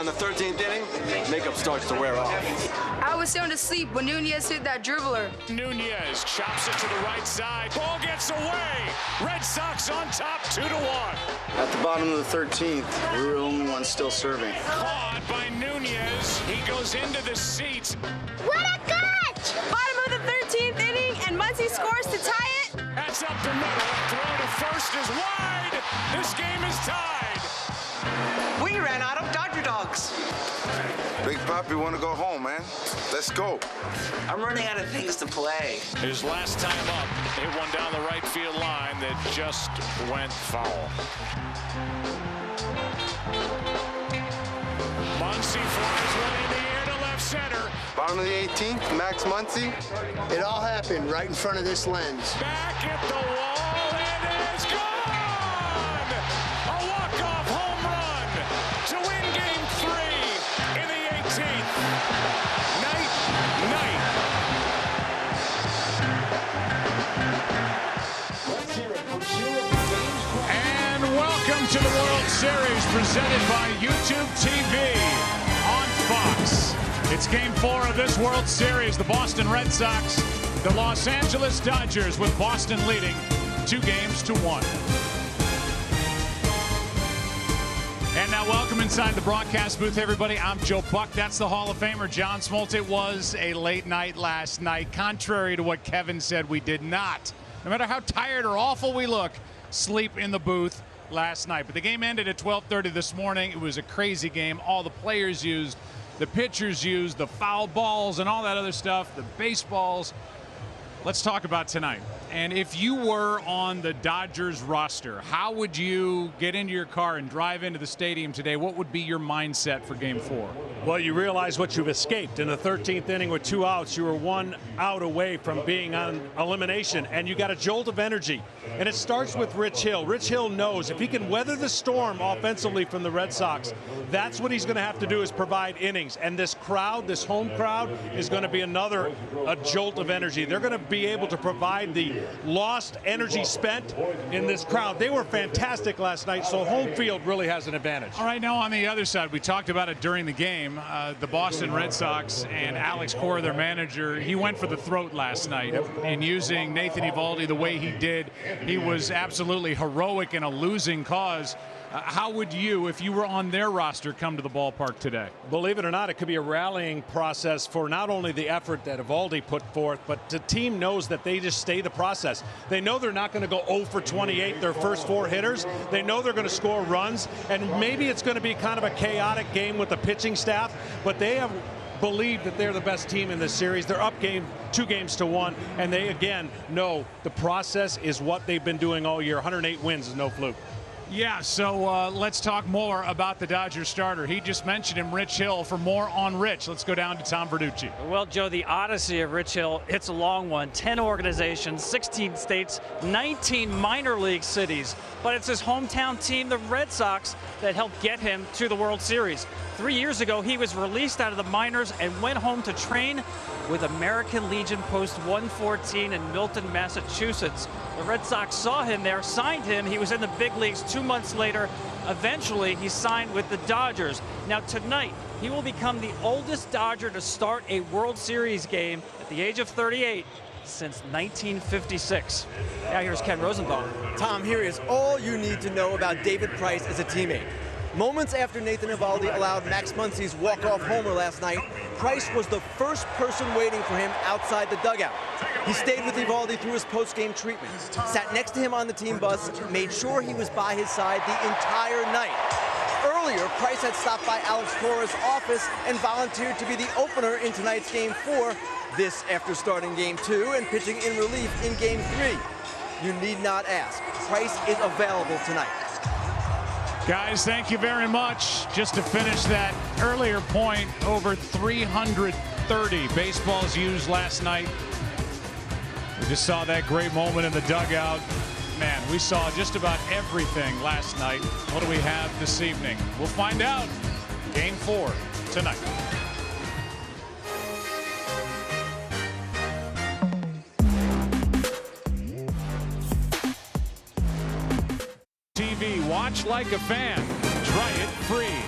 around the 13th inning, makeup starts to wear off. I was sound asleep when Nunez hit that dribbler. Nunez chops it to the right side. Ball gets away. Red Sox on top 2-1. At the bottom of the 13th, we were the only ones still serving. Caught by Nunez. He goes into the seats. What a catch! Bottom of the 13th inning, and Muncy scores to tie it. That's up the middle. Throw to first is wide. This game is tied. We ran out of Dodger dogs. Big Papi want to go home, man. Let's go. I'm running out of things to play. His last time up, hit one down the right field line that just went foul. Muncy flies one in the air to left center. Bottom of the 18th, Max Muncy. It all happened right in front of this lens. Back at the wall, and it's gone! A walk-off home run to win Game 3 in the 18th. Night. And welcome to the World Series presented by YouTube TV on Fox. It's Game 4 of this World Series. The Boston Red Sox, the Los Angeles Dodgers, with Boston leading 2-1. And now welcome inside the broadcast booth, everybody. I'm Joe Buck. That's the Hall of Famer, John Smoltz. It was a late night last night. Contrary to what Kevin said, we did not, no matter how tired or awful we look, sleep in the booth last night. But the game ended at 12:30 this morning. It was a crazy game. All the players used, the pitchers used, the foul balls and all that other stuff, the baseballs. Let's talk about tonight. And if you were on the Dodgers roster, how would you get into your car and drive into the stadium today? What would be your mindset for Game 4? Well, you realize what you've escaped. In the 13th inning with 2 outs, you were 1 out away from being on elimination, and you got a jolt of energy. And it starts with Rich Hill. Rich Hill knows if he can weather the storm offensively from the Red Sox, that's what he's going to have to do, is provide innings. And this crowd, this home crowd, is going to be another jolt of energy. They're going to be able to provide the lost energy spent in this crowd. They were fantastic last night, so home field really has an advantage. All right, now on the other side, we talked about it during the game. The Boston Red Sox and Alex Cora, their manager, he went for the throat last night. And using Nathan Eovaldi the way he did, he was absolutely heroic in a losing cause. How would you, if you were on their roster, come to the ballpark today? Believe it or not, it could be a rallying process for not only the effort that Eovaldi put forth, but the team knows that they just stay the process. They know they're not going to go 0 for 28 their first 4 hitters. They know they're going to score runs, and maybe it's going to be kind of a chaotic game with the pitching staff, but they have believed that they're the best team in this series. They're up 2-1, and they again know the process is what they've been doing all year. 108 wins is no fluke. Yeah, so let's talk more about the Dodgers starter. He just mentioned him, Rich Hill. For more on Rich, let's go down to Tom Verducci. Well, Joe, the odyssey of Rich Hill, it's a long one. 10 organizations, 16 states, 19 minor league cities. But it's his hometown team, the Red Sox, that helped get him to the World Series. 3 years ago, he was released out of the minors and went home to train with American Legion Post 114 in Milton, Massachusetts. The Red Sox saw him there, signed him. He was in the big leagues 2 months later. Eventually, he signed with the Dodgers. Now, tonight, he will become the oldest Dodger to start a World Series game at the age of 38 since 1956. Now here's Ken Rosenthal. Tom, here is all you need to know about David Price as a teammate. Moments after Nathan Eovaldi allowed Max Muncy's walk-off homer last night, Price was the first person waiting for him outside the dugout. He stayed with Eovaldi through his post-game treatment, sat next to him on the team bus, made sure he was by his side the entire night. Earlier, Price had stopped by Alex Cora's office and volunteered to be the opener in tonight's Game 4, this after starting Game 2 and pitching in relief in Game 3. You need not ask. Price is available tonight. Guys, thank you very much. Just to finish that earlier point, over 330 baseballs used last night. We just saw that great moment in the dugout. Man, we saw just about everything last night. What do we have this evening? We'll find out. Game 4 tonight. TV, watch like a fan. Try it free.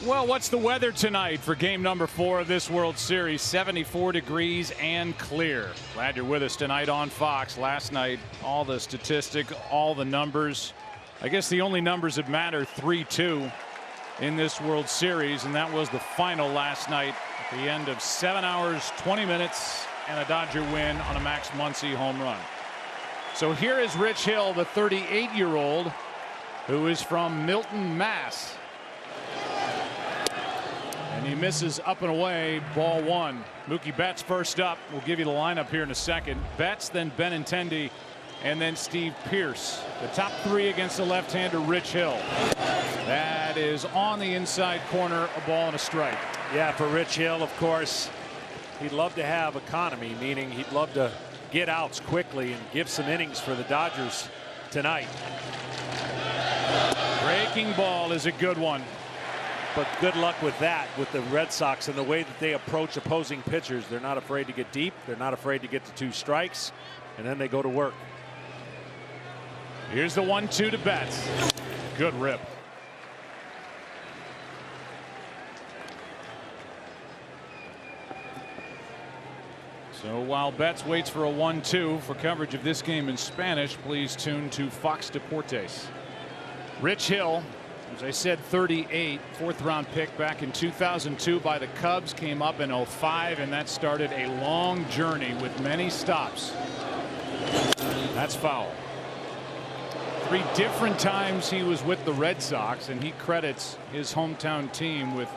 Well, what's the weather tonight for game number 4 of this World Series? 74 degrees and clear. Glad you're with us tonight on Fox. Last night, all the statistics, all the numbers. I guess the only numbers that matter, 3-2 in this World Series, and that was the final last night at the end of 7 hours, 20 minutes, and a Dodger win on a Max Muncy home run. So here is Rich Hill, the 38-year-old, who is from Milton, Mass. And he misses up and away, ball 1. Mookie Betts first up. We'll give you the lineup here in a second. Betts, then Benintendi, and then Steve Pearce. The top 3 against the left-hander Rich Hill. That is on the inside corner, a ball and a strike. Yeah, for Rich Hill, of course, he'd love to have economy, meaning he'd love to get outs quickly and give some innings for the Dodgers tonight. Breaking ball is a good one. But good luck with that with the Red Sox and the way that they approach opposing pitchers. They're not afraid to get deep. They're not afraid to get to 2 strikes. And then they go to work. Here's the 1-2 to Betts. Good rip. So while Betts waits for a 1-2, for coverage of this game in Spanish, please tune to Fox Deportes. Rich Hill, as I said, 38, 4th round pick back in 2002 by the Cubs, came up in 05, and that started a long journey with many stops. That's foul. 3 different times he was with the Red Sox, and he credits his hometown team with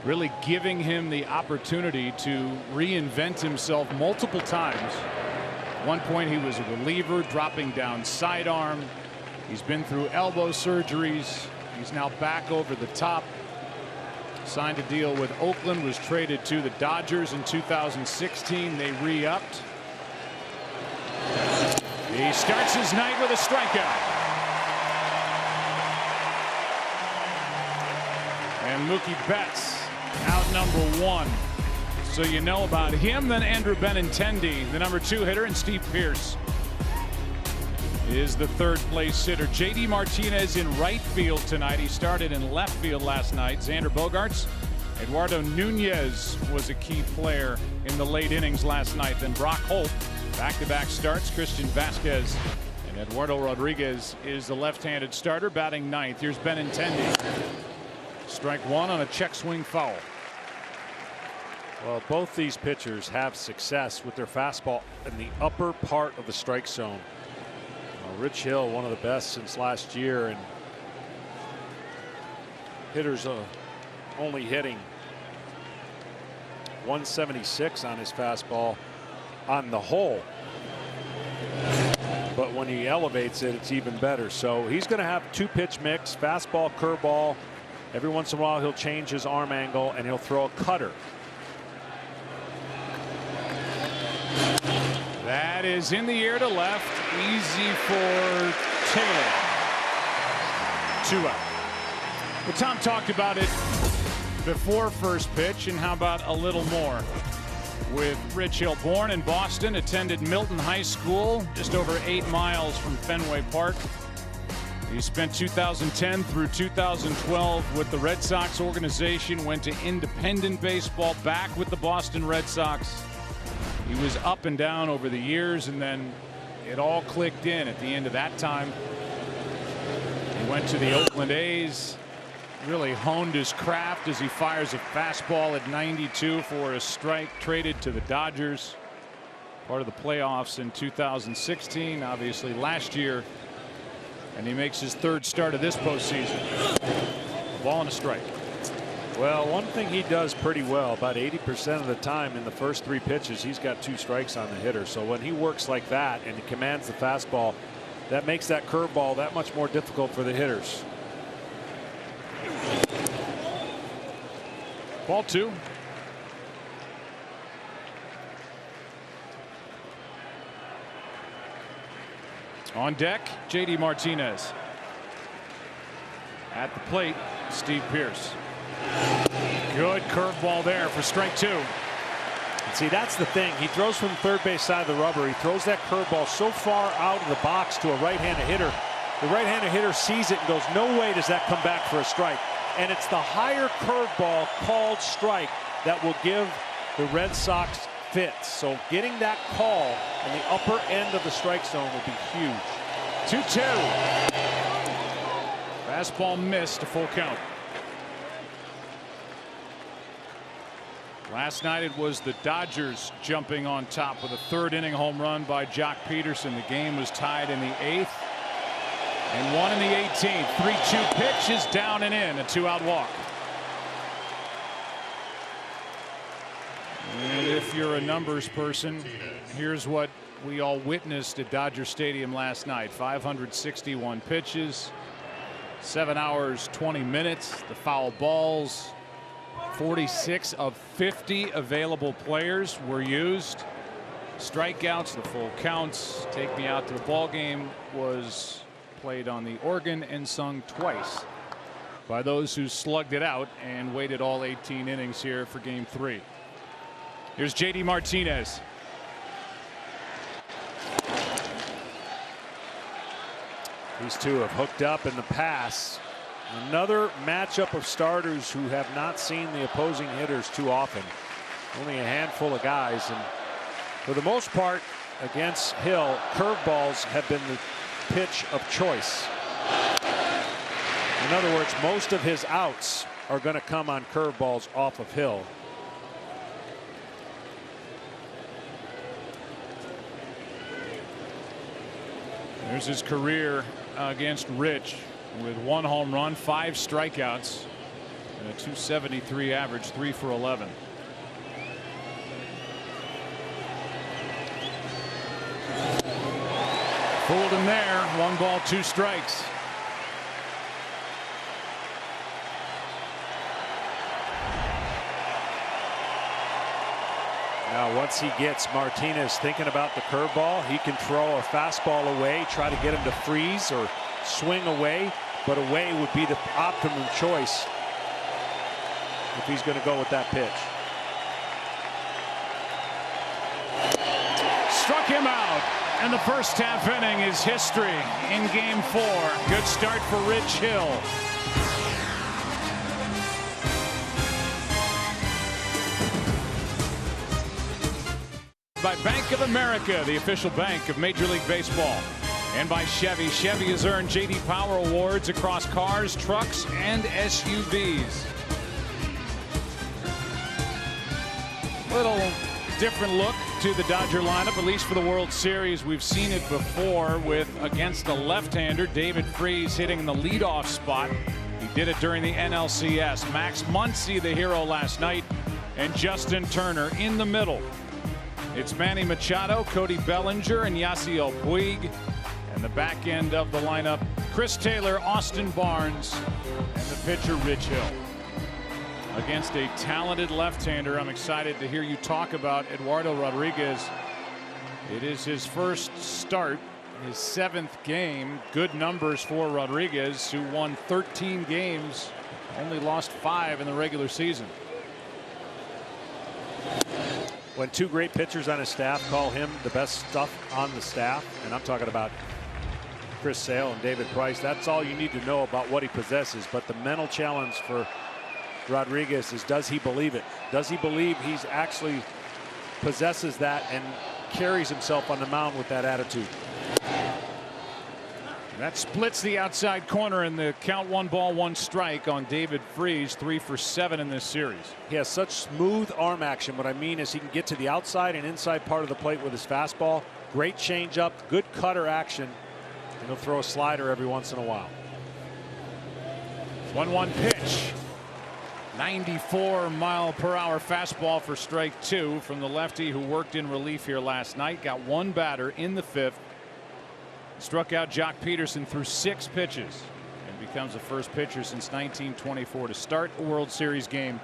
really giving him the opportunity to reinvent himself multiple times. At one point he was a reliever, dropping down sidearm. He's been through elbow surgeries. He's now back over the top. Signed a deal with Oakland, was traded to the Dodgers in 2016. They re-upped. He starts his night with a strikeout. And Mookie Betts out number 1. So you know about him. Then Andrew Benintendi, the number 2 hitter, and Steve Pearce is the 3rd place hitter. JD Martinez in right field tonight. He started in left field last night. Xander Bogaerts. Eduardo Nunez was a key player in the late innings last night. Then Brock Holt, back-to-back starts. Christian Vasquez and Eduardo Rodriguez is the left-handed starter, batting 9th. Here's Benintendi. Strike 1 on a check swing foul. Well, both these pitchers have success with their fastball in the upper part of the strike zone. Rich Hill, one of the best since last year, and hitters only hitting 176 on his fastball on the whole. But when he elevates it, it's even better. So he's going to have 2-pitch mix, fastball, curveball. Every once in a while he'll change his arm angle and he'll throw a cutter. That is in the air to left. Easy for Taylor. 2 out. Well, Tom talked about it before first pitch, and how about a little more with Rich Hill. Born in Boston, attended Milton High School, just over 8 miles from Fenway Park. He spent 2010 through 2012 with the Red Sox organization, went to independent baseball, back with the Boston Red Sox. He was up and down over the years, and then it all clicked in at the end of that time. He went to the Oakland A's, really honed his craft as he fires a fastball at 92 for a strike, traded to the Dodgers. Part of the playoffs in 2016, obviously last year. And he makes his 3rd start of this postseason. A ball and a strike. Well, one thing he does pretty well, about 80% of the time in the first 3 pitches, he's got 2 strikes on the hitter. So when he works like that and he commands the fastball, that makes that curveball that much more difficult for the hitters. Ball 2. On deck, JD Martinez. At the plate, Steve Pearce. Good curveball there for strike 2. And see, that's the thing. He throws from the third base side of the rubber. He throws that curveball so far out of the box to a right-handed hitter. The right-handed hitter sees it and goes, no way does that come back for a strike. and it's the higher curveball called strike that will give the Red Sox fits. So getting that call in the upper end of the strike zone will be huge. 2-2. Fastball missed, a full count. Last night it was the Dodgers jumping on top with a third-inning home run by Jock Peterson. The game was tied in the 8th and won in the 18th. 3-2 pitch is down and in, a 2-out walk. And if you're a numbers person, here's what we all witnessed at Dodger Stadium last night. 561 pitches, 7 hours 20 minutes. The foul balls, 46 of 50 available players were used. Strikeouts, the full counts. Take Me Out to the Ball Game was played on the organ and sung twice by those who slugged it out and waited all 18 innings here for Game 3. Here's JD Martinez. These two have hooked up in the past. Another matchup of starters who have not seen the opposing hitters too often. Only a handful of guys, and for the most part against Hill, curveballs have been the pitch of choice. In other words, most of his outs are going to come on curveballs off of Hill. There's his career against Rich with 1 home run, 5 strikeouts, and a .273 average, 3 for 11. Fooled him there. 1 ball, 2 strikes. Now, once he gets Martinez thinking about the curveball, he can throw a fastball away, try to get him to freeze or swing away, but away would be the optimum choice if he's going to go with that pitch. Struck him out, and the first half inning is history in Game 4. Good start for Rich Hill. By Bank of America, the official bank of Major League Baseball, and by Chevy. Chevy has earned J.D. Power awards across cars, trucks, and SUVs. Little different look to the Dodger lineup, at least for the World Series. We've seen it before with against a left-hander, David Freese hitting the leadoff spot. He did it during the NLCS. Max Muncy, the hero last night, and Justin Turner in the middle. It's Manny Machado, Cody Bellinger, and Yasiel Puig. And the back end of the lineup, Chris Taylor, Austin Barnes, and the pitcher Rich Hill. Against a talented left-hander, I'm excited to hear you talk about Eduardo Rodriguez. It is his first start, his 7th game. Good numbers for Rodriguez, who won 13 games, only lost 5 in the regular season. When 2 great pitchers on his staff call him the best stuff on the staff, and I'm talking about Chris Sale and David Price, that's all you need to know about what he possesses. But the mental challenge for Rodriguez is, does he believe it? Does he believe he's actually possesses that and carries himself on the mound with that attitude? That splits the outside corner in the count. 1 ball, 1 strike on David Freese, 3 for 7 in this series. He has such smooth arm action. What I mean is he can get to the outside and inside part of the plate with his fastball. Great changeup, good cutter action, and he'll throw a slider every once in a while. 1-1 pitch. 94-mile-per-hour fastball for strike 2 from the lefty who worked in relief here last night. Got 1 batter in the 5th. Struck out Jock Peterson through 6 pitches and becomes the first pitcher since 1924 to start a World Series game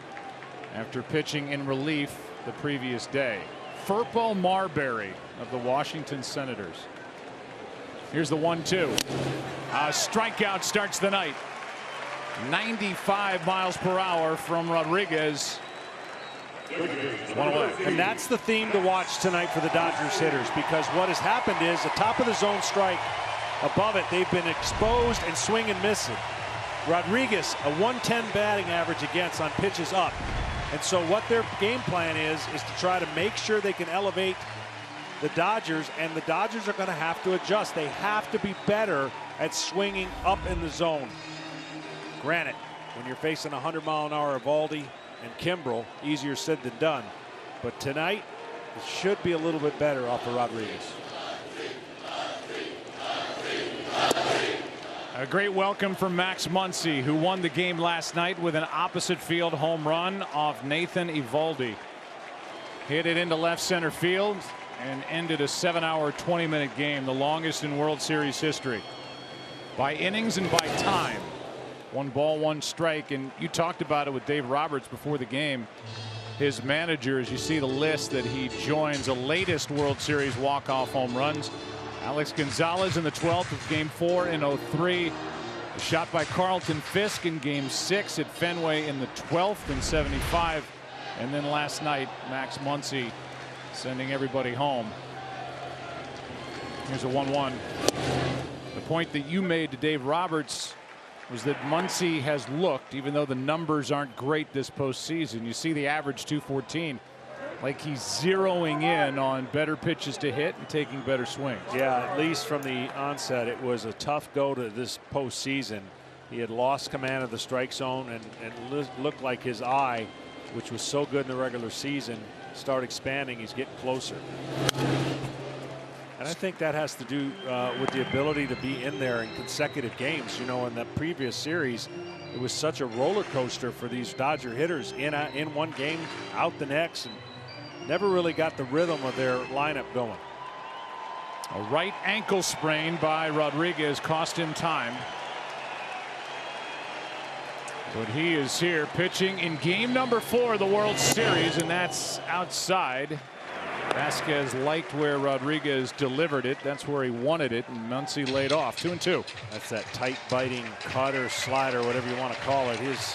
after pitching in relief the previous day. Furpo Marbury of the Washington Senators. Here's the 1-2. Strikeout starts the night. 95 miles per hour from Rodriguez. 1 away. And that's the theme to watch tonight for the Dodgers hitters, because what has happened is the top of the zone strike above it, they've been exposed and swing and missing. Rodriguez, a 110 batting average against on pitches up. And so what their game plan is to try to make sure they can elevate the Dodgers, and the Dodgers are going to have to adjust. They have to be better at swinging up in the zone. Granted, when you're facing 100-mile-an-hour Eovaldi and Kimbrel, easier said than done. But tonight, it should be a little bit better off of Rodriguez. A great welcome from Max Muncy, who won the game last night with an opposite field home run off Nathan Eovaldi. Hit it into left center field and ended a 7-hour, 20-minute game, the longest in World Series history. By innings and by time. 1 ball, 1 strike. And you talked about it with Dave Roberts before the game. His manager, as you see the list that he joins, the latest World Series walk-off home runs. Alex Gonzalez in the 12th of Game 4 in 03. A shot by Carlton Fisk in Game 6 at Fenway in the 12th in 75. And then last night, Max Muncy sending everybody home. Here's a 1-1. The point that you made to Dave Roberts was that Muncy has looked, even though the numbers aren't great this postseason. You see the average 214. Like he's zeroing in on better pitches to hit and taking better swings. Yeah, at least from the onset, it was a tough go to this postseason. He had lost command of the strike zone, and looked like his eye, which was so good in the regular season, start expanding. He's getting closer. And I think that has to do with the ability to be in there in consecutive games. You know, in the previous series, it was such a roller coaster for these Dodger hitters, in one game, out the next, and never really got the rhythm of their lineup going. A right ankle sprain by Rodriguez cost him time. But he is here pitching in game number 4 of the World Series, and that's outside. Vasquez liked where Rodriguez delivered it. That's where he wanted it, and Muncy laid off. 2-2. That's that tight biting cutter, slider, whatever you want to call it. His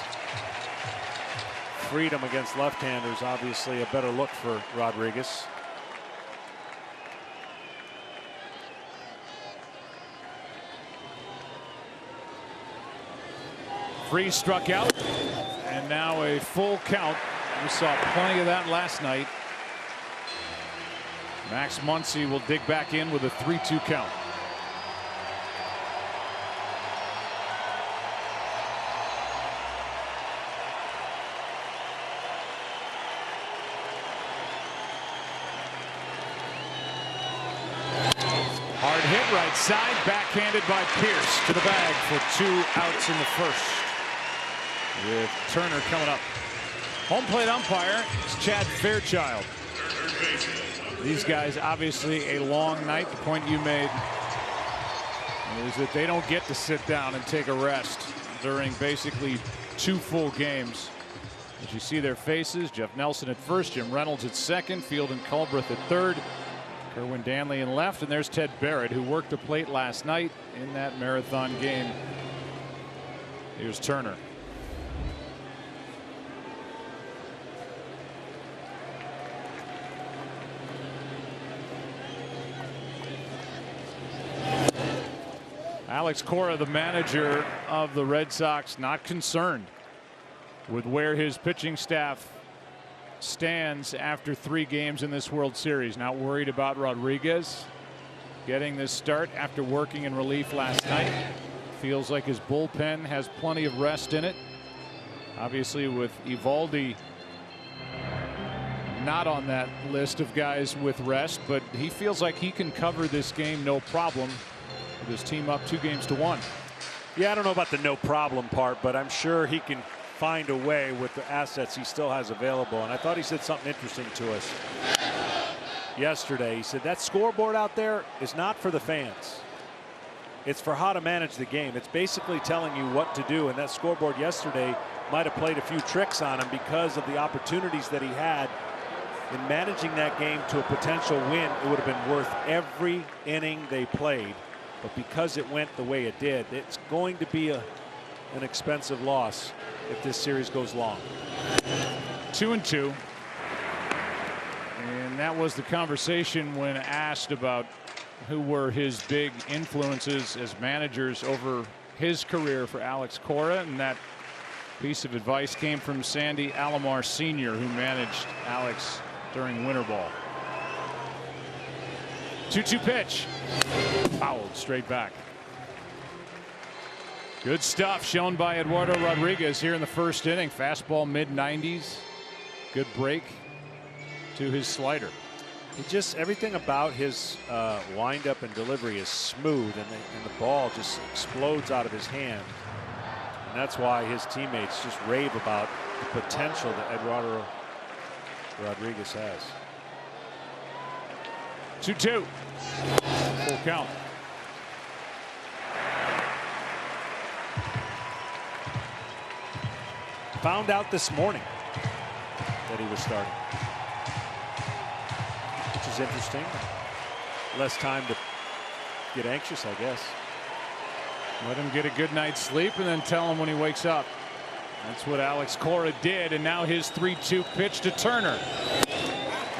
freedom against left-handers, obviously a better look for Rodriguez. Freese struck out, and now a full count. We saw plenty of that last night. Max Muncy will dig back in with a 3-2 count. Hard hit right side, backhanded by Pierce to the bag for 2 outs in the first. With Turner coming up. Home plate umpire is Chad Fairchild. These guys obviously a long night. The point you made is that they don't get to sit down and take a rest during basically 2 full games. As you see their faces, Jeff Nelson at first, Jim Reynolds at second, Field and Culbreth at third, Kerwin Danley in left, and there's Ted Barrett, who worked the plate last night in that marathon game. Here's Turner. Alex Cora, the manager of the Red Sox, not concerned with where his pitching staff stands after 3 games in this World Series. Not worried about Rodriguez getting this start after working in relief last night. Feels like his bullpen has plenty of rest in it. Obviously, with Eovaldi not on that list of guys with rest, but he feels like he can cover this game no problem. With his team up 2-1. Yeah, I don't know about the no problem part, but I'm sure he can find a way with the assets he still has available. And I thought he said something interesting to us yesterday. He said that scoreboard out there is not for the fans. It's for how to manage the game. It's basically telling you what to do. And that scoreboard yesterday might have played a few tricks on him because of the opportunities that he had in managing that game to a potential win. It would have been worth every inning they played. But because it went the way it did, it's going to be an expensive loss if this series goes long. 2-2. And that was the conversation when asked about who were his big influences as managers over his career for Alex Cora, and that piece of advice came from Sandy Alomar Sr., who managed Alex during winter ball. 2-2 pitch. Fouled straight back. Good stuff shown by Eduardo Rodriguez here in the first inning. Fastball mid-90s. Good break to his slider. Everything about his windup and delivery is smooth, and the ball just explodes out of his hand. And that's why his teammates just rave about the potential that Eduardo Rodriguez has. 2-2. Full count. Found out this morning that he was starting, which is interesting. Less time to get anxious, I guess. Let him get a good night's sleep and then tell him when he wakes up. That's what Alex Cora did, and now his 3-2 pitch to Turner.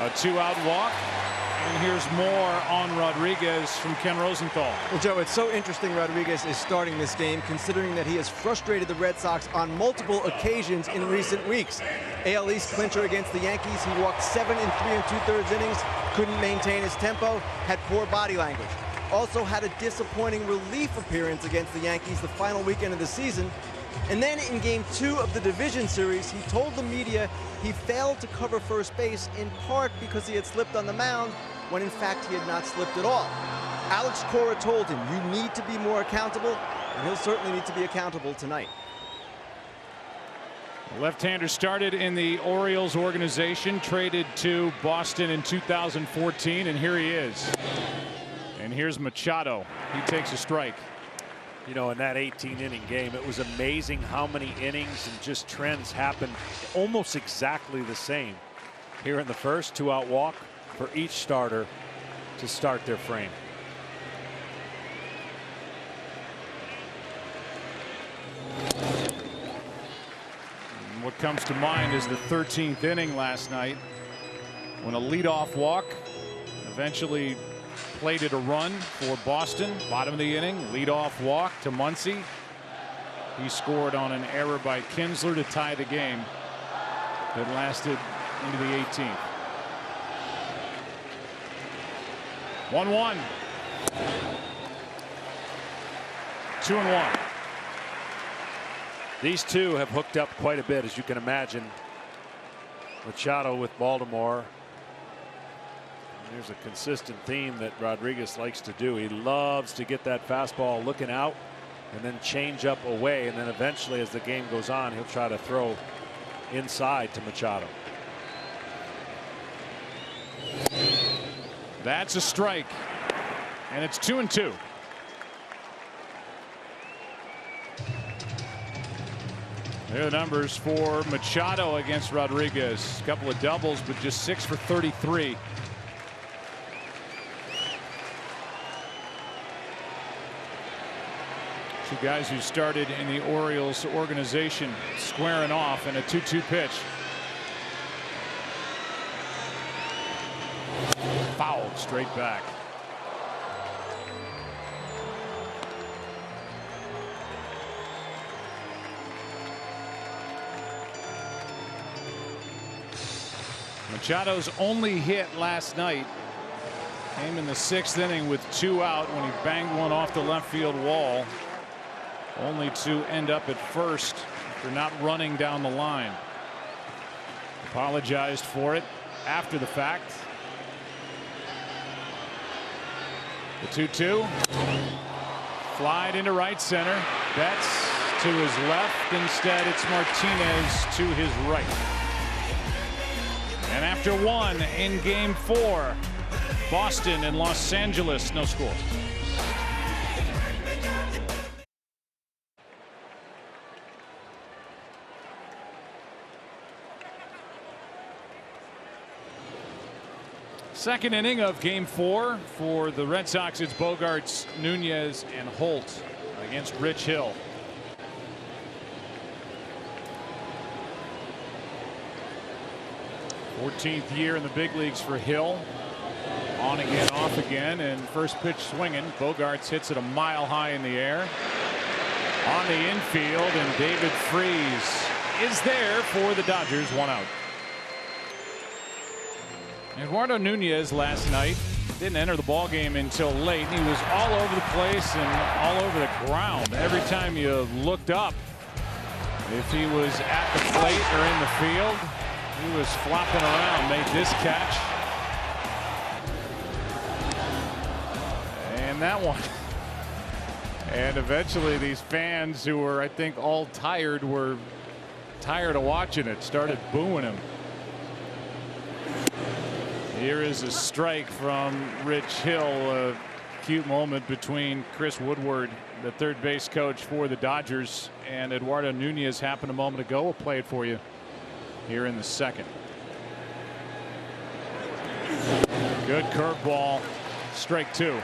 A 2-out walk. And here's more on Rodriguez from Ken Rosenthal. Well, Joe, it's so interesting Rodriguez is starting this game, considering that he has frustrated the Red Sox on multiple occasions in recent weeks. AL East clincher against the Yankees, he walked 7 in 3 2/3 innings, couldn't maintain his tempo, had poor body language. Also had a disappointing relief appearance against the Yankees the final weekend of the season. And then in Game 2 of the division series, he told the media he failed to cover first base in part because he had slipped on the mound, when in fact he had not slipped at all. Alex Cora told him, you need to be more accountable, and he'll certainly need to be accountable tonight. The left-hander started in the Orioles organization, traded to Boston in 2014, and here he is. And here's Machado. He takes a strike. You know, in that 18-inning game, it was amazing how many innings and just trends happened almost exactly the same. Here in the first, 2-out walk for each starter to start their frame. And what comes to mind is the 13th inning last night, when a leadoff walk eventually plated a run for Boston. Bottom of the inning, leadoff walk to Muncy. He scored on an error by Kinsler to tie the game that lasted into the 18th. 1-1. 2-1. These two have hooked up quite a bit, as you can imagine. Machado with Baltimore. There's a consistent theme that Rodriguez likes to do. He loves to get that fastball looking out and then change up away, and then eventually as the game goes on he'll try to throw inside to Machado. That's a strike, and it's 2-2. There are the numbers for Machado against Rodriguez. A couple of doubles, but just 6 for 33. Two guys who started in the Orioles organization squaring off in a 2-2 pitch. Fouled straight back. Machado's only hit last night came in the 6th inning with 2 out when he banged one off the left field wall, only to end up at first after not running down the line. Apologized for it after the fact. The 2-2 flied into right center. Betts to his left. Instead, it's Martinez to his right. And after one in Game 4, Boston and Los Angeles, no score. Second inning of Game 4 for the Red Sox. It's Bogaerts, Nunez, and Holt against Rich Hill. Fourteenth year in the big leagues for Hill. On again, off again, and first pitch swinging. Bogaerts hits it a mile high in the air. on the infield, and David Freese is there for the Dodgers. 1 out. Eduardo Nunez last night didn't enter the ball game until late. He was all over the place and all over the ground. Every time you looked up, if he was at the plate or in the field, he was flopping around. Made this catch. And that one. And eventually these fans who were, I think, all tired were tired of watching it, started booing him. Here is a strike from Rich Hill. A cute moment between Chris Woodward, the third base coach for the Dodgers, and Eduardo Nunez happened a moment ago. We'll play it for you here in the second. Good curveball. Strike 2.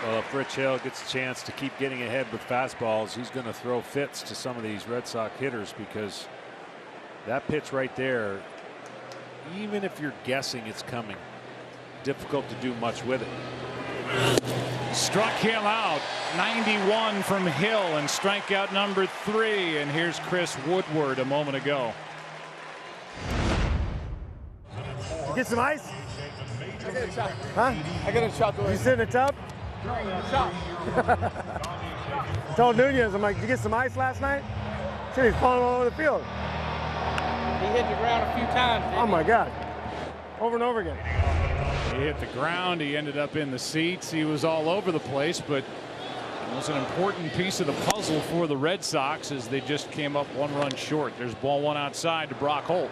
Well, if Rich Hill gets a chance to keep getting ahead with fastballs, he's going to throw fits to some of these Red Sox hitters, because that pitch right there, even if you're guessing it's coming, difficult to do much with it. Struck him out. 91 from Hill, and strikeout number 3. And here's Chris Woodward a moment ago. You get some ice? I got a shot. Huh? I got a shot. You sit in the tub? Shot. I told Nunez, I'm like, did you get some ice last night? Said he's falling all over the field. He hit the ground a few times. Oh my God. Over and over again. He hit the ground. He ended up in the seats. He was all over the place, but it was an important piece of the puzzle for the Red Sox as they just came up 1 run short. There's ball 1 outside to Brock Holt.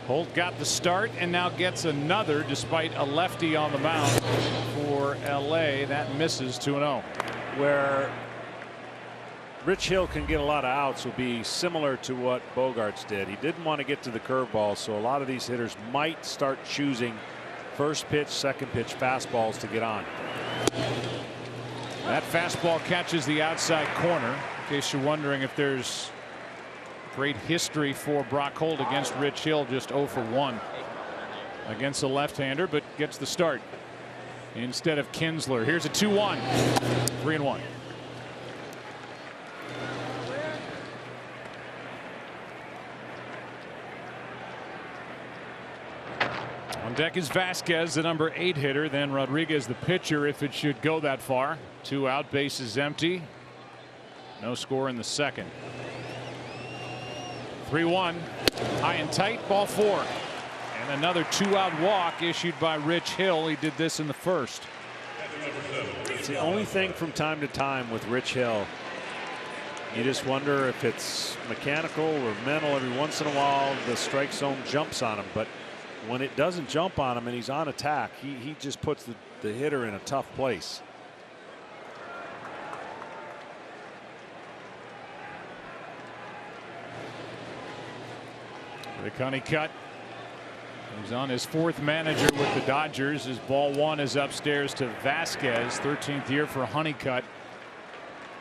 Holt got the start and now gets another despite a lefty on the mound for LA. That misses. 2-0. Where Rich Hill can get a lot of outs will be similar to what Bogaerts did. He didn't want to get to the curveball, so a lot of these hitters might start choosing first pitch, second pitch fastballs to get on. That fastball catches the outside corner. In case you're wondering if there's great history for Brock Holt against Rich Hill, just 0 for 1 against the left-hander, but gets the start instead of Kinsler. Here's a 2-1. 3-1. On deck is Vasquez, the number 8 hitter, then Rodriguez, the pitcher, if it should go that far. 2 out, bases empty. No score in the second. 3-1. High and tight, ball 4. And another 2-out walk issued by Rich Hill. He did this in the first. It's the only thing from time to time with Rich Hill. You just wonder if it's mechanical or mental. Every once in a while the strike zone jumps on him, but when it doesn't jump on him and he's on attack, he just puts the hitter in a tough place. Rick Honeycutt, who's on his 4th manager with the Dodgers. His ball 1 is upstairs to Vasquez. 13th year for Honeycutt.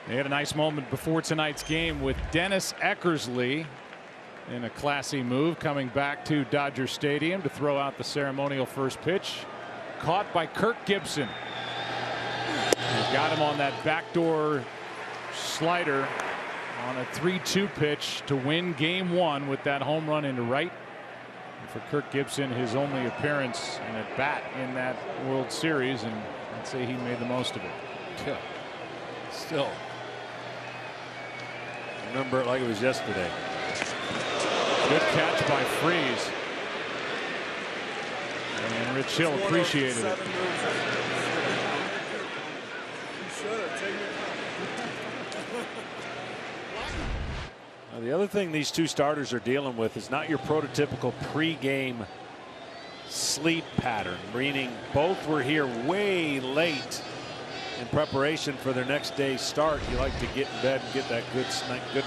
They had a nice moment before tonight's game with Dennis Eckersley in a classy move, coming back to Dodger Stadium to throw out the ceremonial first pitch. Caught by Kirk Gibson. He's got him on that backdoor slider on a 3-2 pitch to win game 1 with that home run into right. And for Kirk Gibson, his only appearance and at bat in that World Series, and I'd say he made the most of it. Yeah. Still remember it like it was yesterday. Good catch by Freese. And Rich Hill appreciated it. Now, the other thing these two starters are dealing with is not your prototypical pregame sleep pattern, meaning both were here way late in preparation for their next day's start. You like to get in bed and get that good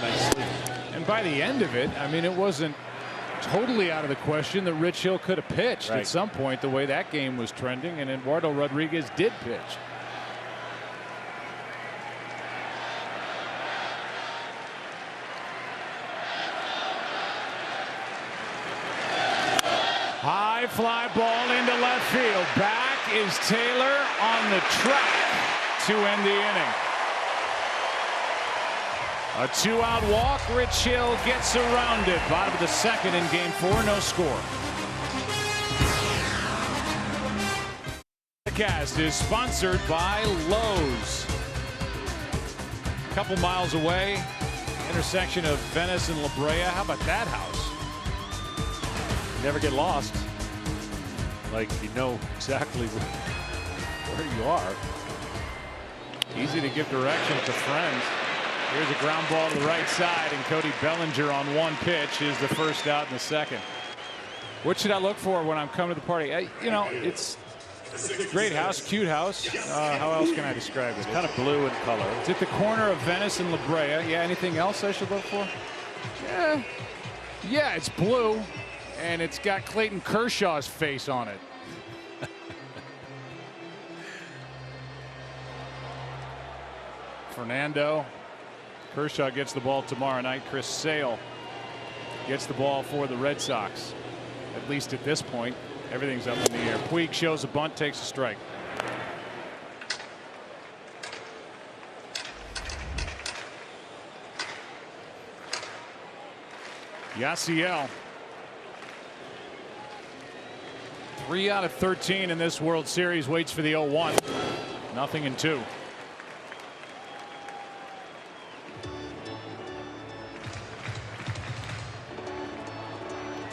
night's sleep. And by the end of it, I mean, it wasn't totally out of the question that Rich Hill could have pitched at some point, the way that game was trending, and Eduardo Rodriguez did pitch. High fly ball into left field. Back is Taylor on the track. to end the inning. A 2-out walk. Rich Hill gets surrounded. Bottom of the second in game 4. No score. The cast is sponsored by Lowe's. A couple miles away. Intersection of Venice and La Brea. How about that house? You never get lost. Like, you know exactly where you are. Easy to give direction to friends. Here's a ground ball to the right side, and Cody Bellinger on one pitch is the first out in the second. What should I look for when I'm coming to the party? You know, it's a great house, cute house. How else can I describe it? It's kind of blue in color. It's at the corner of Venice and La Brea. Yeah, anything else I should look for? Yeah, it's blue, and it's got Clayton Kershaw's face on it. Fernando. Kershaw gets the ball tomorrow night. Chris Sale gets the ball for the Red Sox. At least at this point, everything's up in the air. Puig shows a bunt, takes a strike. Yasiel. 3 out of 13 in this World Series. Waits for the 0-1. 0-2.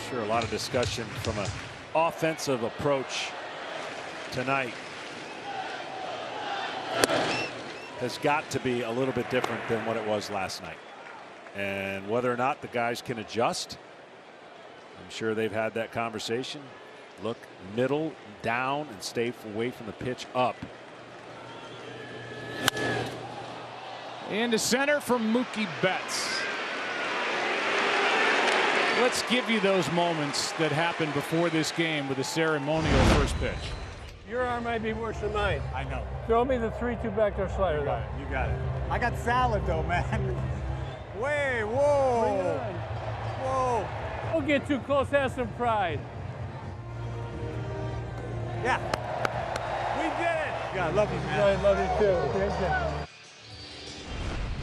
Sure, a lot of discussion from an offensive approach tonight. Has got to be a little bit different than what it was last night. And whether or not the guys can adjust, I'm sure they've had that conversation. Look middle, down, and stay away from the pitch up. Into center from Mookie Betts. Let's give you those moments that happened before this game with a ceremonial first pitch. Your arm might be worse than mine. I know. Throw me the 3-2 backdoor slider. You got it. You got it. I got salad though, man. Way, whoa. Whoa. Don't get too close. Have some pride. Yeah. We did it. Yeah, I love you, man. I love you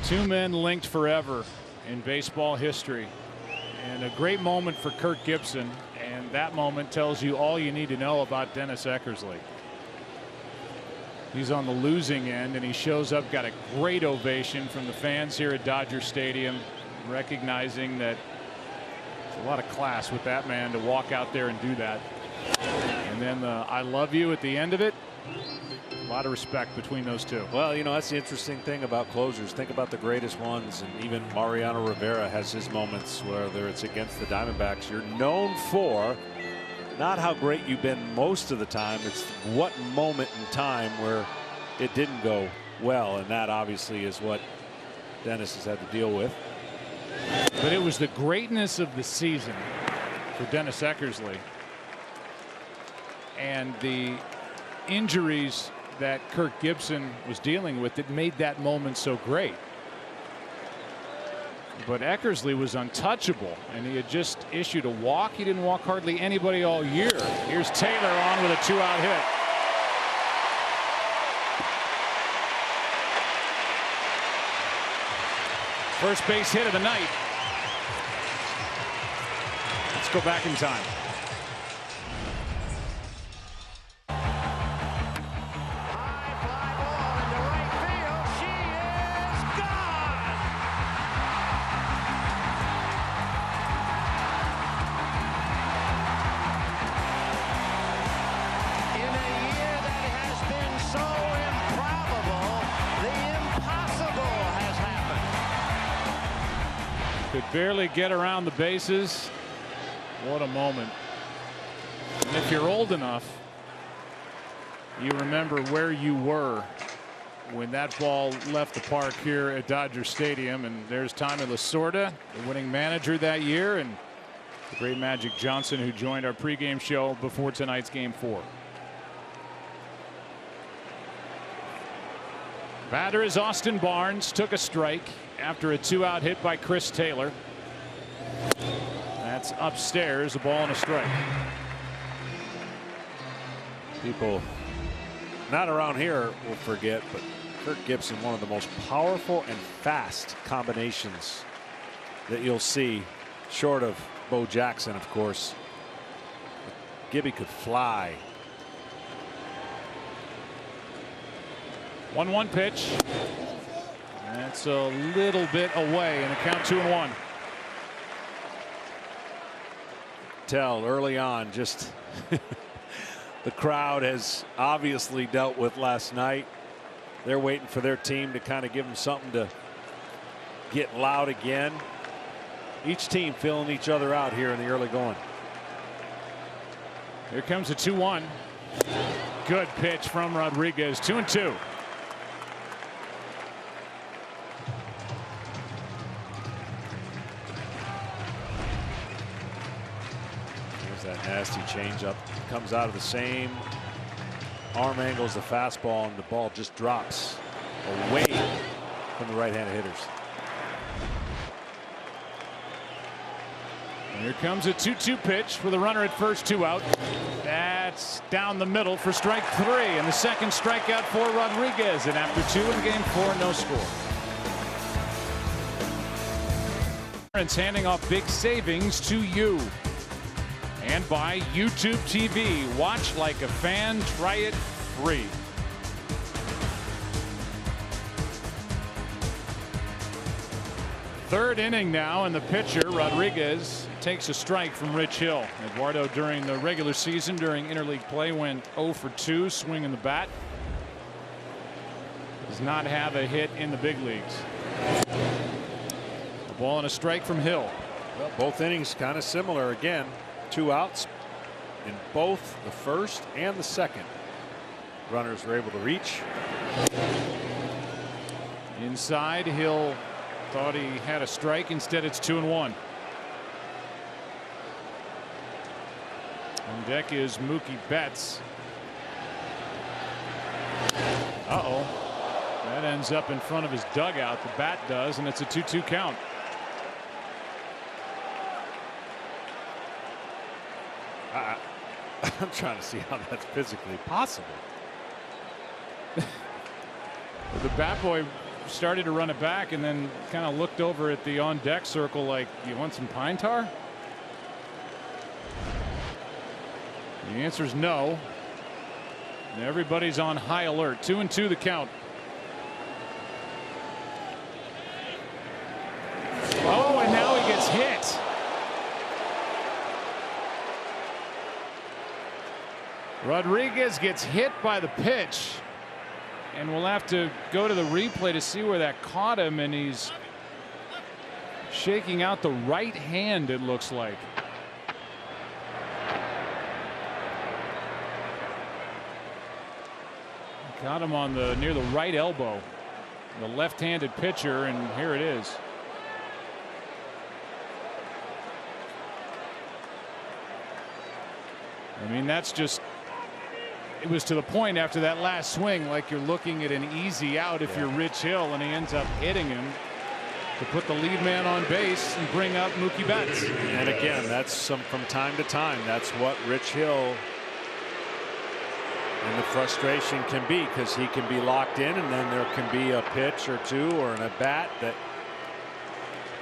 too. Two men linked forever in baseball history. And a great moment for Kirk Gibson, and that moment tells you all you need to know about Dennis Eckersley. He's on the losing end, and he shows up, got a great ovation from the fans here at Dodger Stadium, recognizing that it's a lot of class with that man to walk out there and do that. And then the I love you at the end of it. A lot of respect between those two. Well, you know, that's the interesting thing about closers. Think about the greatest ones, and even Mariano Rivera has his moments, whether it's against the Diamondbacks. You're known for not how great you've been most of the time. It's what moment in time where it didn't go well, and that obviously is what Dennis has had to deal with. But it was the greatness of the season for Dennis Eckersley and the injuries that Kirk Gibson was dealing with that made that moment so great. But Eckersley was untouchable, and he had just issued a walk. He didn't walk hardly anybody all year. Here's Taylor on with a 2-out hit. First base hit of the night. Let's go back in time. Could barely get around the bases. What a moment. And if you're old enough, you remember where you were when that ball left the park here at Dodger Stadium. And there's Tommy Lasorda, the winning manager that year, and the great Magic Johnson, who joined our pregame show before tonight's Game 4. Batter is Austin Barnes. Took a strike after a 2-out hit by Chris Taylor. That's upstairs, a ball and a strike. People not around here will forget, but Kirk Gibson, one of the most powerful and fast combinations that you'll see, short of Bo Jackson, of course. Gibby could fly. 1-1 pitch. That's a little bit away, and a count 2-1. Tell early on, just the crowd has obviously dealt with last night. They're waiting for their team to kind of give them something to get loud again. Each team filling each other out here in the early going. Here comes a 2-1. Good pitch from Rodriguez. 2-2. There's that nasty changeup. Comes out of the same arm angle as the fastball, and the ball just drops away from the right-handed hitters. And here comes a 2-2 pitch with a runner at first, 2 out. That's down the middle for strike 3, and the second strikeout for Rodriguez. And after 2 in game 4, no score. It's handing off big savings to you. And by YouTube TV. Watch like a fan. Try it free. Third inning now, and the pitcher Rodriguez takes a strike from Rich Hill. Eduardo, during the regular season, during interleague play, went 0 for 2 swinging the bat. Does not have a hit in the big leagues. A ball and a strike from Hill. Well, both innings kind of similar again. 2 outs in both the first and the second. Runners were able to reach. Inside, Hill thought he had a strike. Instead, it's 2-1. On deck is Mookie Betts. Uh-oh. That ends up in front of his dugout. The bat does, and it's a 2-2 count. I'm trying to see how that's physically possible. The bat boy started to run it back and then kind of looked over at the on deck circle like, you want some pine tar? The answer is no. And everybody's on high alert. 2-2 the count. Oh, and now he gets hit. Rodriguez gets hit by the pitch, and we'll have to go to the replay to see where that caught him, and he's shaking out the right hand, it looks like. Got him on the near the right elbow. The left-handed pitcher, and here it is. I mean, that's just, it was to the point after that last swing like you're looking at an easy out if you're Rich Hill, and he ends up hitting him to put the lead man on base and bring up Mookie Betts. And again, that's from time to time, that's what Rich Hill and the frustration can be, because he can be locked in, and then there can be a pitch or two or an at bat that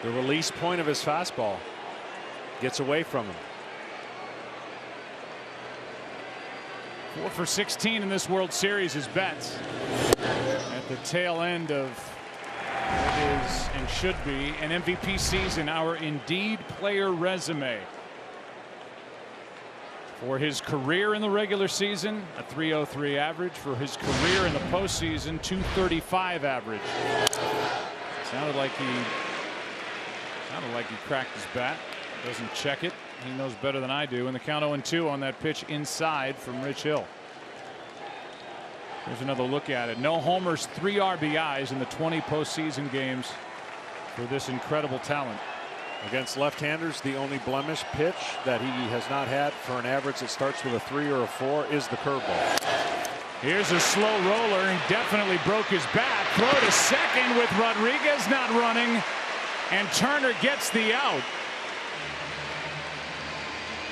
the release point of his fastball gets away from him. 4 for 16 in this World Series is Betts. At the tail end of what is and should be an MVP season, our Indeed player resume. For his career in the regular season, a .303 average. For his career in the postseason, .235 average. Sounded like he cracked his bat. Doesn't check it. He knows better than I do. And the count 0-2 on that pitch inside from Rich Hill. Here's another look at it. No homers, 3 RBIs in the 20 postseason games for this incredible talent. Against left-handers, the only blemish pitch that he has not had for an average that starts with a 3 or a 4 is the curveball. Here's a slow roller. He definitely broke his bat. Throw to second with Rodriguez not running, and Turner gets the out.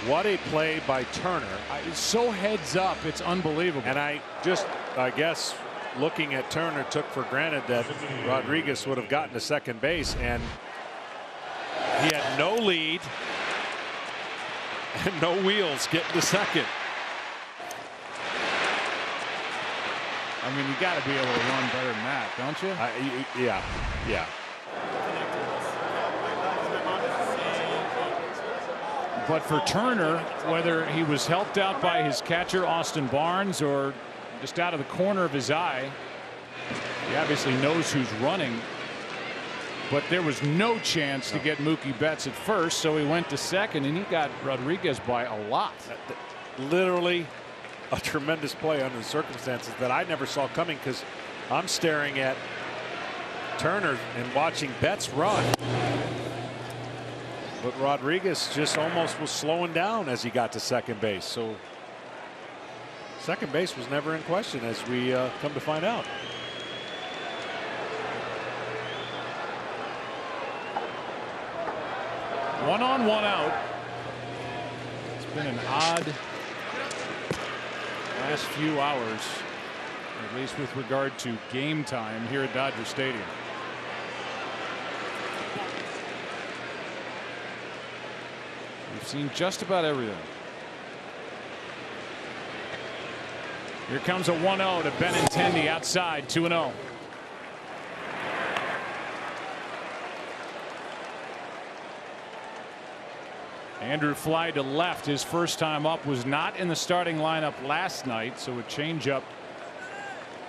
What a play by Turner. It's so heads up, it's unbelievable. And I guess looking at Turner, took for granted that Rodriguez would have gotten to second base, and he had no lead and no wheels getting to second. I mean, you got to be able to run better than that, don't you? Yeah. But for Turner, whether he was helped out by his catcher Austin Barnes or just out of the corner of his eye, he obviously knows who's running. But there was no chance to get Mookie Betts at first, so he went to second, and he got Rodriguez by a lot. Literally a tremendous play under the circumstances that I never saw coming, because I'm staring at Turner and watching Betts run. But Rodriguez just almost was slowing down as he got to second base. So second base was never in question, as we come to find out. One on, one out. It's been an odd last few hours, at least with regard to game time here at Dodger Stadium. We've seen just about everything. Here comes a 1-0 to Benintendi outside, 2-0. Andrew Fly to left. His first time up was not in the starting lineup last night, so a changeup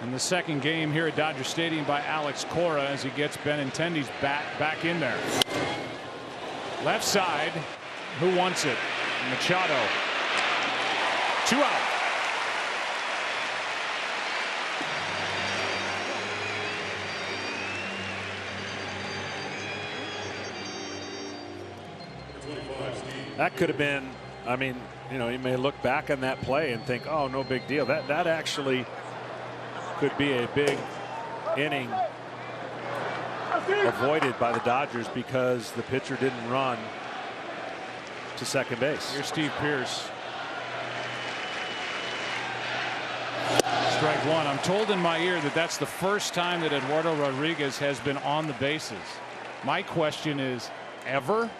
in the second game here at Dodger Stadium by Alex Cora as he gets Benintendi's bat back in there. Left side. Who wants it? Machado. 2 out. That could have been, I mean, you know, you may look back on that play and think, oh, no big deal. That actually could be a big inning avoided by the Dodgers because the pitcher didn't run to second base. Here's Steve Pearce. Strike one. I'm told in my ear that that's the first time that Eduardo Rodriguez has been on the bases. My question is, ever?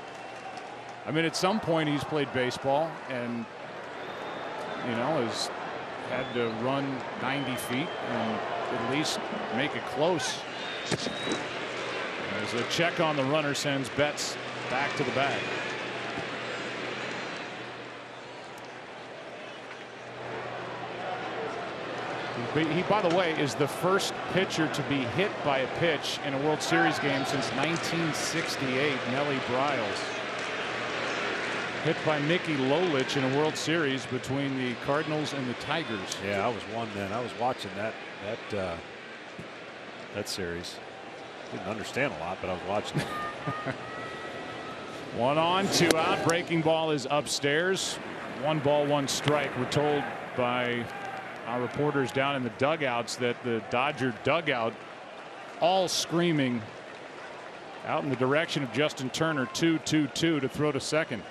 I mean, at some point he's played baseball and, you know, has had to run 90 feet and at least make it close. As a check on the runner sends Betts back to the bag. He, by the way, is the first pitcher to be hit by a pitch in a World Series game since 1968. Nellie Bryles. Hit by Mickey Lolich in a World Series between the Cardinals and the Tigers. Yeah, I was one then. I was watching that series. Didn't understand a lot, but I was watching it. 1 on, 2 out. Breaking ball is upstairs. 1 ball, 1 strike. We're told by our reporters down in the dugouts that the Dodger dugout all screaming out in the direction of Justin Turner. 2-2-2 to throw to second.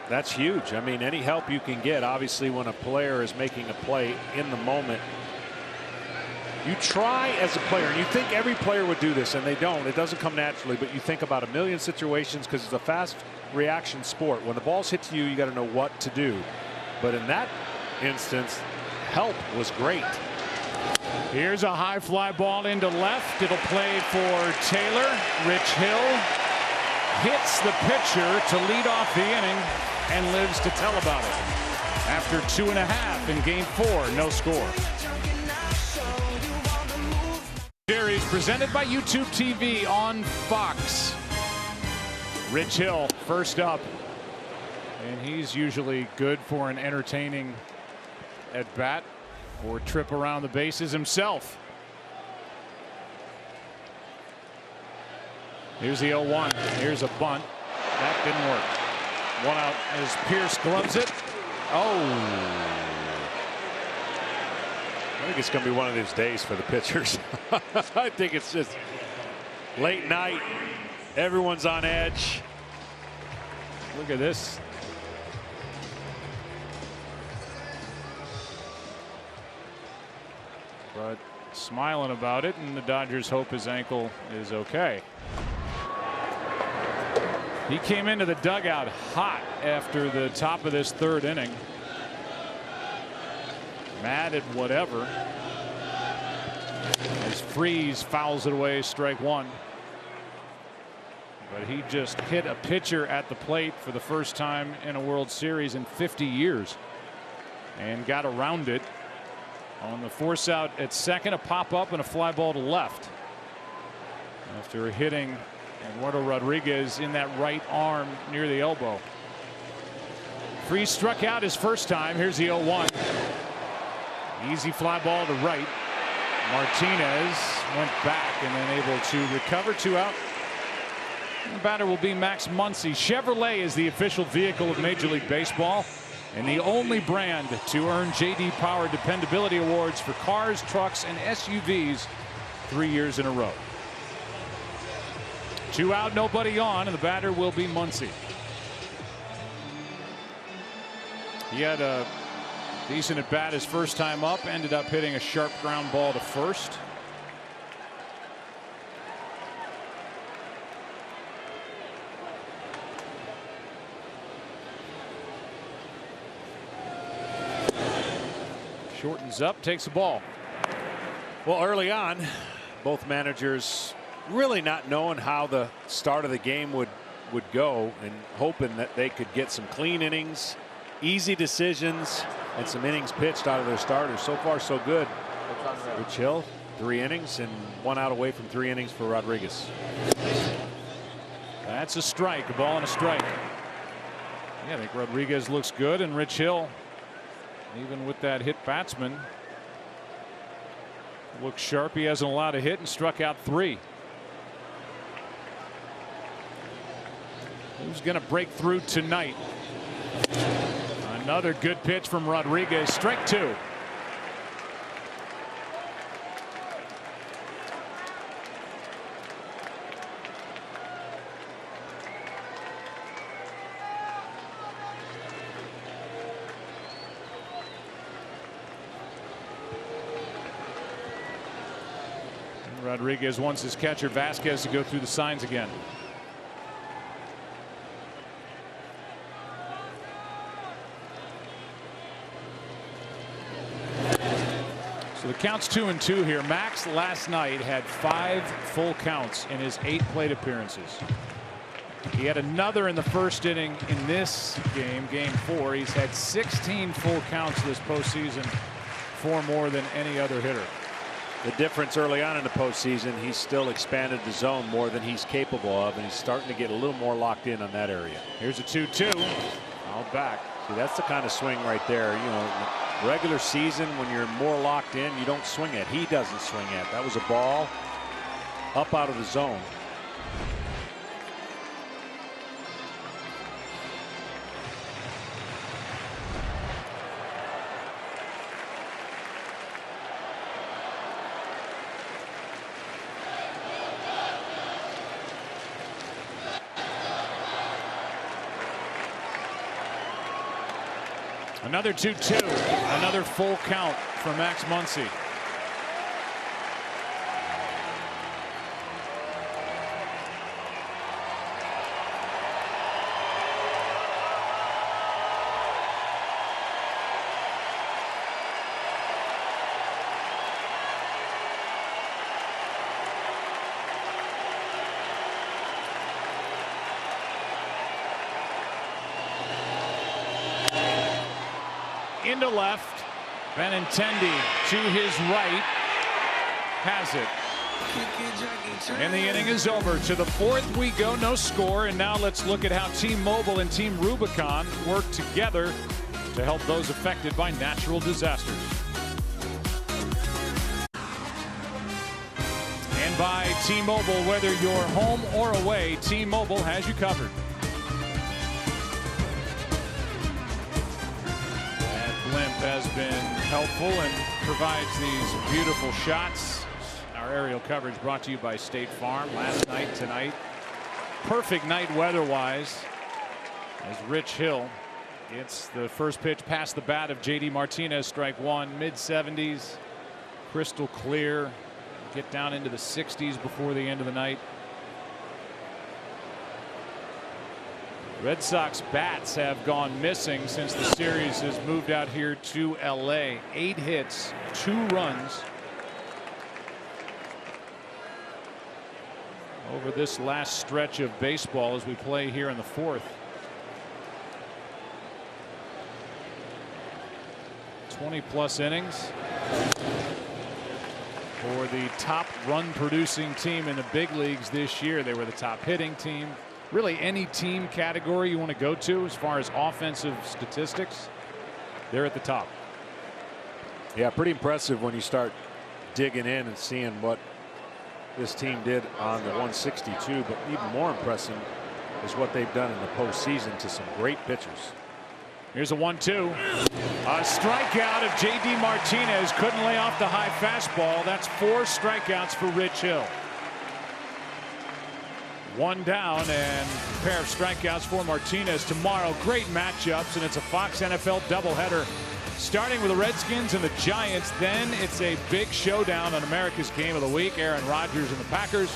That's huge. I mean, any help you can get, obviously, when a player is making a play in the moment, you try as a player, and you think every player would do this, and they don't. It doesn't come naturally, but you think about a million situations because it's a fast reaction sport. When the ball's hit to you, you got to know what to do. But in that instance, help was great. Here's a high fly ball into left. It'll play for Taylor. Rich Hill hits the pitcher to lead off the inning and lives to tell about it. After 2.5 in game 4, no score. Series presented by YouTube TV on Fox. Rich Hill first up, and he's usually good for an entertaining at bat or trip around the bases himself. Here's the 0-1. Here's a bunt. That didn't work. 1 out as Pearce gloves it. Oh. I think it's going to be one of those days for the pitchers. I think it's just late night. Everyone's on edge. Look at this. But smiling about it, and the Dodgers hope his ankle is okay. He came into the dugout hot after the top of this 3rd inning. Mad at whatever. As Freese fouls it away, strike 1. But he just hit a pitcher at the plate for the first time in a World Series in 50 years and got around it on the force out at second, a pop up and a fly ball to left after hitting Eduardo Rodriguez in that right arm near the elbow. Freese struck out his first time. Here's the 0-1. Easy fly ball to right. Martinez went back and then able to recover 2 out. The batter will be Max Muncy. Chevrolet is the official vehicle of Major League Baseball and the only brand to earn J.D. Power Dependability Awards for cars, trucks, and SUVs 3 years in a row. 2 out, nobody on, and the batter will be Muncy. He had a decent at bat his first time up, ended up hitting a sharp ground ball to first. Shortens up, takes the ball. Well, early on, both managers really not knowing how the start of the game would go and hoping that they could get some clean innings, easy decisions, and some innings pitched out of their starters. So far, so good. Rich Hill, 3 innings and 1 out away from 3 innings for Rodriguez. That's a strike, a ball and a strike. Yeah, I think Rodriguez looks good, and Rich Hill, even with that hit batsman, looks sharp. He hasn't allowed a hit and struck out 3. Who's going to break through tonight? Another good pitch from Rodriguez. Strike 2. Rodriguez wants his catcher Vasquez to go through the signs again. So the count's 2-2 here. Max last night had 5 full counts in his 8 plate appearances. He had another in the first inning in this game, game 4. He's had 16 full counts this postseason, 4 more than any other hitter. The difference early on in the postseason, he's still expanded the zone more than he's capable of, and he's starting to get a little more locked in on that area. Here's a 2-2. Fouled back. See, that's the kind of swing right there. You know, regular season, when you're more locked in, you don't swing at. He doesn't swing at. That was a ball up out of the zone. Another 2-2. Another full count for Max Muncy. Into left. Benintendi to his right. Has it. And the inning is over. To the 4th we go. No score. And now let's look at how T-Mobile and Team Rubicon work together to help those affected by natural disasters. And by T-Mobile, whether you're home or away, T-Mobile has you covered. Blimp has been helpful and provides these beautiful shots. Our aerial coverage brought to you by State Farm. Last night, tonight, perfect night weather-wise, as Rich Hill gets the first pitch past the bat of J.D. Martinez, strike 1, mid-70s, crystal clear. Get down into the 60s before the end of the night. Red Sox bats have gone missing since the series has moved out here to LA. 8 hits, 2 runs over this last stretch of baseball as we play here in the 4th. 20+ innings for the top run producing team in the big leagues this year. They were the top hitting team. Really, any team category you want to go to as far as offensive statistics, they're at the top. Yeah, pretty impressive when you start digging in and seeing what this team did on the 162. But even more impressive is what they've done in the postseason to some great pitchers. Here's a 1-2. A strikeout of J.D. Martinez. Couldn't lay off the high fastball. That's 4 strikeouts for Rich Hill. 1 down and a pair of strikeouts for Martinez tomorrow. Great matchups, and it's a Fox NFL doubleheader. Starting with the Redskins and the Giants, then it's a big showdown on America's Game of the Week. Aaron Rodgers and the Packers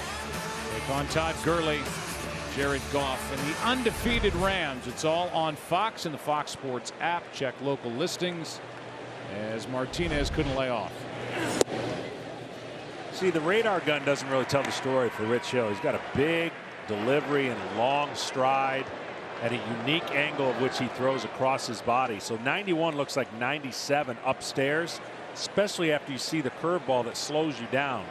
take on Todd Gurley, Jared Goff, and the undefeated Rams. It's all on Fox and the Fox Sports app. Check local listings as Martinez couldn't lay off. See, the radar gun doesn't really tell the story for Rich Hill. He's got a big delivery and a long stride at a unique angle of which he throws across his body. So 91 looks like 97 upstairs, especially after you see the curveball that slows you down.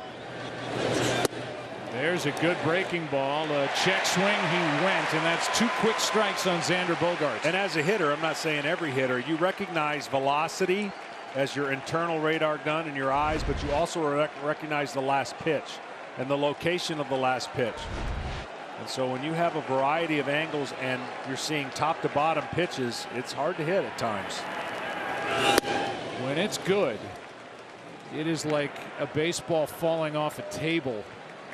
There's a good breaking ball. A check swing, he went, and that's 2 quick strikes on Xander Bogaerts. And as a hitter, I'm not saying every hitter, you recognize velocity as your internal radar gun in your eyes, but you also recognize the last pitch and the location of the last pitch. And so when you have a variety of angles and you're seeing top to bottom pitches, it's hard to hit at times. When it's good, it is like a baseball falling off a table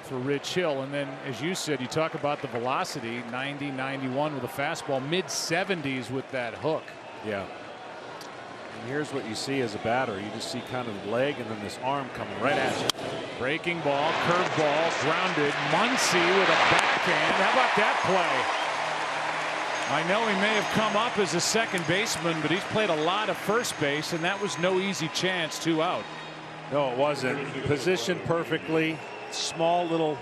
for Rich Hill. And then, as you said, you talk about the velocity, 90, 91 with a fastball, mid-70s with that hook. Yeah. And here's what you see as a batter. You just see kind of the leg and then this arm coming right at you. Breaking ball, curveball, grounded. Muncy with a backhand. How about that play? I know he may have come up as a second baseman, but he's played a lot of first base, and that was no easy chance. 2 out. No, it wasn't. Positioned perfectly. Small little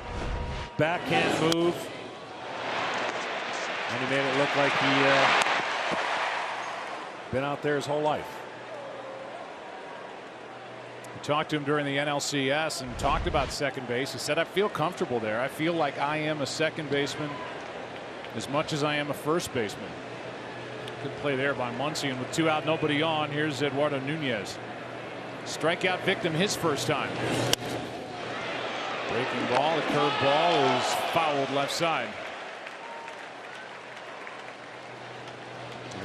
backhand move. And he made it look like he been out there his whole life. Talked to him during the NLCS and talked about second base. He said, I feel comfortable there. I feel like I am a second baseman as much as I am a first baseman. Good play there by Muncy, and with 2 out, nobody on, here's Eduardo Nunez. Strikeout victim his first time. Breaking ball, the curveball is fouled left side.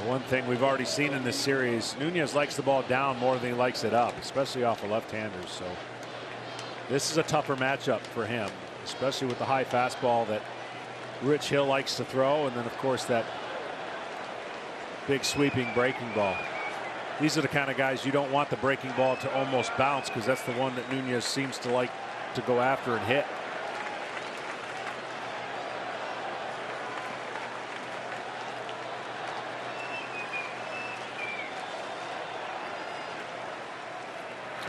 One thing we've already seen in this series, Nunez likes the ball down more than he likes it up, especially off of left-handers. So this is a tougher matchup for him, especially with the high fastball that Rich Hill likes to throw, and then of course that big sweeping breaking ball. These are the kind of guys you don't want the breaking ball to almost bounce, because that's the one that Nunez seems to like to go after and hit.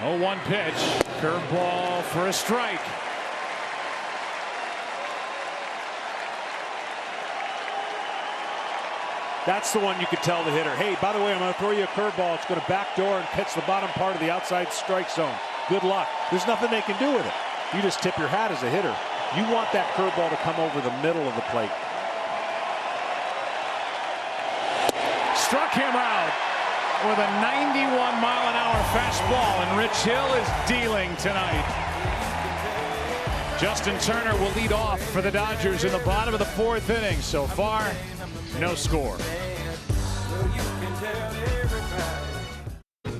Oh, 1 pitch. Curveball for a strike. That's the one you could tell the hitter, hey, by the way, I'm going to throw you a curveball. It's going to backdoor and catch the bottom part of the outside strike zone. Good luck. There's nothing they can do with it. You just tip your hat as a hitter. You want that curveball to come over the middle of the plate. Struck him out with a 91-mile-an-hour fastball, and Rich Hill is dealing tonight. Justin Turner will lead off for the Dodgers in the bottom of the 4th inning. So far, no score.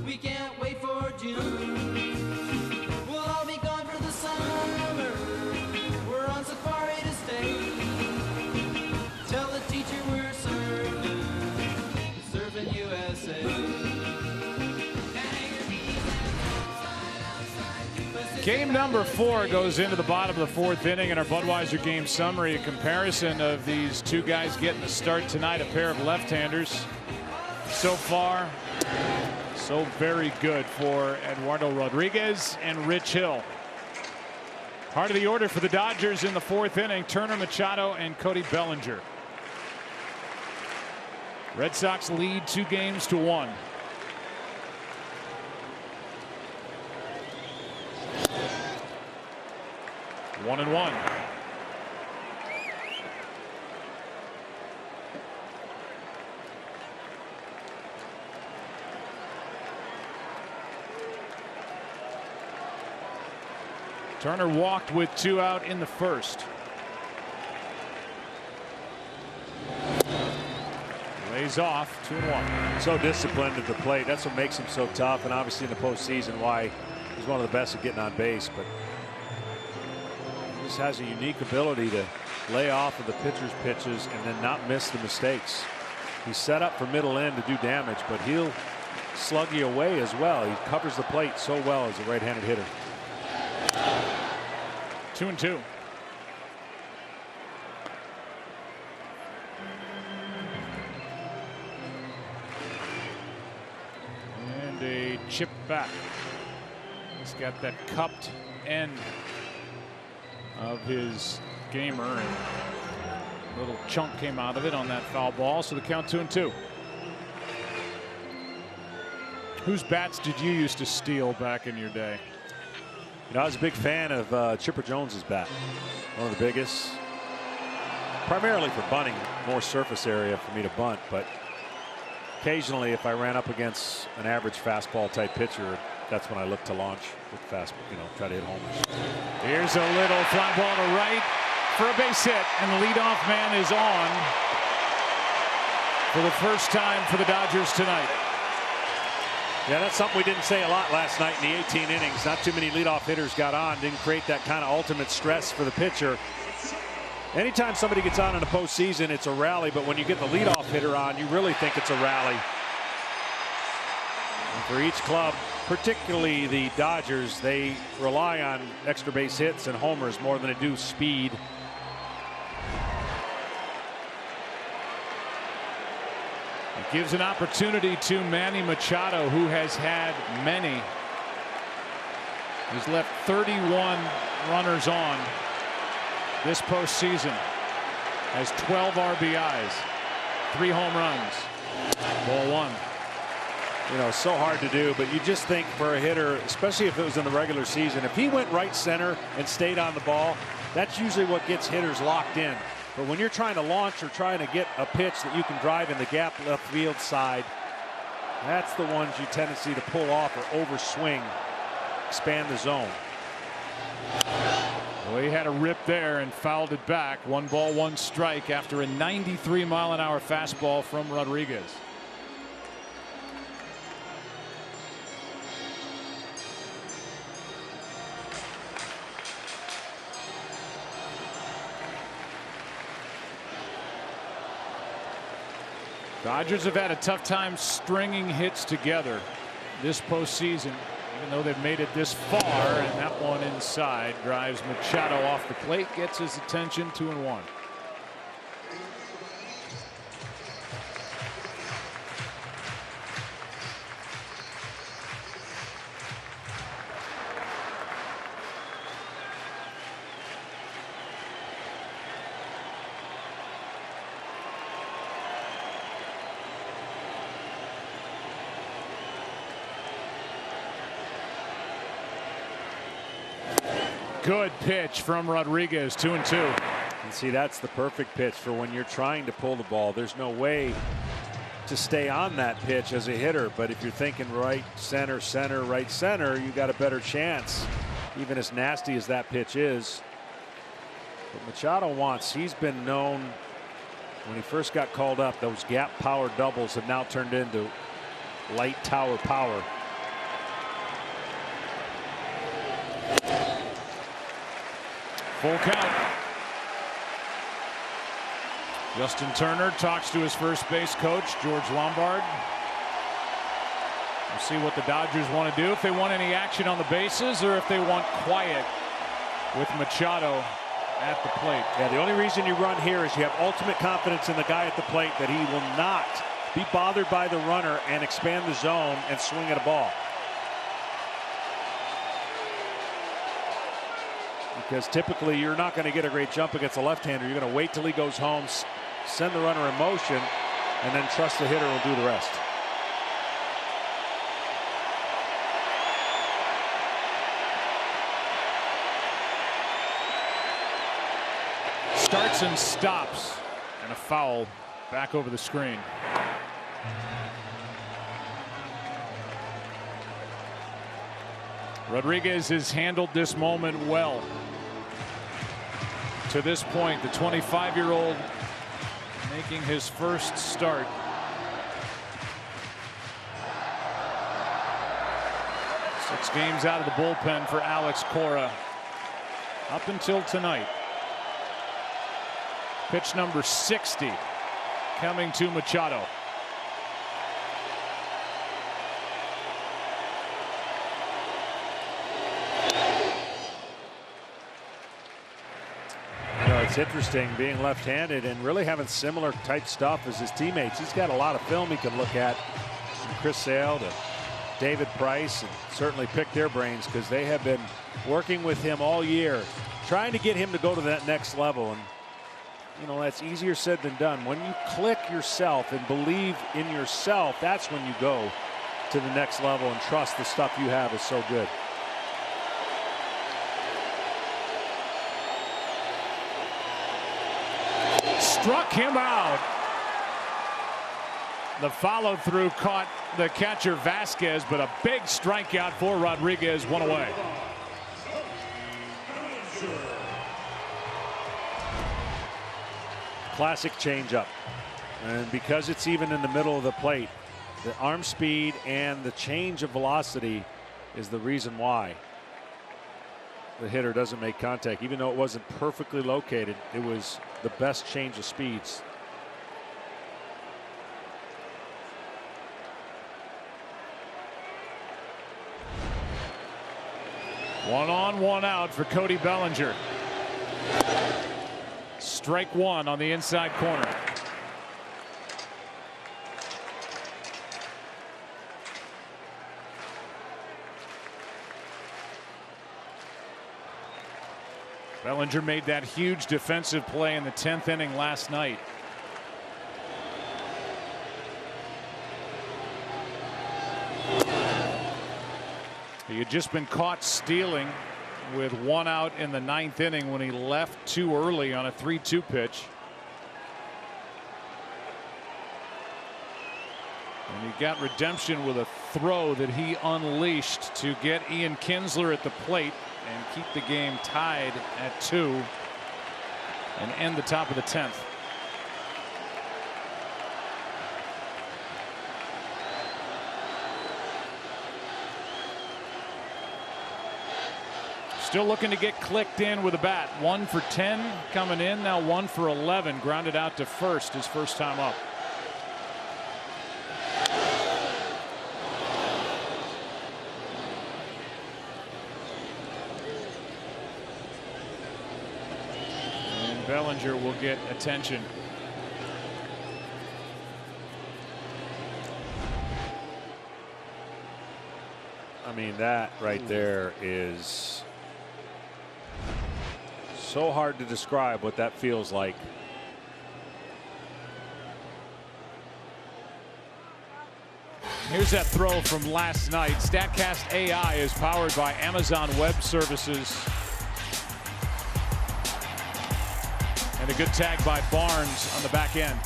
We can't wait for June. We'll all be gone for the summer. We're on safari to stay. Tell the teacher we're surfing USA. Game number 4 goes into the bottom of the 4th inning, and our Budweiser game summary, a comparison of these two guys getting the start tonight, a pair of left-handers. So far, so very good for Eduardo Rodriguez and Rich Hill. Heart of the order for the Dodgers in the 4th inning, Turner, Machado, and Cody Bellinger. Red Sox lead 2-1. One and one. Turner walked with 2 out in the first. Lays off, 2-1. So disciplined at the plate. That's what makes him so tough, and obviously in the postseason why he's one of the best at getting on base. But he just has a unique ability to lay off of the pitcher's pitches and then not miss the mistakes. He's set up for middle end to do damage, but he'll slug you away as well. He covers the plate so well as a right-handed hitter. 2-2. And a chip back. He's got that cupped end of his gamer, and a little chunk came out of it on that foul ball, so the count 2-2. Whose bats did you used to steal back in your day? You know, I was a big fan of Chipper Jones's bat. One of the biggest. Primarily for bunting, more surface area for me to bunt, but occasionally if I ran up against an average fastball type pitcher, that's when I look to launch with fastball, you know, try to hit homers. Here's a little fly ball to right for a base hit, and the leadoff man is on for the first time for the Dodgers tonight. Yeah, that's something we didn't say a lot last night in the 18 innings. Not too many leadoff hitters got on, didn't create that kind of ultimate stress for the pitcher. Anytime somebody gets on in the postseason, it's a rally, but when you get the leadoff hitter on, you really think it's a rally. And for each club, particularly the Dodgers, they rely on extra base hits and homers more than they do speed. It gives an opportunity to Manny Machado, who has had many. He's left 31 runners on this postseason. Has 12 RBIs, 3 home runs. Ball 1. You know, so hard to do, but you just think for a hitter, especially if it was in the regular season, if he went right center and stayed on the ball, that's usually what gets hitters locked in. But when you're trying to launch or trying to get a pitch that you can drive in the gap left field side, that's the ones you tendency to pull off or overswing, expand the zone. Well, he had a rip there and fouled it back. 1 ball, 1 strike after a 93-mile-an-hour fastball from Rodriguez. Dodgers have had a tough time stringing hits together this postseason, even though they've made it this far, and that one inside drives Machado off the plate, gets his attention. 2-1. Good pitch from Rodriguez. 2-2. And see, that's the perfect pitch for when you're trying to pull the ball. There's no way to stay on that pitch as a hitter, but if you're thinking right center, center, right center, you got a better chance, even as nasty as that pitch is. But Machado wants, he's been known when he first got called up, those gap power doubles have now turned into light tower power. Full count. Justin Turner talks to his first base coach, George Lombard. We'll see what the Dodgers want to do, if they want any action on the bases or if they want quiet with Machado at the plate. Yeah, the only reason you run here is you have ultimate confidence in the guy at the plate that he will not be bothered by the runner and expand the zone and swing at a ball. Because typically you're not going to get a great jump against a left-hander. You're going to wait till he goes home, send the runner in motion, and then trust the hitter will do the rest. Starts and stops, and a foul back over the screen. Rodriguez has handled this moment well. To this point, the 25-year-old making his first start. Six games out of the bullpen for Alex Cora up until tonight. Pitch number 60 coming to Machado. It's interesting being left-handed and really having similar type stuff as his teammates. He's got a lot of film he can look at, from Chris Sale to David Price, and certainly pick their brains because they have been working with him all year, trying to get him to go to that next level. And you know, that's easier said than done. When you click yourself and believe in yourself, that's when you go to the next level and trust the stuff you have is so good. Struck him out. The follow through caught the catcher Vasquez, but a big strikeout for Rodriguez, one away. Classic changeup, and because it's even in the middle of the plate, the arm speed and the change of velocity is the reason why the hitter doesn't make contact. Even though it wasn't perfectly located, it was the best change of speeds. One on, one out for Cody Bellinger. Strike one on the inside corner. Bellinger made that huge defensive play in the 10th inning last night. He had just been caught stealing with one out in the 9th inning when he left too early on a 3-2 pitch. And he got redemption with a throw that he unleashed to get Ian Kinsler at the plate and keep the game tied at 2 and end the top of the 10th. Still looking to get clicked in with a bat. 1 for 10 coming in, now 1 for 11. Grounded out to first his first time up. And Bellinger will get attention. I mean, that right there is so hard to describe what that feels like. Here's that throw from last night. StatCast AI is powered by Amazon Web Services. And a good tag by Barnes on the back end.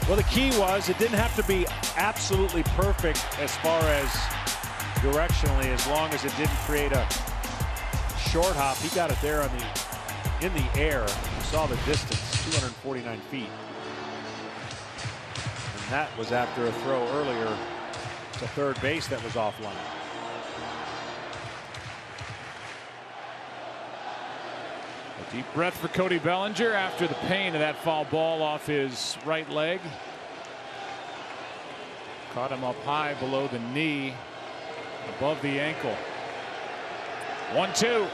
Well, the key was it didn't have to be absolutely perfect as far as directionally, as long as it didn't create a short hop. He got it there on in the air. You saw the distance, 249 feet. And that was after a throw earlier to third base that was offline. A deep breath for Cody Bellinger after the pain of that foul ball off his right leg. Caught him up high below the knee, above the ankle. 1-2.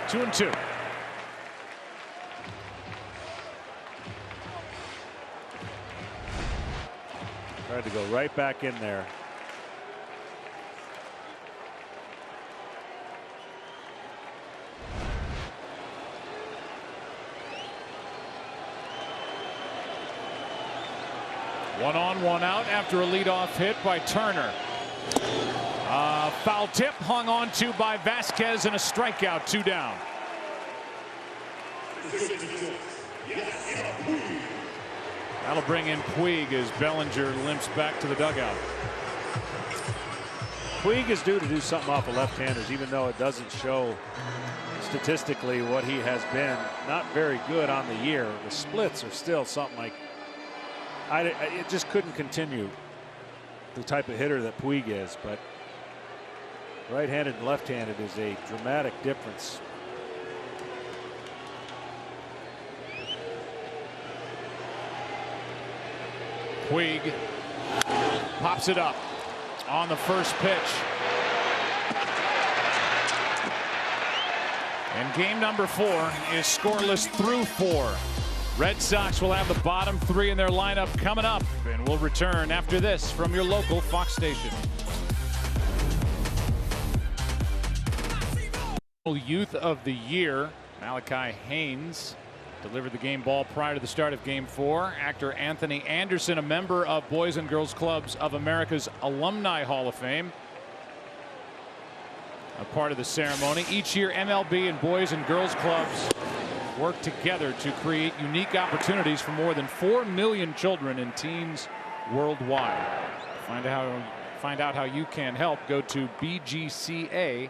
2-2. Tried to go right back in there. One on, one out after a leadoff hit by Turner. Foul tip hung on to by Vasquez and a strikeout, 2 down. That'll bring in Puig as Bellinger limps back to the dugout. Puig is due to do something off of left-handers, even though it doesn't show statistically what he has been. Not very good on the year. The splits are still something like, it just couldn't continue the type of hitter that Puig is, but right-handed and left-handed is a dramatic difference. Puig pops it up on the first pitch. And game number 4 is scoreless through 4. Red Sox will have the bottom 3 in their lineup coming up, and we'll return after this from your local Fox station. Youth of the Year, Malachi Haynes, delivered the game ball prior to the start of game 4. Actor Anthony Anderson, a member of Boys and Girls Clubs of America's Alumni Hall of Fame, a part of the ceremony. Each year, MLB and Boys and Girls Clubs work together to create unique opportunities for more than 4 million children and teens worldwide. Find out how you can help. Go to bgca.org.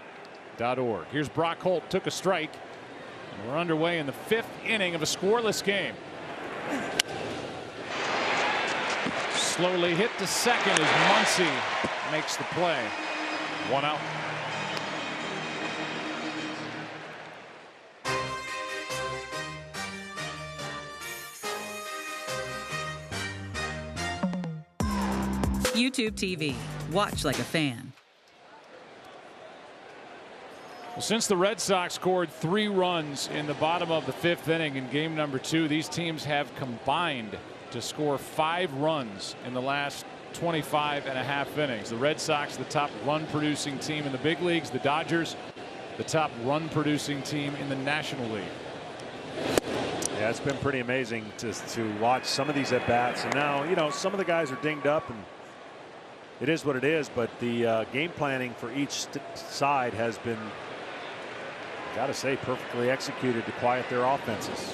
Here's Brock Holt, took a strike. And we're underway in the 5th inning of a scoreless game. Slowly hit to second as Muncy makes the play. 1 out. YouTube TV. Watch like a fan. Well, since the Red Sox scored 3 runs in the bottom of the 5th inning in game number 2, these teams have combined to score 5 runs in the last 25.5 innings. The Red Sox, the top run producing team in the big leagues. The Dodgers, the top run producing team in the National League. Yeah, it's been pretty amazing to watch some of these at bats. And now, you know, some of the guys are dinged up, and it is what it is. But the game planning for each side has been, got to say, perfectly executed to quiet their offenses.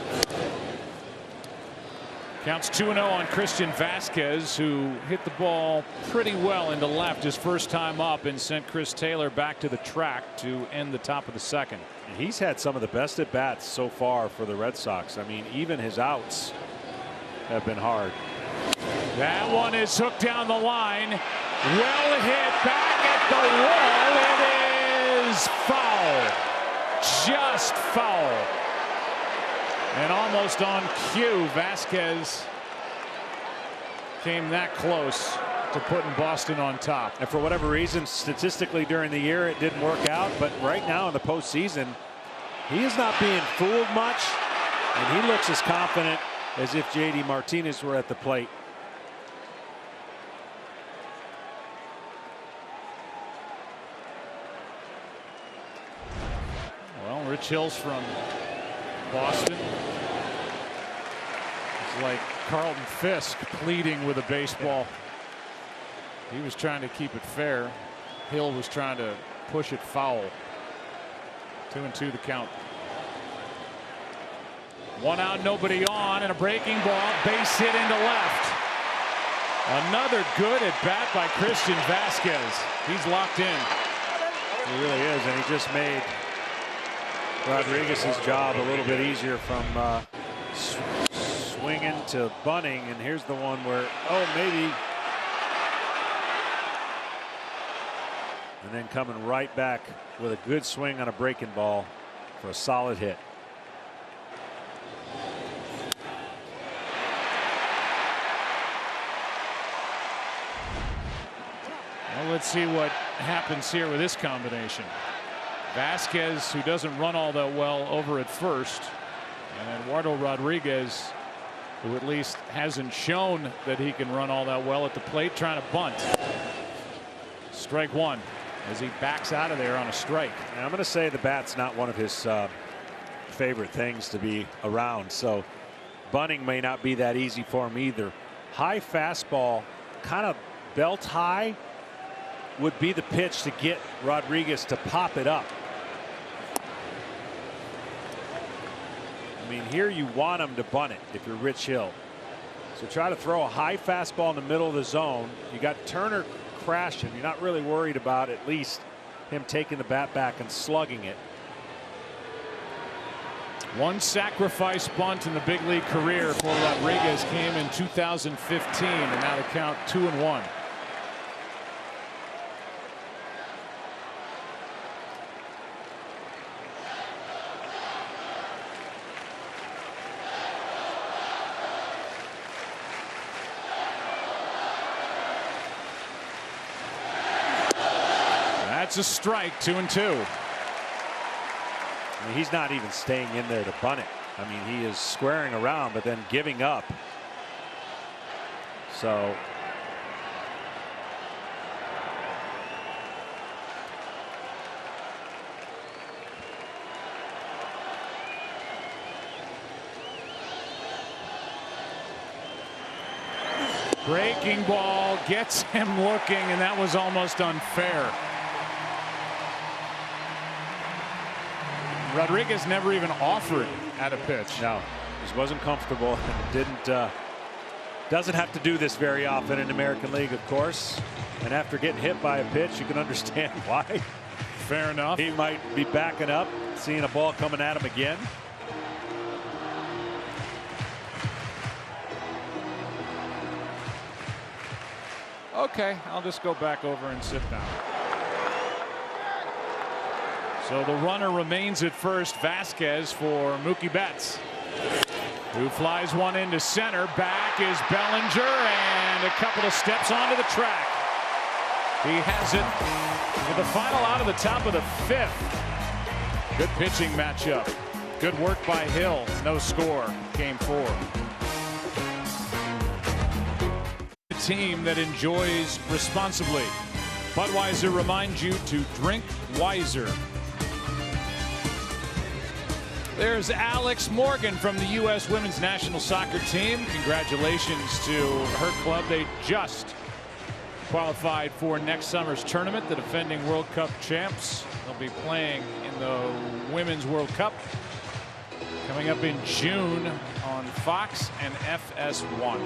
Counts 2-0 on Christian Vasquez, who hit the ball pretty well into left his first time up and sent Chris Taylor back to the track to end the top of the 2nd. He's had some of the best at bats so far for the Red Sox. I mean, even his outs have been hard. That one is hooked down the line. Well hit back at the wall. It is foul. Just foul. And almost on cue, Vasquez came that close to putting Boston on top. And for whatever reason, statistically during the year, it didn't work out. But right now in the postseason, he is not being fooled much. And he looks as confident as if JD Martinez were at the plate. Well, Rich Hill's from Boston. It's like Carlton Fisk pleading with a baseball. He was trying to keep it fair. Hill was trying to push it foul. 2-2 the count. 1 out, nobody on, and a breaking ball, base hit into left. Another good at bat by Christian Vasquez. He's locked in. He really is, and he just made Rodriguez's job a little bit easier from swinging to bunting. And here's the one where, oh, maybe. And then coming right back with a good swing on a breaking ball for a solid hit. let's see what happens here with this combination. Vasquez, who doesn't run all that well, over at first, and Eduardo Rodriguez, who at least hasn't shown that he can run all that well at the plate, trying to bunt. Strike one as he backs out of there on a strike. And I'm going to say the bat's not one of his favorite things to be around, so bunting may not be that easy for him either. High fastball, kind of belt high, would be the pitch to get Rodriguez to pop it up. I mean, here you want him to bunt it if you're Rich Hill. So try to throw a high fastball in the middle of the zone. You got Turner crashing. You're not really worried about at least him taking the bat back and slugging it. One sacrifice bunt in the big league career for Rodriguez came in 2015, and now the count 2-1. That's a strike, 2-2. I mean, he's not even staying in there to bunt it. I mean, he is squaring around, but then giving up. So breaking ball gets him looking, and that was almost unfair. Rodriguez never even offered at a pitch. No, just wasn't comfortable. Doesn't have to do this very often in American League, of course. And after getting hit by a pitch, you can understand why. Fair enough. He might be backing up, seeing a ball coming at him again. Okay, I'll just go back over and sit down. So the runner remains at first. Vasquez for Mookie Betts, who flies one into center. Back is Bellinger, and a couple of steps onto the track. He has it with the final out of the top of the fifth. Good pitching matchup. Good work by Hill. No score. Game 4. A team that enjoys responsibly. Budweiser reminds you to drink wiser. There's Alex Morgan from the U.S. Women's National Soccer Team. Congratulations to her club. They just qualified for next summer's tournament, the defending World Cup champs. They'll be playing in the Women's World Cup coming up in June on Fox and FS1.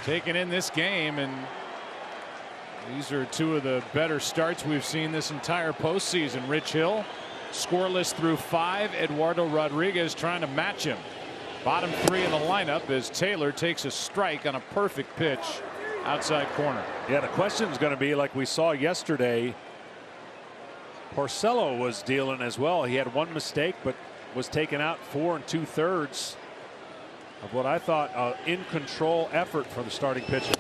Taking in this game, and these are two of the better starts we've seen this entire postseason. Rich Hill scoreless through 5. Eduardo Rodriguez trying to match him. Bottom 3 in the lineup as Taylor takes a strike on a perfect pitch outside corner. Yeah, the question is going to be like we saw yesterday. Porcello was dealing as well. He had one mistake, but was taken out 4 2/3 of what I thought an in control effort for the starting pitcher.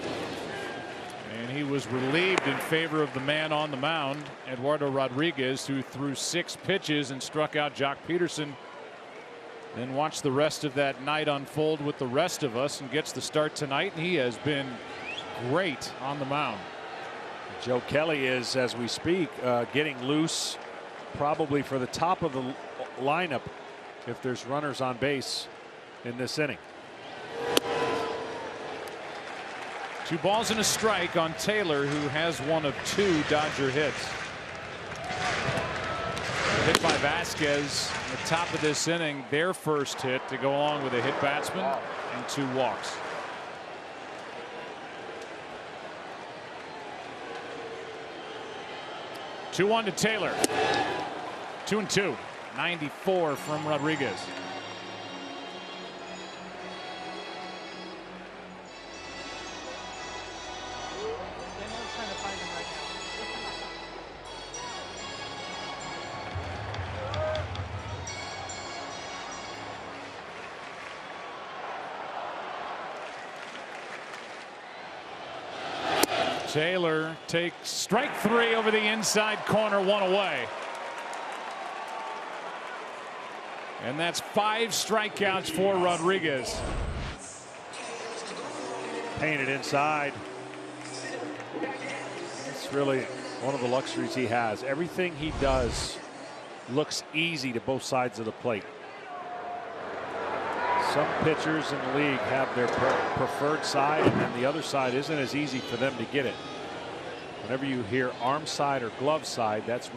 And he was relieved in favor of the man on the mound, Eduardo Rodriguez, who threw 6 pitches and struck out Jock Peterson. Then watch the rest of that night unfold with the rest of us and gets the start tonight. He has been great on the mound. Joe Kelly is, as we speak, getting loose probably for the top of the lineup if there's runners on base in this inning. 2 balls and a strike on Taylor, who has one of 2 Dodger hits. Hit by Vasquez at the top of this inning, their first hit to go along with a hit batsman and 2 walks. Two-1 to Taylor. 2-2. 94 from Rodriguez. Taylor takes strike 3 over the inside corner, 1 away. And that's 5 strikeouts for Rodriguez. Painted inside. It's really one of the luxuries he has. Everything he does looks easy to both sides of the plate. Some pitchers in the league have their preferred side, and then the other side isn't as easy for them to get it. Whenever you hear arm side or glove side, that's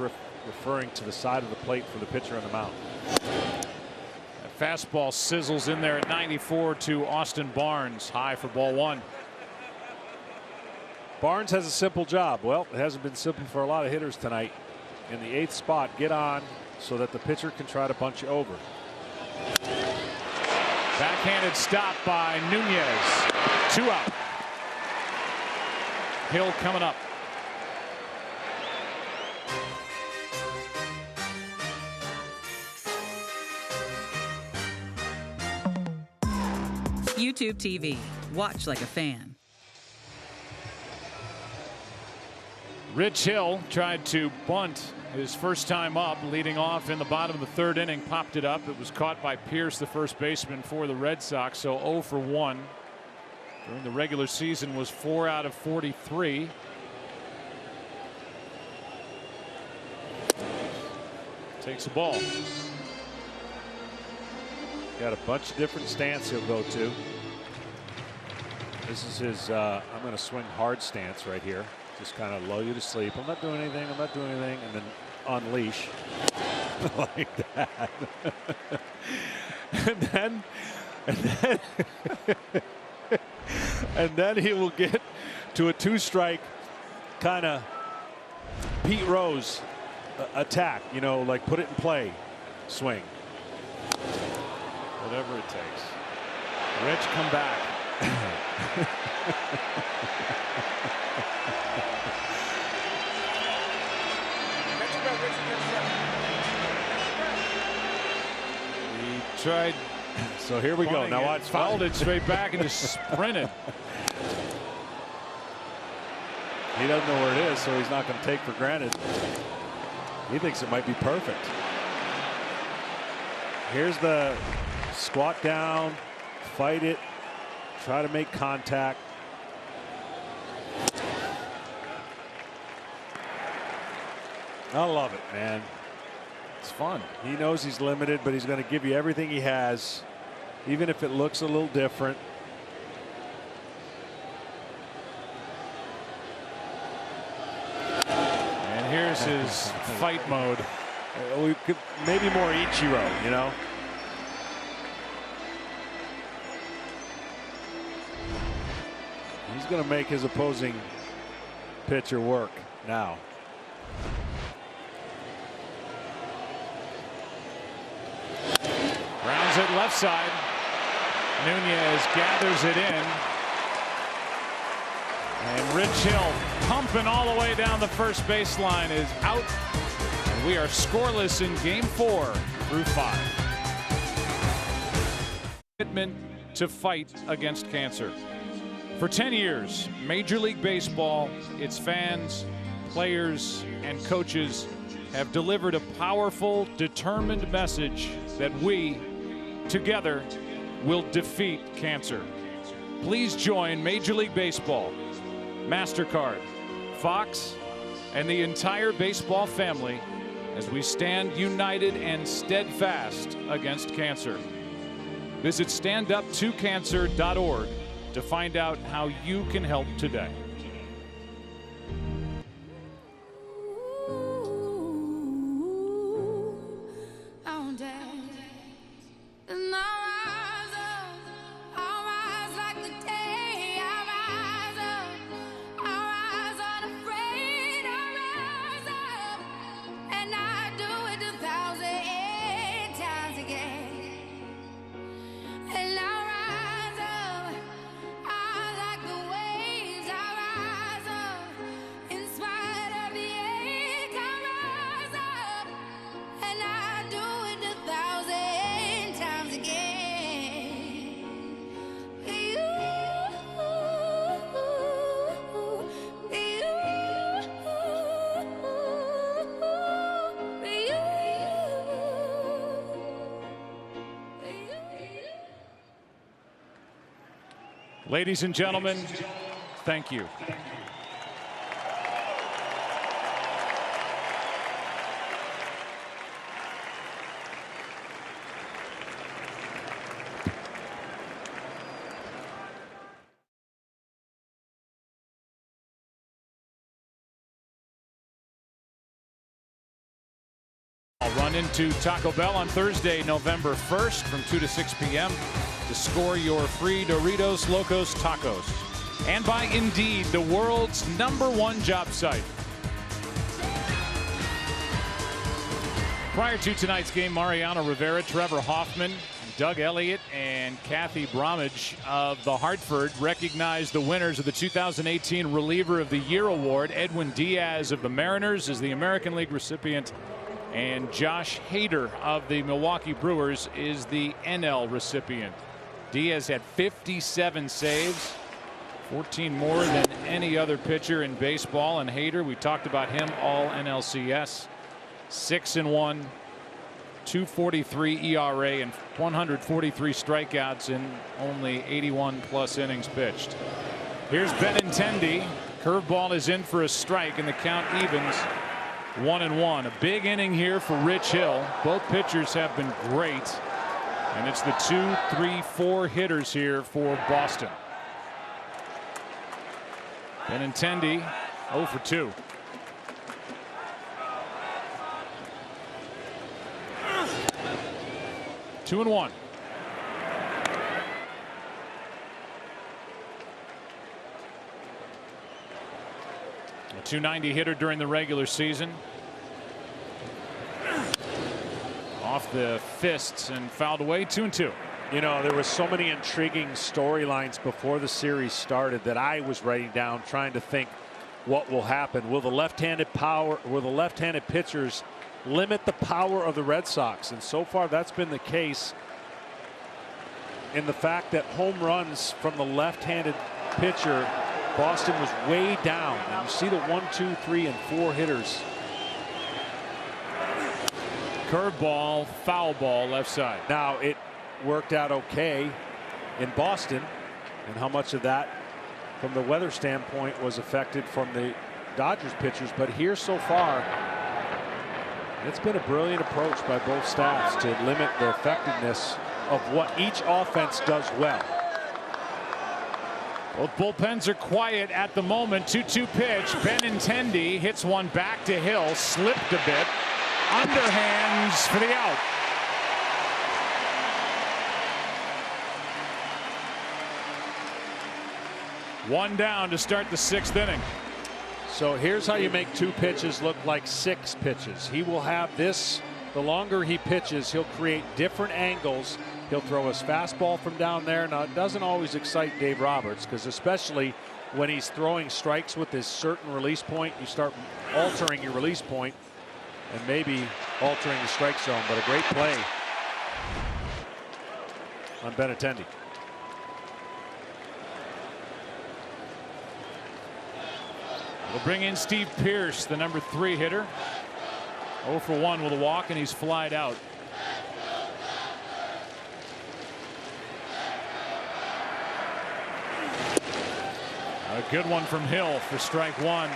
referring to the side of the plate for the pitcher on the mound. That fastball sizzles in there at 94 to Austin Barnes, high for ball 1. Barnes has a simple job. Well, it hasn't been simple for a lot of hitters tonight. In the 8th spot, get on so that the pitcher can try to bunch you over. Backhanded stop by Nunez. 2 out. Hill coming up. YouTube TV. Watch like a fan. Rich Hill tried to bunt his first time up, leading off in the bottom of the 3rd inning, popped it up. It was caught by Pierce, the first baseman for the Red Sox, so 0 for 1. During the regular season was 4 out of 43. Takes the ball. Got a bunch of different stance he'll go to. This is his I'm going to swing hard stance right here. Just kind of lull you to sleep. I'm not doing anything. I'm not doing anything. And then unleash like that. and then he will get to a 2-strike kind of Pete Rose attack, you know, like put it in play swing. Whatever it takes. Rich, come back. He tried. So here we go. Now watch. Fouled it straight back and just sprinted. He doesn't know where it is, so he's not going to take for granted. He thinks it might be perfect. Here's the squat down, fight it, try to make contact. I love it, man. It's fun. He knows he's limited, but he's going to give you everything he has, even if it looks a little different. And here's his fight mode. We could maybe more Ichiro, you know. He's going to make his opposing pitcher work now. Rounds it left side. Nunez gathers it in. And Rich Hill pumping all the way down the first baseline is out. And we are scoreless in game 4 through 5. Commitment to fight against cancer. For 10 years, Major League Baseball, its fans, players, and coaches have delivered a powerful, determined message that we, together, will defeat cancer. Please join Major League Baseball, MasterCard, Fox, and the entire baseball family as we stand united and steadfast against cancer. Visit standuptocancer.org to find out how you can help today. And I rise up, I like the waves, I rise Ladies and gentlemen, thank you. I'll run into Taco Bell on Thursday, November 1st from 2 to 6 p.m. to score your free Doritos Locos Tacos. And by Indeed, the world's #1 job site. Prior to tonight's game, Mariano Rivera, Trevor Hoffman, Doug Elliott, and Kathy Bromwich of the Hartford recognized the winners of the 2018 Reliever of the Year Award. Edwin Diaz of the Mariners is the American League recipient, and Josh Hader of the Milwaukee Brewers is the NL recipient. Diaz had 57 saves, 14 more than any other pitcher in baseball, and Hader, we talked about him, all NLCS, 6-1, 2.43 ERA and 143 strikeouts in only 81 plus innings pitched. Here's Benintendi. Curveball is in for a strike, and the count evens 1-1. A big inning here for Rich Hill. Both pitchers have been great, and it's the 2, 3, 4 hitters here for Boston. Benintendi 0 for 2. Two and 1. A .290 hitter during the regular season. Off the fists and fouled away. 2-2. You know, there were so many intriguing storylines before the series started that I was writing down, trying to think what will happen. Will the left-handed pitchers limit the power of the Red Sox? And so far that's been the case, in the fact that home runs from the left-handed pitcher, Boston was way down. And you see the 1, 2, 3, and 4 hitters. Curveball, foul ball, left side. Now it worked out okay in Boston, and how much of that from the weather standpoint was affected from the Dodgers pitchers. But here so far, it's been a brilliant approach by both staffs to limit the effectiveness of what each offense does well. Both bullpens are quiet at the moment. 2-2 pitch. Benintendi hits one back to Hill. Slipped a bit. Underhands for the out. One down to start the 6th inning. So here's how you make 2 pitches look like 6 pitches. He will have this. The longer he pitches, he'll create different angles. He'll throw his fastball from down there. Now, it doesn't always excite Dave Roberts, because especially when he's throwing strikes with his certain release point, you start altering your release point and maybe altering the strike zone. But a great play on Benintendi. We'll bring in Steve Pearce, the number 3 hitter. 0 for 1 with a walk, and he's flied out. A good one from Hill for strike 1.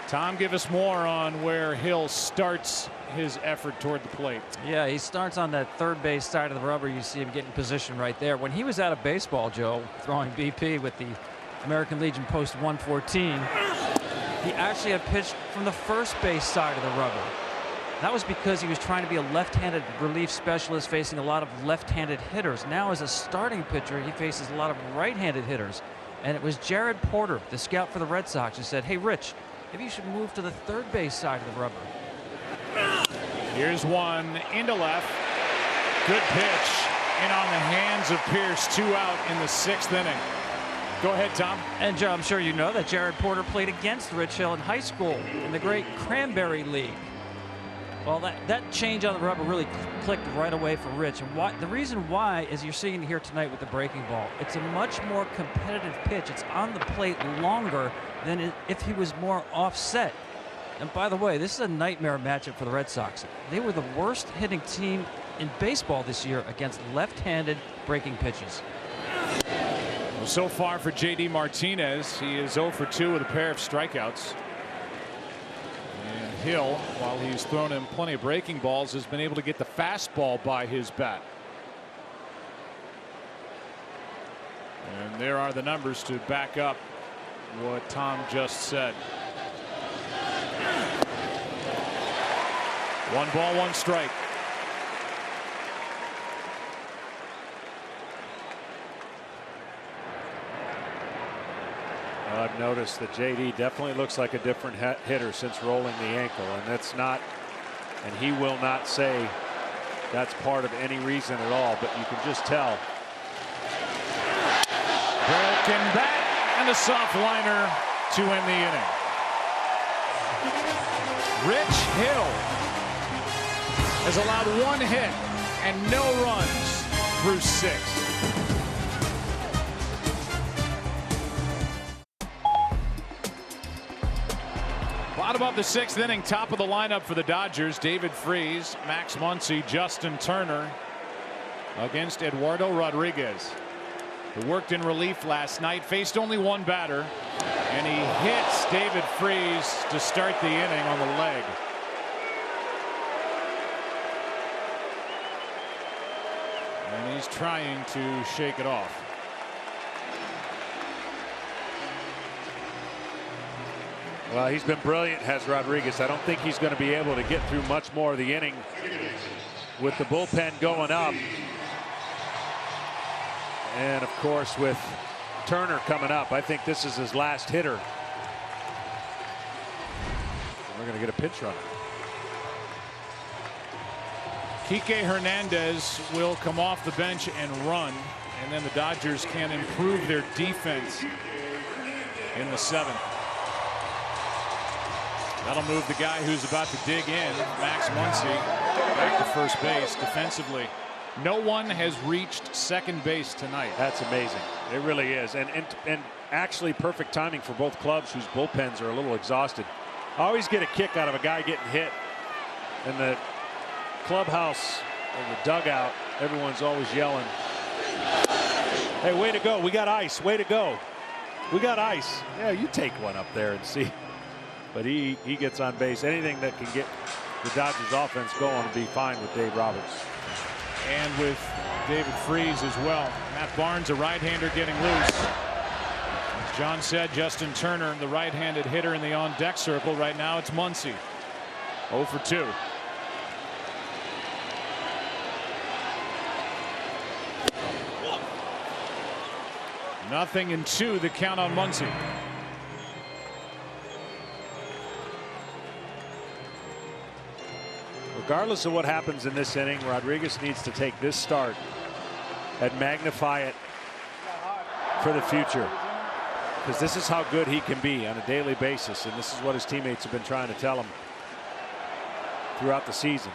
Tom, give us more on where Hill starts his effort toward the plate. Yeah, he starts on that third base side of the rubber. You see him getting position right there. When he was out of baseball, Joe, throwing BP with the American Legion post 114, he actually had pitched from the first base side of the rubber. That was because he was trying to be a left-handed relief specialist facing a lot of left-handed hitters. Now as a starting pitcher, he faces a lot of right-handed hitters. And it was Jared Porter, the scout for the Red Sox, who said, hey, Rich, maybe you should move to the third base side of the rubber. Here's one into left. Good pitch. And on the hands of Pearce, 2 out in the 6th inning. Go ahead, Tom. And Joe, I'm sure you know that Jared Porter played against Rich Hill in high school in the great Cranberry League. Well, that change on the rubber really clicked right away for Rich. And the reason why is you're seeing here tonight with the breaking ball. It's a much more competitive pitch. It's on the plate longer than if he was more offset. And by the way, this is a nightmare matchup for the Red Sox. They were the worst hitting team in baseball this year against left-handed breaking pitches. So far for JD Martinez, he is 0 for 2 with a pair of strikeouts. And Hill, while he's thrown him plenty of breaking balls, has been able to get the fastball by his bat. And there are the numbers to back up what Tom just said. 1 ball, 1 strike. I've noticed that JD definitely looks like a different hitter since rolling the ankle, and that's not, and he will not say that's part of any reason at all, but you can just tell. Broken bat and a soft liner to end the inning. Rich Hill has allowed 1 hit and no runs through 6. Bottom of the 6th inning, top of the lineup for the Dodgers. David Freese, Max Muncy, Justin Turner against Eduardo Rodriguez, who worked in relief last night, faced only 1 batter, and he hits David Freese to start the inning on the leg. And he's trying to shake it off. Well, he's been brilliant, has Rodriguez. I don't think he's going to be able to get through much more of the inning with the bullpen going up. And, of course, with Turner coming up, I think this is his last hitter. We're going to get a pinch runner. Kike Hernandez will come off the bench and run, and then the Dodgers can improve their defense in the 7th. That'll move the guy who's about to dig in, Max Muncy, back to first base defensively. No one has reached second base tonight. That's amazing. It really is. And actually perfect timing for both clubs whose bullpens are a little exhausted. I always get a kick out of a guy getting hit in the clubhouse or the dugout. Everyone's always yelling, "Hey, way to go. We got ice. Way to go. We got ice." Yeah, you take one up there and see. But he gets on base. Anything that can get the Dodgers offense going will be fine with Dave Roberts. And with David Freese as well. Matt Barnes, a right-hander, getting loose. As John said, Justin Turner, the right-handed hitter in the on-deck circle. Right now it's Muncy. 0 for 2. Nothing in 2, the count on Muncy. Regardless of what happens in this inning, Rodriguez needs to take this start and magnify it for the future, because this is how good he can be on a daily basis, and this is what his teammates have been trying to tell him throughout the season.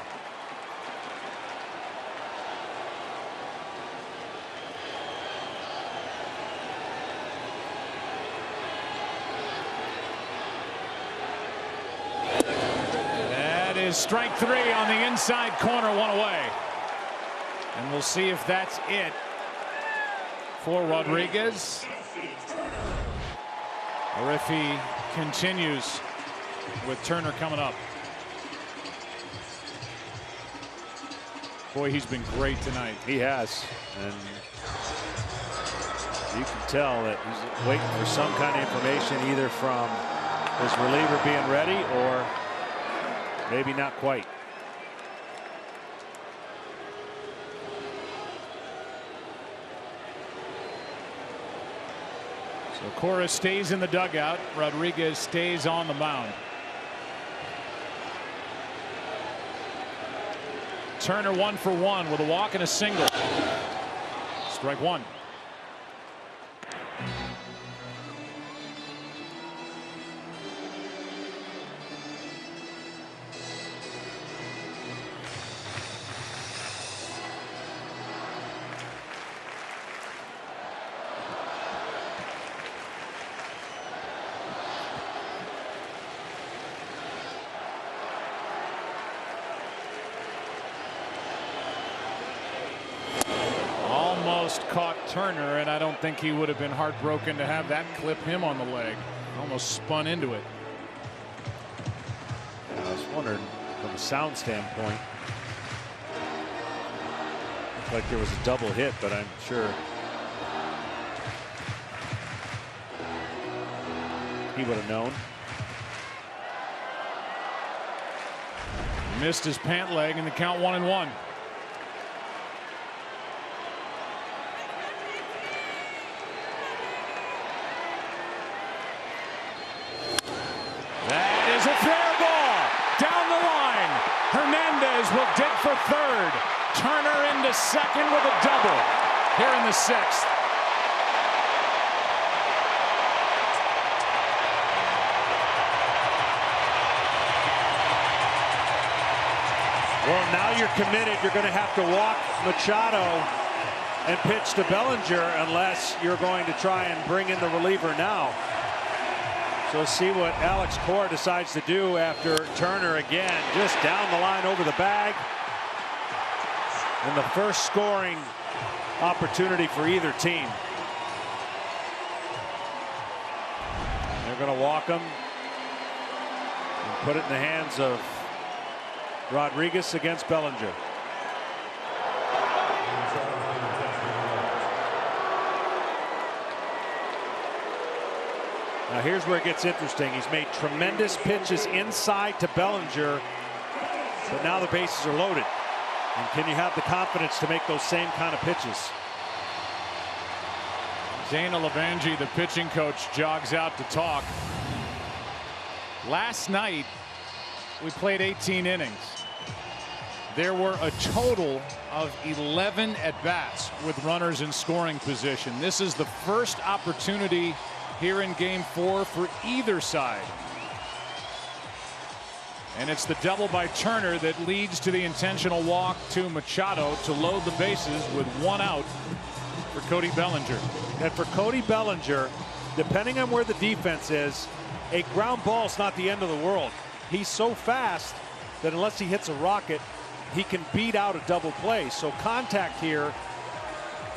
Strike 3 on the inside corner, 1 away. And we'll see if that's it for Rodriguez, or if he continues with Turner coming up. Boy, he's been great tonight. He has, and you can tell that he's waiting for some kind of information, either from his reliever being ready or maybe not quite. So Cora stays in the dugout. Rodriguez stays on the mound. Turner 1 for 1 with a walk and a single. Strike 1. almost caught Turner, and I don't think he would have been heartbroken to have that clip him on the leg. Almost spun into it. I was wondering from a sound standpoint. Looked like there was a double hit, but I'm sure he would have known. Missed his pant leg, and the count 1-1. That is a fair ball down the line. Hernandez will dig for third. Turner into second with a double here in the 6th. Well, now you're committed. You're going to have to walk Machado and pitch to Bellinger unless you're going to try and bring in the reliever now. So let's see what Alex Cora decides to do after Turner again, just down the line over the bag. And the first scoring opportunity for either team. They're going to walk him and put it in the hands of Rodriguez against Bellinger. Now here's where it gets interesting. He's made tremendous pitches inside to Bellinger, but now the bases are loaded. And can you have the confidence to make those same kind of pitches? Dana Lavangi, the pitching coach, jogs out to talk. Last night, we played 18 innings. There were a total of 11 at-bats with runners in scoring position. This is the first opportunity here in Game 4 for either side. And it's the double by Turner that leads to the intentional walk to Machado to load the bases with 1 out for Cody Bellinger. And for Cody Bellinger, depending on where the defense is, a ground ball is not the end of the world. He's so fast that unless he hits a rocket, he can beat out a double play. So contact here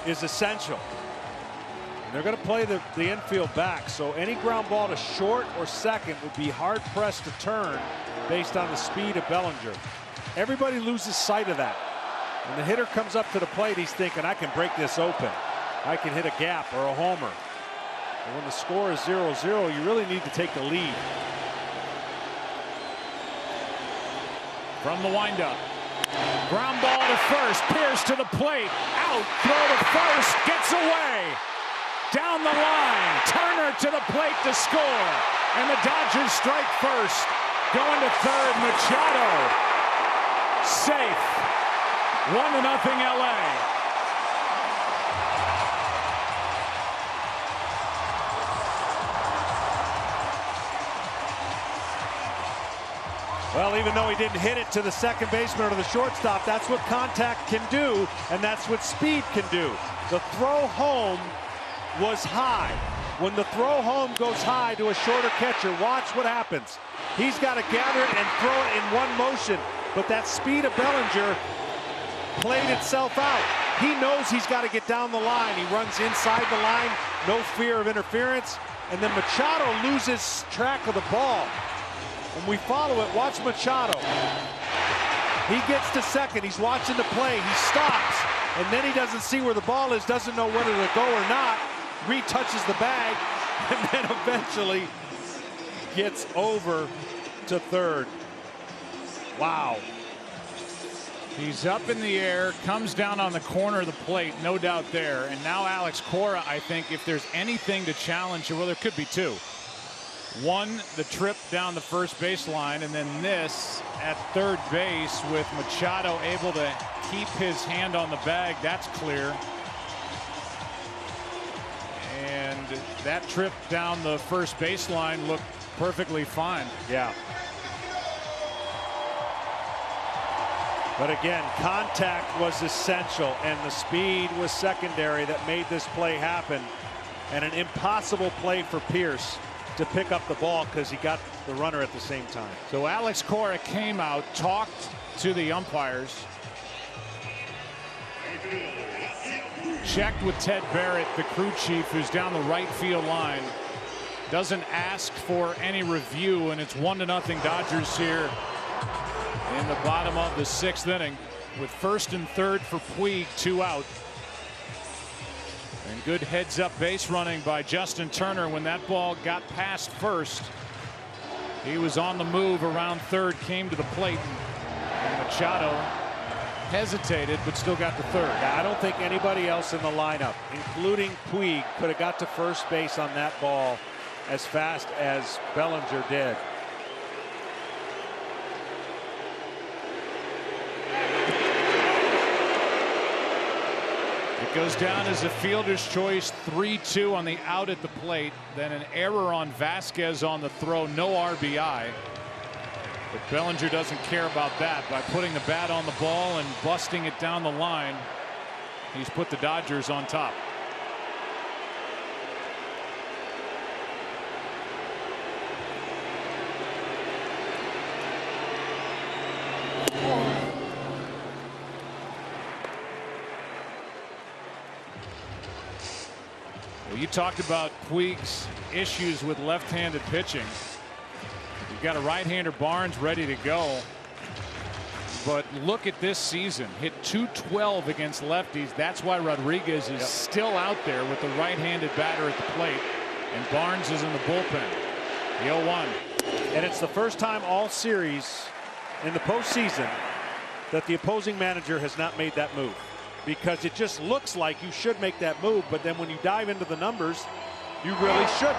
is essential. And they're going to play the infield back. So any ground ball to short or second would be hard pressed to turn based on the speed of Bellinger. Everybody loses sight of that. When the hitter comes up to the plate, he's thinking, I can break this open. I can hit a gap or a homer. And when the score is 0-0, you really need to take the lead. From the windup. Ground ball to first. Pierce to the plate. Out. Throw to first. Gets away. Down the line. Turner to the plate to score. And the Dodgers strike first. Going to third. Machado. Safe. 1-0 LA. Well, even though he didn't hit it to the second baseman or to the shortstop, that's what contact can do, and that's what speed can do. The throw home was high. When the throw home goes high to a shorter catcher, watch what happens. He's got to gather it and throw it in one motion, but that speed of Bellinger played itself out. He knows he's got to get down the line. He runs inside the line, no fear of interference, and then Machado loses track of the ball. When we follow it, watch Machado. He gets to second. He's watching the play. He stops, and then he doesn't see where the ball is, doesn't know whether to go or not, retouches the bag, and then eventually gets over to third. Wow. He's up in the air, comes down on the corner of the plate, no doubt there. And now Alex Cora, I think, if there's anything to challenge, well, there could be two. One, the trip down the first baseline, and then this at third base with Machado able to keep his hand on the bag. That's clear. And that trip down the first baseline looked perfectly fine. Yeah. But again, contact was essential, and the speed was secondary that made this play happen. And an impossible play for Pierce to pick up the ball because he got the runner at the same time. So Alex Cora came out, talked to the umpires. checked with Ted Barrett, the crew chief, who's down the right field line. Doesn't ask for any review, and it's 1-0 Dodgers here in the bottom of the 6th inning with first and third for Puig, 2 out. And good heads-up base running by Justin Turner when that ball got past first. He was on the move around third, came to the plate, and Machado hesitated but still got to third. I don't think anybody else in the lineup, including Puig, could have got to first base on that ball as fast as Bellinger did. It goes down as a fielder's choice, 3-2 on the out at the plate. Then an error on Vasquez on the throw, no RBI. But Bellinger doesn't care about that. By putting the bat on the ball and busting it down the line, he's put the Dodgers on top. Well, you talked about Puig's issues with left-handed pitching. You've got a right-hander, Barnes, ready to go. But look at this season. Hit .212 against lefties. That's why Rodriguez is still out there with the right-handed batter at the plate. And Barnes is in the bullpen. The 0-1. And it's the first time all series in the postseason that the opposing manager has not made that move. Because it just looks like you should make that move, but then when you dive into the numbers, you really shouldn't.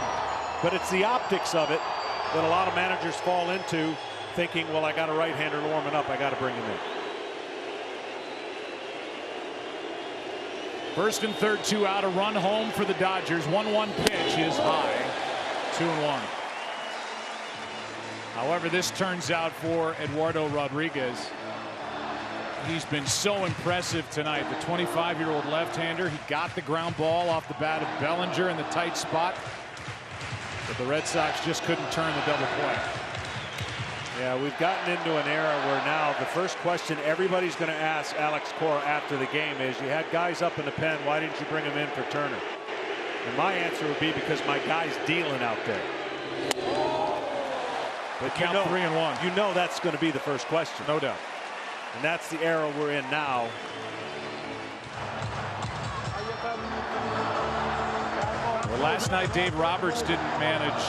But it's the optics of it that a lot of managers fall into, thinking, well, I got a right-hander warming up, I got to bring him in. First and third, 2 out, a run home for the Dodgers. 1-1 pitch is high, 2-1. However, this turns out for Eduardo Rodriguez. He's been so impressive tonight. The 25-year-old left-hander. He got the ground ball off the bat of Bellinger in the tight spot. But the Red Sox just couldn't turn the double play. Yeah, we've gotten into an era where now the first question everybody's going to ask Alex Cora after the game is, you had guys up in the pen, why didn't you bring him in for Turner? And my answer would be, because my guy's dealing out there. But count 3-1. You know that's going to be the first question. No doubt. And that's the era we're in now. Well, last night Dave Roberts didn't manage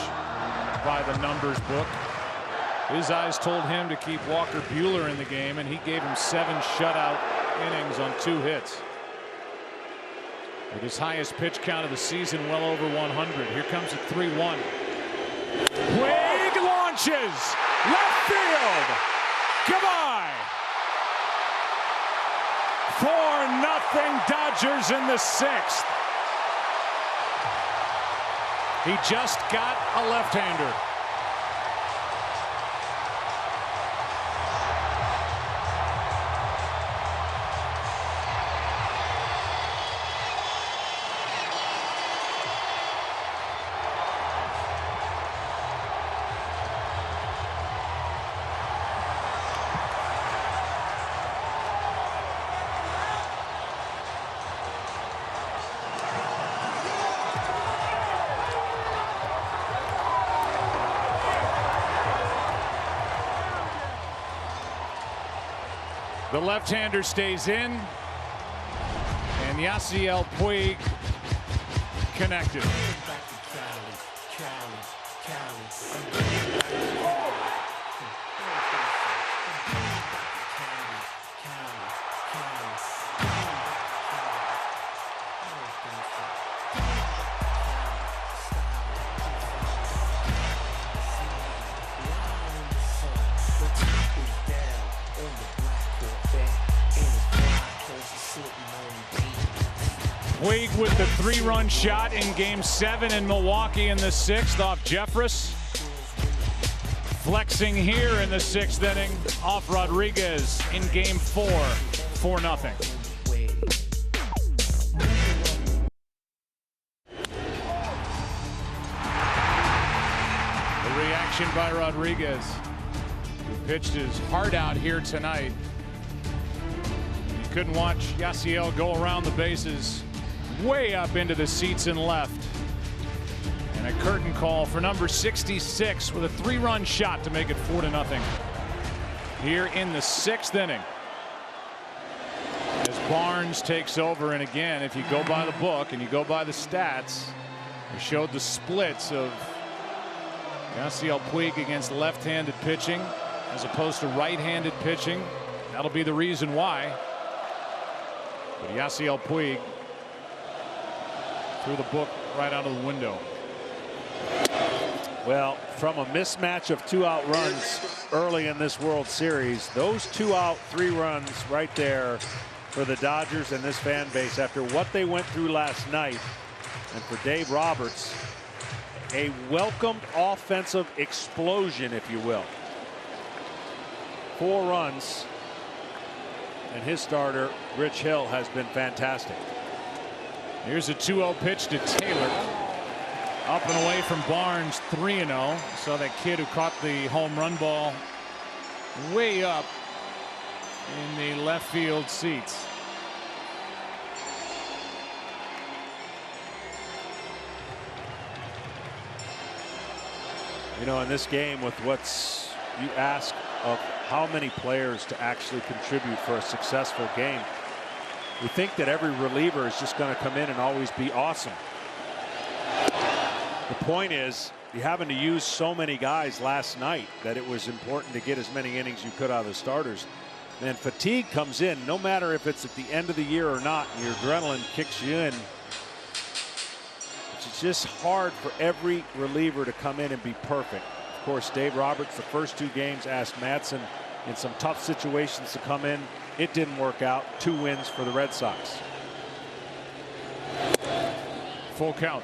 by the numbers book. His eyes told him to keep Walker Buehler in the game, and he gave him 7 shutout innings on 2 hits. With his highest pitch count of the season, well over 100. Here comes a 3-1. Puig launches left field. Goodbye. 4-0 Dodgers in the 6th. He just got a left-hander. The left-hander stays in, and Yasiel Puig connected. Puig with the 3-run shot in Game 7 in Milwaukee in the 6th off Jeffress. Flexing here in the 6th inning off Rodriguez in Game 4, 4-0. The reaction by Rodriguez, who pitched his heart out here tonight. You couldn't watch Yasiel go around the bases way up into the seats and left. And a curtain call for number 66 with a 3-run shot to make it 4-0 here in the 6th inning. As Barnes takes over, and again, if you go by the book and you go by the stats, they showed the splits of Yasiel Puig against left-handed pitching as opposed to right-handed pitching. That'll be the reason why. But Yasiel Puig threw the book right out of the window. Well, from a mismatch of 2-out runs early in this World Series, those 2-out 3 runs right there for the Dodgers and this fan base after what they went through last night, and for Dave Roberts, a welcomed offensive explosion, if you will. 4 runs, and his starter, Rich Hill, has been fantastic. Here's a 2-0 pitch to Taylor. Up and away from Barnes, 3-0. Saw that kid who caught the home run ball way up in the left field seats. You know, in this game, with what's you ask of how many players to actually contribute for a successful game, we think that every reliever is just going to come in and always be awesome. The point is, you having to use so many guys last night that it was important to get as many innings you could out of the starters. And fatigue comes in, no matter if it's at the end of the year or not, and your adrenaline kicks you in. It's just hard for every reliever to come in and be perfect. Of course, Dave Roberts, the first 2 games, asked Madsen in some tough situations to come in. It didn't work out. 2 wins for the Red Sox. Full count.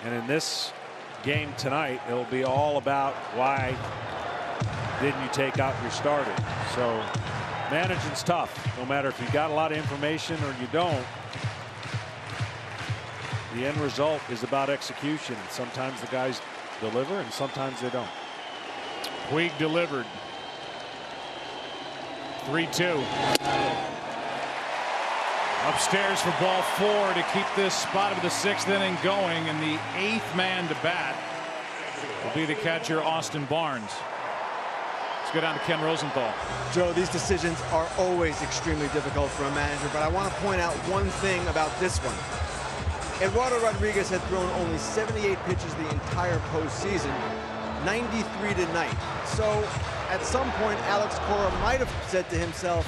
And in this game tonight, it'll be all about why didn't you take out your starter. So managing's tough, no matter if you got a lot of information or you don't. The end result is about execution. Sometimes the guys deliver and sometimes they don't. Puig delivered. 3-2. Upstairs for ball 4 to keep this spot of the 6th inning going, and the 8th man to bat will be the catcher Austin Barnes. Let's go down to Ken Rosenthal. Joe, these decisions are always extremely difficult for a manager, but I want to point out one thing about this one. Eduardo Rodriguez had thrown only 78 pitches the entire postseason, 93 tonight. So at some point, Alex Cora might have said to himself,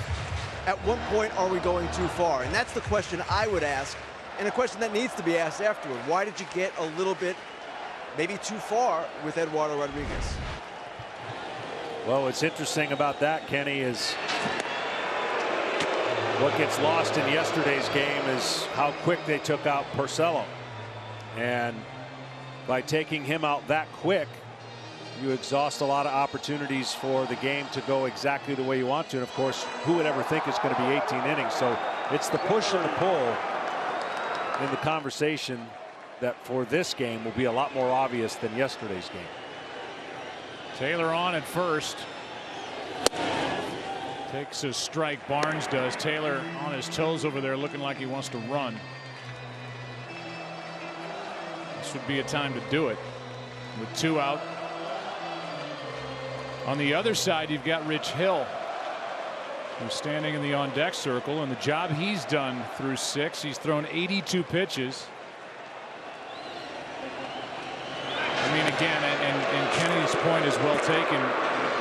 at what point are we going too far? And that's the question I would ask, and a question that needs to be asked afterward. Why did you get a little bit, maybe too far with Eduardo Rodriguez? Well, what's interesting about that, Kenny, is what gets lost in yesterday's game is how quick they took out Porcello. And by taking him out that quick, you exhaust a lot of opportunities for the game to go exactly the way you want to. And of course, who would ever think it's going to be 18 innings? So it's the push and the pull in the conversation that for this game will be a lot more obvious than yesterday's game. Taylor on at first. Takes a strike. Barnes does. Taylor on his toes over there, looking like he wants to run. This would be a time to do it with 2 out. On the other side, you've got Rich Hill, who's standing in the on-deck circle, and the job he's done through 6. He's thrown 82 pitches. I mean, again, and Kenny's point is well taken,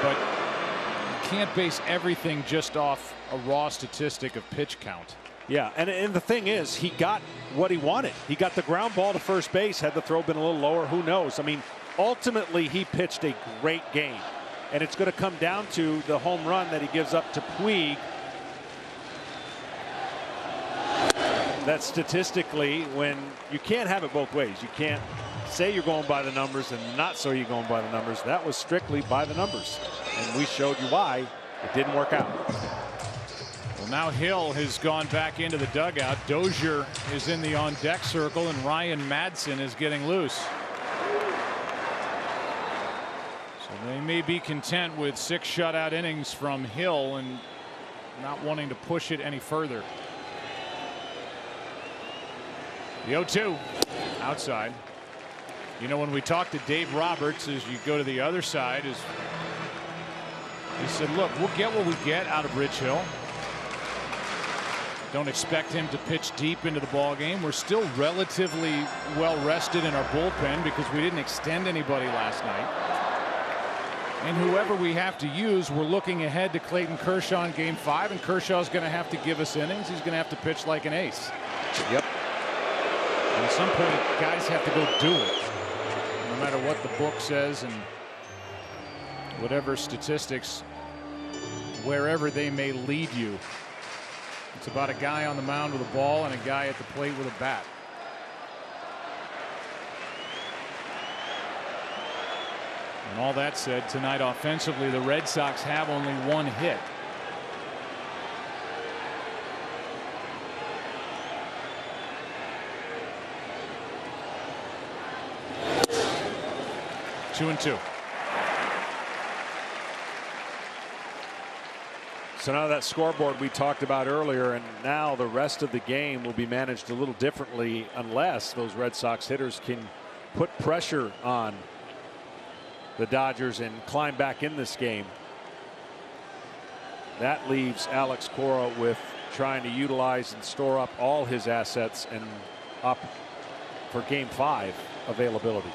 but you can't base everything just off a raw statistic of pitch count. Yeah, and the thing is, he got what he wanted. He got the ground ball to first base. Had the throw been a little lower, who knows? I mean, ultimately, he pitched a great game. And it's going to come down to the home run that he gives up to Puig. That statistically, when you can't have it both ways. You can't say you're going by the numbers and not so you're going by the numbers. That was strictly by the numbers. And we showed you why it didn't work out. Well, now Hill has gone back into the dugout. Dozier is in the on-deck circle, and Ryan Madsen is getting loose. They may be content with 6 shutout innings from Hill and not wanting to push it any further. The 0-2 outside. You know, when we talked to Dave Roberts, as you go to the other side, he said, look, we'll get what we get out of Rich Hill. Don't expect him to pitch deep into the ball game. We're still relatively well rested in our bullpen because we didn't extend anybody last night. And whoever we have to use, we're looking ahead to Clayton Kershaw in Game 5, and Kershaw's going to have to give us innings. He's going to have to pitch like an ace. Yep. And at some point, guys have to go do it. No matter what the book says and whatever statistics, wherever they may lead you. It's about a guy on the mound with a ball and a guy at the plate with a bat. And all that said, tonight offensively, the Red Sox have only one hit. Two and two. So now that scoreboard we talked about earlier, and now the rest of the game will be managed a little differently unless those Red Sox hitters can put pressure on the Dodgers and climb back in this game. That leaves Alex Cora with trying to utilize and store up all his assets and up for Game 5 availability.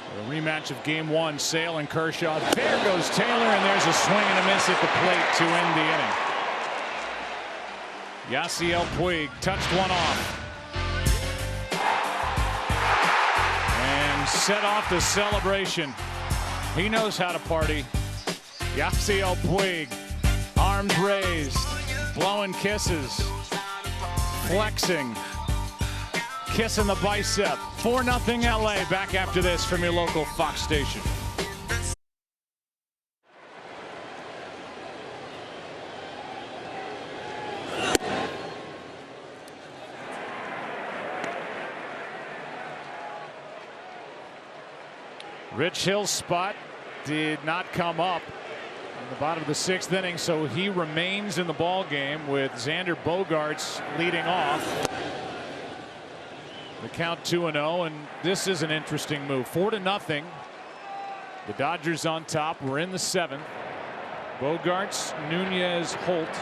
A rematch of Game 1, Sale and Kershaw. There goes Taylor, and there's a swing and a miss at the plate to end the inning. Yasiel Puig touched one off and set off the celebration. He knows how to party. Yasiel Puig, arms raised, blowing kisses, flexing, kissing the bicep. 4-0 LA. Back after this from your local Fox station. Rich Hill's spot did not come up in the bottom of the 6th inning, so he remains in the ball game with Xander Bogaerts leading off. The count 2-0, and this is an interesting move. 4-0. The Dodgers on top. We're in the 7th. Bogaerts, Nunez, Holt.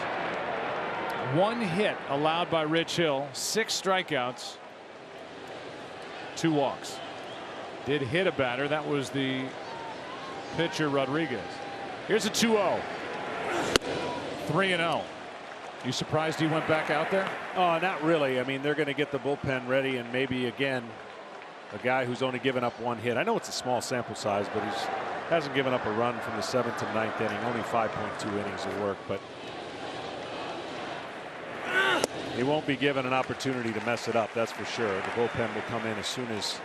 1 hit allowed by Rich Hill. 6 strikeouts. 2 walks. Did hit a batter. That was the pitcher Rodriguez. Here's a 2-0. 3-0. You surprised he went back out there? Oh, not really. I mean, they're going to get the bullpen ready, and maybe again a guy who's only given up 1 hit. I know it's a small sample size, but he hasn't given up a run from the 7th to 9th inning. Only 5.2 innings of work, but he won't be given an opportunity to mess it up. That's for sure. The bullpen will come in as soon as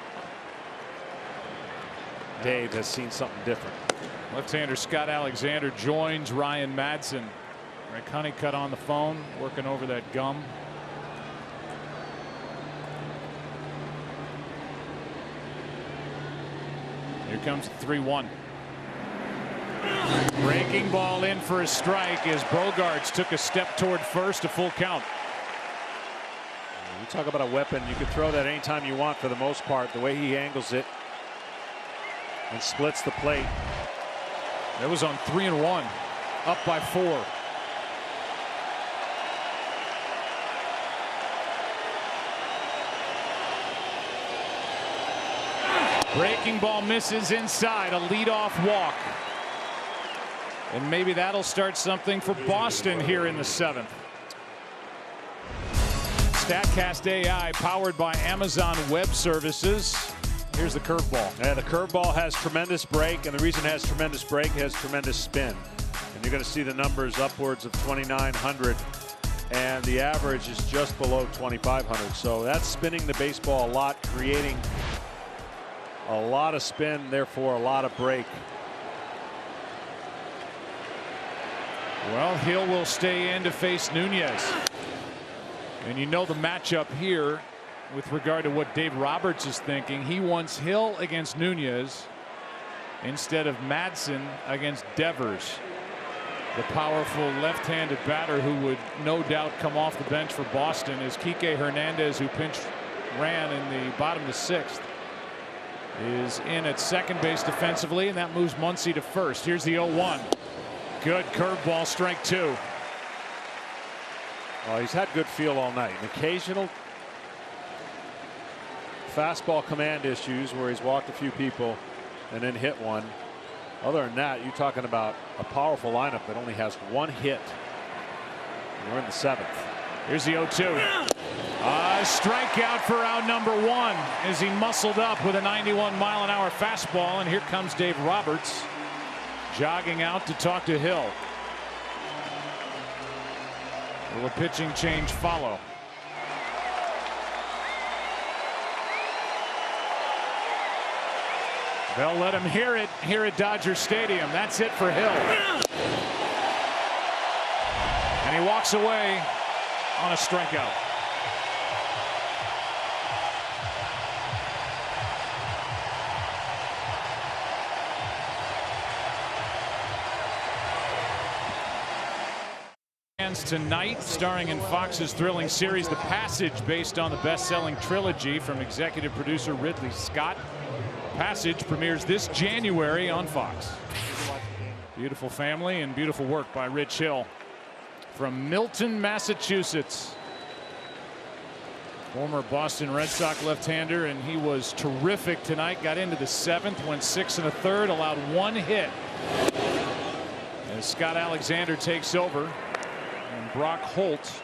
Dave has seen something different. Left-hander Scott Alexander joins Ryan Madson. Rick Honeycutt on the phone, working over that gum. Here comes the 3-1. Breaking ball in for a strike as Bogaerts took a step toward first, a full count. You talk about a weapon. You can throw that anytime you want for the most part. The way he angles it and splits the plate. That was on 3-1, up by 4. Breaking ball misses inside, a leadoff walk. And maybe that'll start something for Boston here in the 7th. StatCast AI powered by Amazon Web Services. Here's the curveball. Yeah, the curveball has tremendous break, and the reason it has tremendous break, it has tremendous spin. And you're going to see the numbers upwards of 2,900, and the average is just below 2,500. So that's spinning the baseball a lot, creating a lot of spin, therefore a lot of break. Well, Hill will stay in to face Nunez. And you know the matchup here with regard to what Dave Roberts is thinking. He wants Hill against Nunez instead of Madson against Devers. The powerful left-handed batter who would no doubt come off the bench for Boston is Kike Hernandez, who pinch ran in the bottom of the 6th. Is in at second base defensively, and that moves Muncy to first. Here's the 0-1. Good curveball, strike 2. Well, he's had good feel all night. An occasional fastball command issues where he's walked a few people and then hit one. Other than that, you're talking about a powerful lineup that only has 1 hit. We're in the 7th. Here's the 0-2. Strikeout for out number 1 as he muscled up with a 91-mile-an-hour fastball. And here comes Dave Roberts jogging out to talk to Hill. Will a pitching change follow? They'll let him hear it here at Dodger Stadium. That's it for Hill. And he walks away on a strikeout. Tonight, starring in Fox's thrilling series The Passage, based on the best-selling trilogy from executive producer Ridley Scott. Passage premieres this January on Fox. Beautiful family and beautiful work by Rich Hill from Milton, Massachusetts. Former Boston Red Sox left-hander, and he was terrific tonight. Got into the 7th, went 6 1/3, allowed 1 hit. As Scott Alexander takes over, and Brock Holt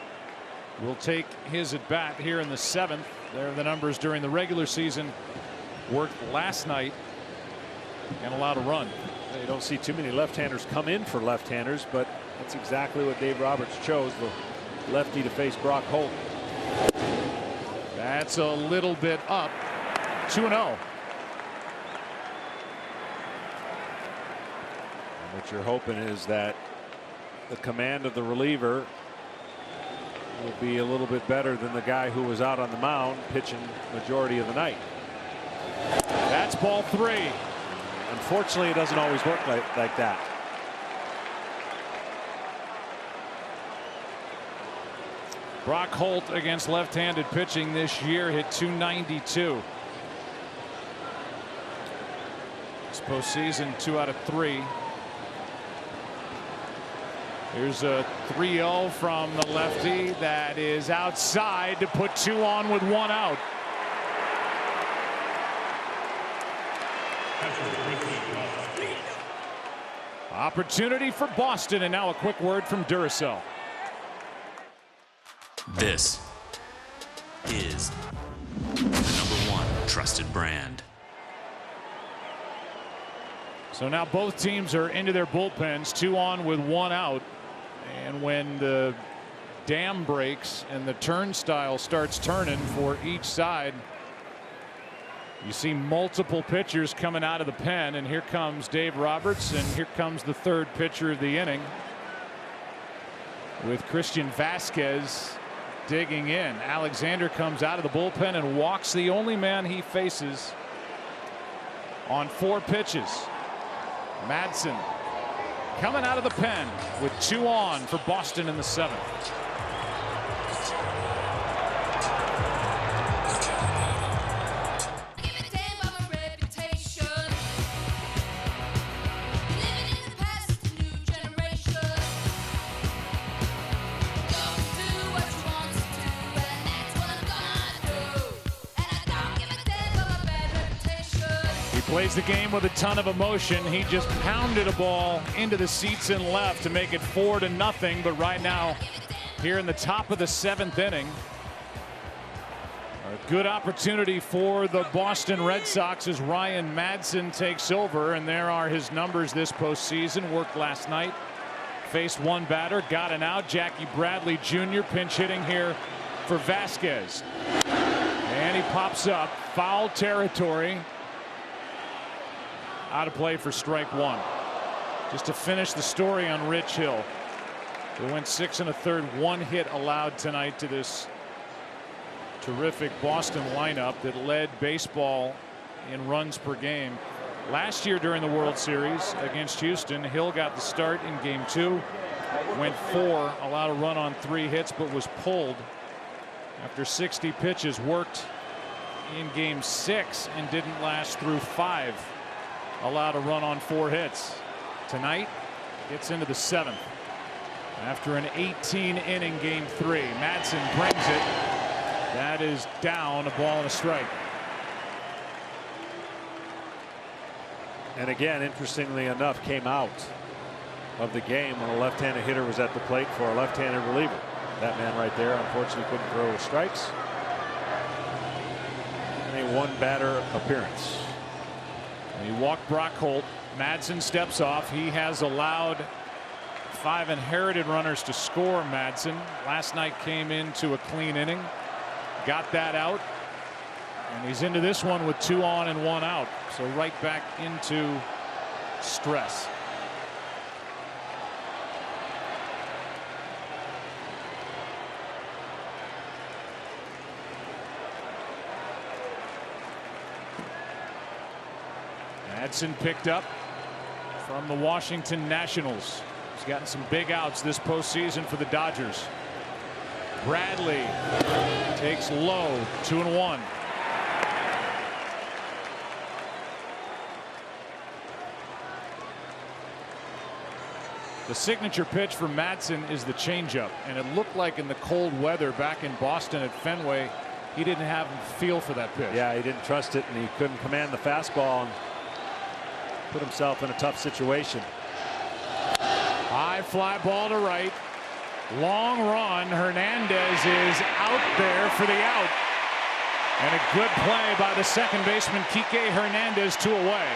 will take his at bat here in the 7th. There are the numbers during the regular season. Worked last night and allowed a run. You don't see too many left-handers come in for left-handers, but that's exactly what Dave Roberts chose, the lefty to face Brock Holt. That's a little bit up. 2-0. What you're hoping is that the command of the reliever will be a little bit better than the guy who was out on the mound pitching majority of the night. That's ball 3. Unfortunately, it doesn't always work like that. Brock Holt against left-handed pitching this year hit .292. This postseason 2 out of 3. Here's a 3-0 from the lefty that is outside to put 2 on with 1 out. Opportunity for Boston, and now a quick word from Duracell. This is the #1 trusted brand. So now both teams are into their bullpens, 2 on with 1 out. And when the dam breaks and the turnstile starts turning for each side, you see multiple pitchers coming out of the pen. And here comes Dave Roberts, and here comes the 3rd pitcher of the inning, with Christian Vasquez digging in. Alexander comes out of the bullpen and walks the only man he faces on 4 pitches. Madsen coming out of the pen with 2 on for Boston in the 7th. Plays the game with a ton of emotion. He just pounded a ball into the seats and left to make it 4-0. But right now, here in the top of the 7th inning, a good opportunity for the Boston Red Sox as Ryan Madsen takes over. And there are his numbers this postseason. Worked last night. Faced 1 batter, got an out. Jackie Bradley Jr. pinch hitting here for Vasquez. And he pops up. Foul territory. Out of play for strike 1. Just to finish the story on Rich Hill. They went 6 1/3, 1 hit allowed tonight to this terrific Boston lineup that led baseball in runs per game Last year during the World Series against Houston, Hill got the start in game 2, went 4, allowed a run on 3 hits, but was pulled after 60 pitches, worked in game 6 and didn't last through 5, allowed a run on 4 hits. Tonight gets into the 7th after an 18-inning game 3. Madsen brings it. That is down, a ball and a strike. And again, interestingly enough, came out of the game when a left-handed hitter was at the plate for a left-handed reliever. That man right there, unfortunately, couldn't throw strikes. And a 1-batter appearance. And he walked Brock Holt. Madsen steps off. He has allowed 5 inherited runners to score. Madsen last night came into a clean inning, got that out, and he's into this one with 2 on and 1 out. So right back into stress. Madsen picked up from the Washington Nationals. He's gotten some big outs this postseason for the Dodgers. Bradley takes low, 2-1. The signature pitch for Madsen is the changeup, and it looked like in the cold weather back in Boston at Fenway, he didn't have a feel for that pitch. Yeah, he didn't trust it, and he couldn't command the fastball and put himself in a tough situation. High fly ball to right. Long run. Hernandez is out there for the out. And a good play by the second baseman, Kike Hernandez, 2 away.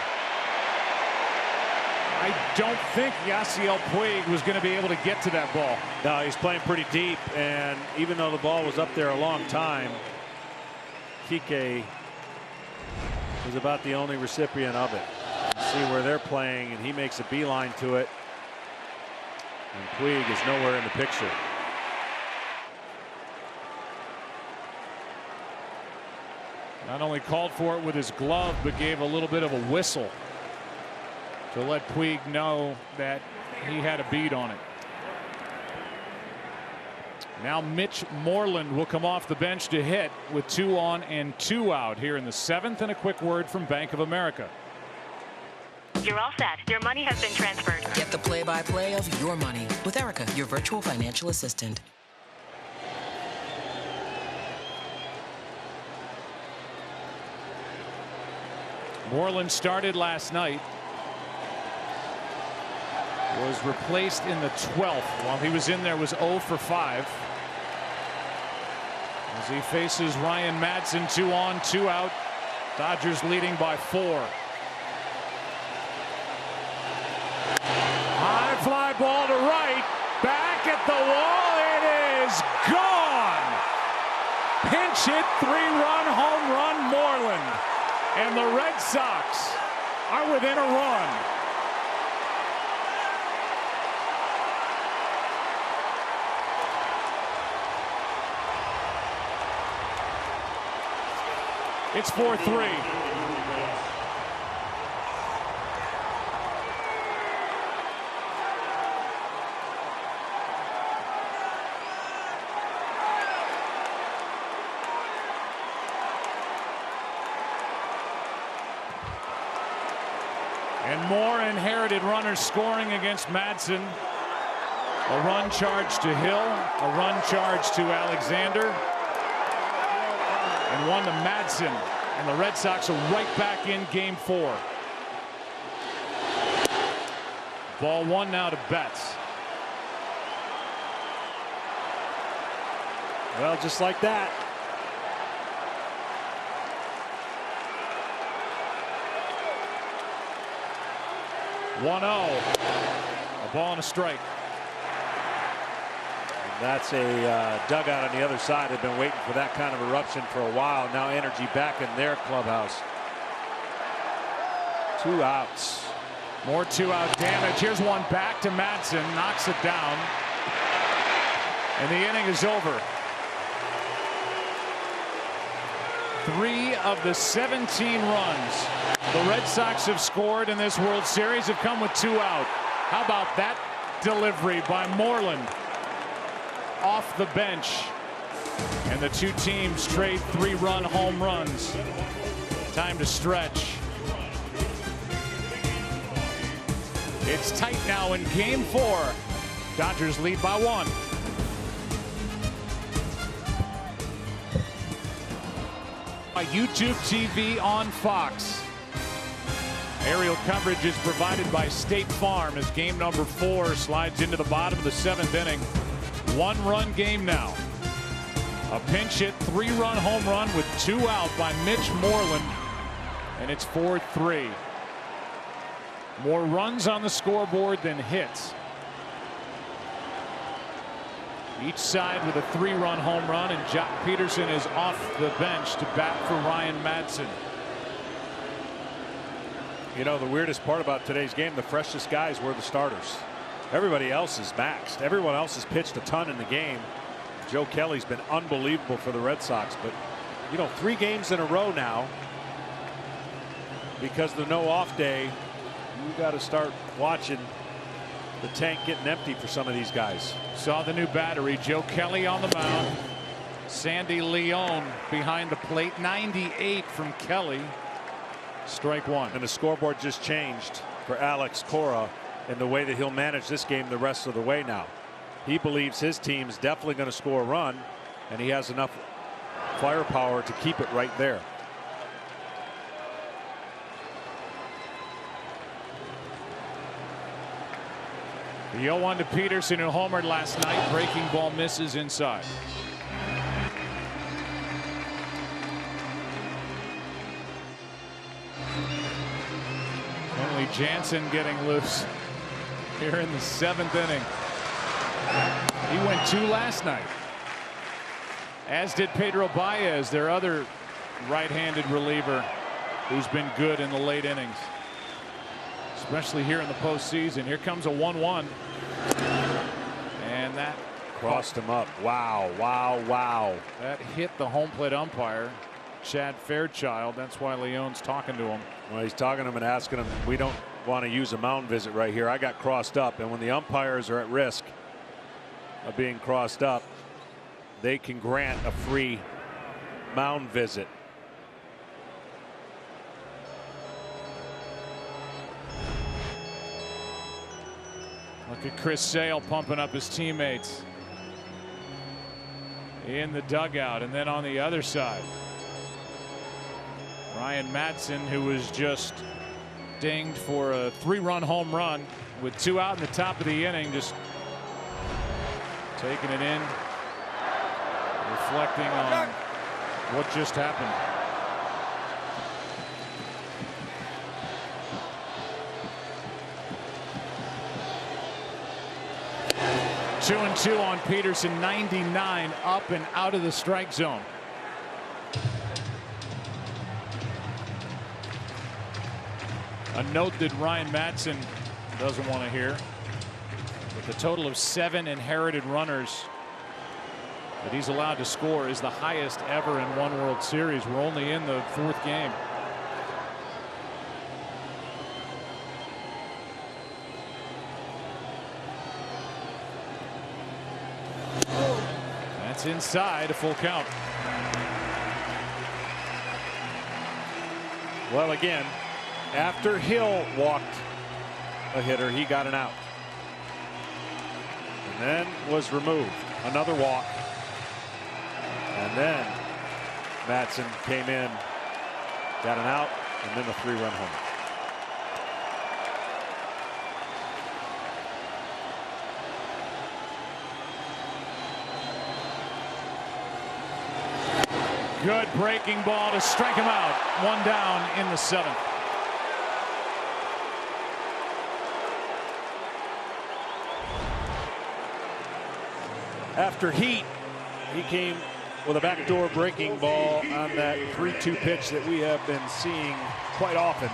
I don't think Yasiel Puig was going to be able to get to that ball. No, he's playing pretty deep, and even though the ball was up there a long time, Kike was about the only recipient of it. You see where they're playing, and he makes a beeline to it, and Puig is nowhere in the picture. Not only called for it with his glove, but gave a little bit of a whistle to let Puig know that he had a bead on it. Now Mitch Moreland will come off the bench to hit with 2 on and 2 out here in the 7th, and a quick word from Bank of America. You're all set. Your money has been transferred. Get the play-by-play of your money with Erica, your virtual financial assistant. Moreland started last night. Was replaced in the 12th. While he was in there, was 0 for 5. As he faces Ryan Madsen, 2 on, 2 out. Dodgers leading by 4. High fly ball to right. Back at the wall. It is gone. Pinch hit, 3-run home run, Moreland. And the Red Sox are within a run. It's 4-3. And more inherited runners scoring against Madsen. A run charge to Hill, a run charge to Alexander, and one to Madsen. And the Red Sox are right back in game 4. Ball 1 now to Betts. Well, just like that. A ball and a strike. And that's a dugout on the other side. Had been waiting for that kind of eruption for a while. Now energy back in their clubhouse. 2 outs. More 2-out damage. Here's one back to Madsen. Knocks it down. And the inning is over. 3 of the 17 runs The Red Sox have scored in this World Series, have come with 2 out. How about that delivery by Moreland off the bench? And the two teams trade 3-run home runs. Time to stretch. It's tight now in Game 4. Dodgers lead by 1. YouTube TV on Fox. Aerial coverage is provided by State Farm as game number 4 slides into the bottom of the 7th inning. 1-run game now. A pinch hit 3-run home run with 2 out by Mitch Moreland, and it's 4-3. More runs on the scoreboard than hits. Each side with a 3-run home run, and Jock Peterson is off the bench to bat for Ryan Madson. You know, the weirdest part about today's game, the freshest guys were the starters. Everybody else is maxed. Everyone else has pitched a ton in the game. Joe Kelly's been unbelievable for the Red Sox, but you know, 3 games in a row now, because of the no off day, you got to start watching the tank getting empty for some of these guys. Saw the new battery. Joe Kelly on the mound. Sandy Leon behind the plate. 98 from Kelly. Strike 1. And the scoreboard just changed for Alex Cora in the way that he'll manage this game the rest of the way now. He believes his team's definitely going to score a run, and he has enough firepower to keep it right there. The 0-1 to Peterson, who homered last night. Breaking ball misses inside. Kenley Jansen getting loose here in the 7th inning. He went 2 last night, as did Pedro Baez, their other right-handed reliever, who's been good in the late innings, especially here in the postseason. Here comes a 1-1, and that crossed him up. Wow, wow, wow. That hit the home plate umpire, Chad Fairchild. That's why Leon's talking to him. Well, he's talking to him and asking him, we don't want to use a mound visit right here. I got crossed up, and when the umpires are at risk of being crossed up, they can grant a free mound visit. Look at Chris Sale pumping up his teammates in the dugout. And then on the other side, Ryan Madson, who was just dinged for a 3-run home run with 2 out in the top of the inning, just taking it in, reflecting on what just happened. Two and 2 on Peterson. 99 up and out of the strike zone. A note that Ryan Madson doesn't want to hear. But the total of 7 inherited runners that he's allowed to score is the highest ever in one World Series. We're only in the 4th game. That's inside, a full count. Well, again, after Hill walked a hitter, he got an out. And then was removed. Another walk. And then Madson came in, got an out, and then a 3-run home. Good breaking ball to strike him out. 1 down in the 7th. After heat, he came with a backdoor breaking ball on that 3-2 pitch that we have been seeing quite often.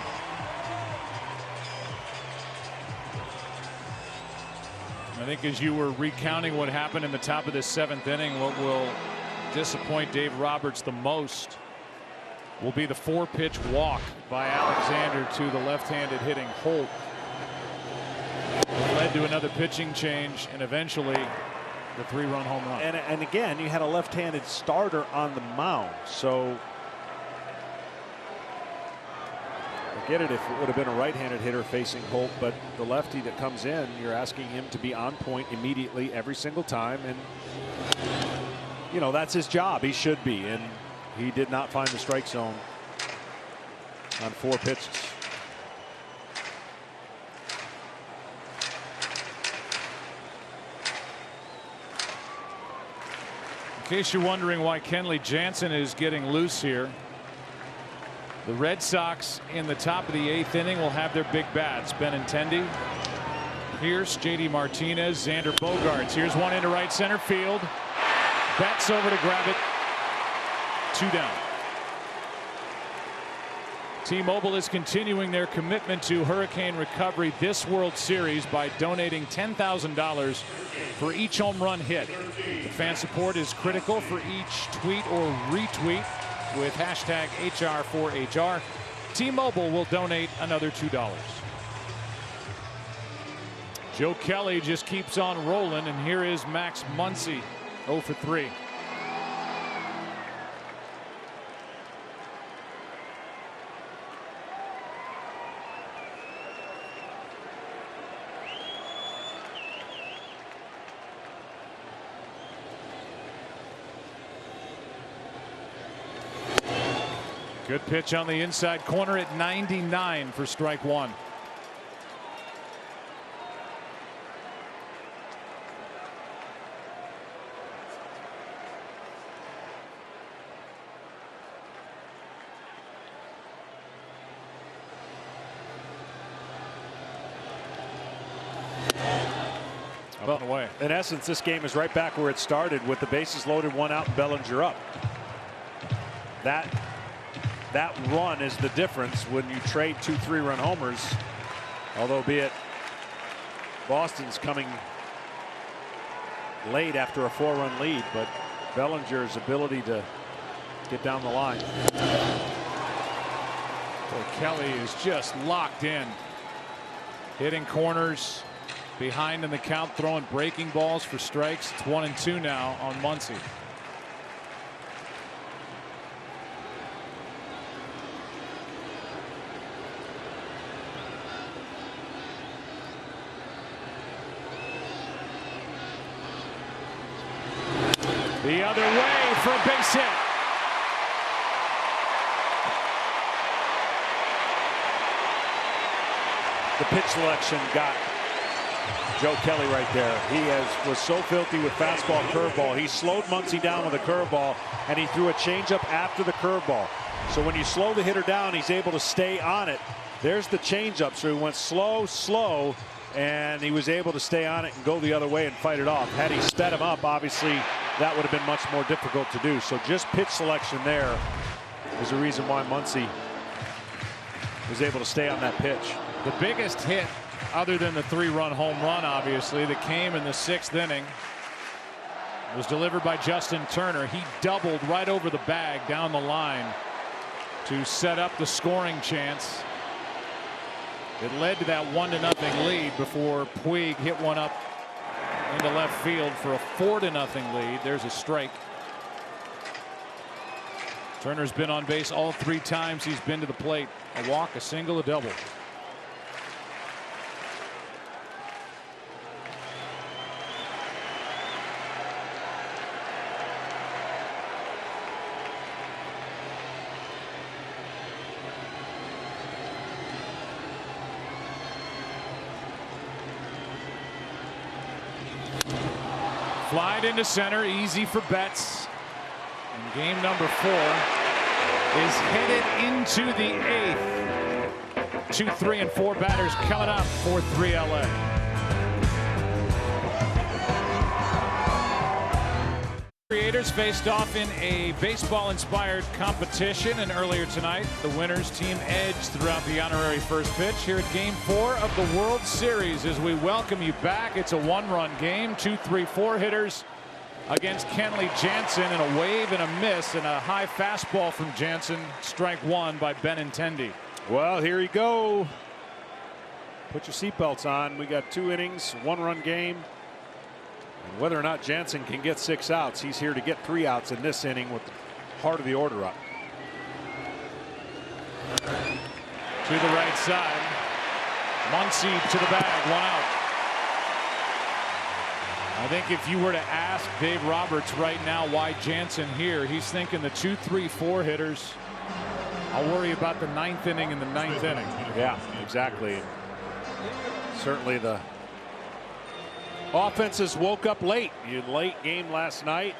I think as you were recounting what happened in the top of this 7th inning, what will disappoint Dave Roberts the most will be the 4-pitch walk by Alexander to the left-handed hitting Holt. It led to another pitching change and eventually the 3-run home run. And again, you had a left-handed starter on the mound, so I get it if it would have been a right-handed hitter facing Holt, but the lefty that comes in, you're asking him to be on point immediately every single time, and you know that's his job. He should be, and he did not find the strike zone on 4 pitches. In case you're wondering why Kenley Jansen is getting loose here, the Red Sox in the top of the 8th inning will have their big bats. Benintendi, Pierce, J.D. Martinez, Xander Bogaerts. Here's one into right center field. Betts over to grab it. 2 down. T-Mobile is continuing their commitment to hurricane recovery this World Series by donating $10,000 for each home run hit. The fan support is critical for each tweet or retweet with hashtag HR4HR. T-Mobile will donate another $2. Joe Kelly just keeps on rolling, and here is Max Muncy, 0 for 3. Good pitch on the inside corner at 99 for strike 1. Well, away. In essence, this game is right back where it started with the bases loaded, 1 out, and Bellinger up. That run is the difference when you trade 2 3-run homers, although be it Boston's coming late after a 4-run lead, but Bellinger's ability to get down the line. Well, Kelly is just locked in, hitting corners, behind in the count, throwing breaking balls for strikes. It's 1-2 now on Muncy. The other way for a base hit. The pitch selection got Joe Kelly right there. He was so filthy with fastball, curveball. He slowed Muncy down with a curveball, and he threw a changeup after the curveball. So when you slow the hitter down, he's able to stay on it. There's the changeup. So he went slow, slow, and he was able to stay on it and go the other way and fight it off. Had he sped him up, obviously that would have been much more difficult to do. So just pitch selection there is the reason why Muncy was able to stay on that pitch. The biggest hit, other than the 3-run home run, obviously, that came in the 6th inning, was delivered by Justin Turner. He doubled right over the bag down the line to set up the scoring chance. It led to that 1-0 lead before Puig hit one up into left field for a 4-0 lead. There's a strike. Turner's been on base all 3 times he's been to the plate. A walk, a single, a double. Flied into center, easy for Betts. And game number 4 is headed into the 8th. 2, 3, and 4 batters coming up for 3 LA. Creators faced off in a baseball-inspired competition, and earlier tonight, the winners team edged throughout the honorary first pitch here at Game 4 of the World Series. As we welcome you back, it's a 1-run game, 2, 3, 4 hitters against Kenley Jansen, and a wave and a miss and a high fastball from Jansen. Strike one by Benintendi. Well, here you go. Put your seatbelts on. We got 2 innings, 1-run game. And whether or not Jansen can get 6 outs, he's here to get 3 outs in this inning with the heart of the order up. To the right side. Muncy to the bag, 1 out. I think if you were to ask Dave Roberts right now why Jansen here, he's thinking the 2, 3, 4 hitters. I'll worry about the 9th inning and the 9th inning. Yeah, exactly. Certainly the offenses woke up late. Late game last night.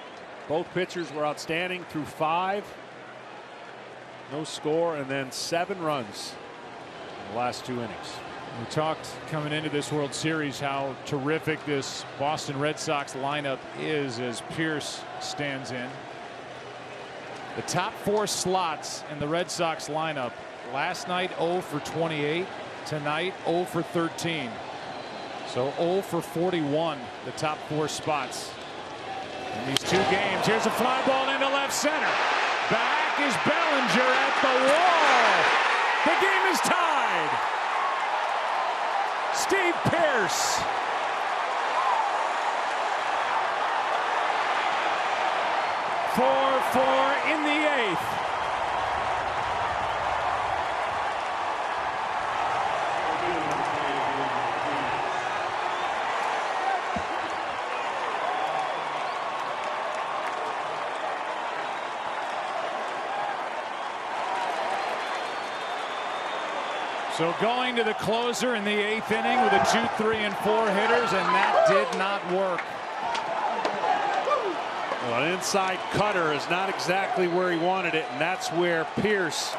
Both pitchers were outstanding through 5. No score, and then 7 runs in the last 2 innings. We talked coming into this World Series how terrific this Boston Red Sox lineup is as Pierce stands in. The top 4 slots in the Red Sox lineup last night 0 for 28, tonight 0 for 13. So 0 for 41, the top 4 spots in these 2 games. Here's a fly ball into left center. Back is Bellinger at the wall. The game is tied. Steve Pearce. Four in the 8th. So going to the closer in the 8th inning with a 2, 3, and 4 hitters, and that did not work. Well, an inside cutter is not exactly where he wanted it, and that's where Pierce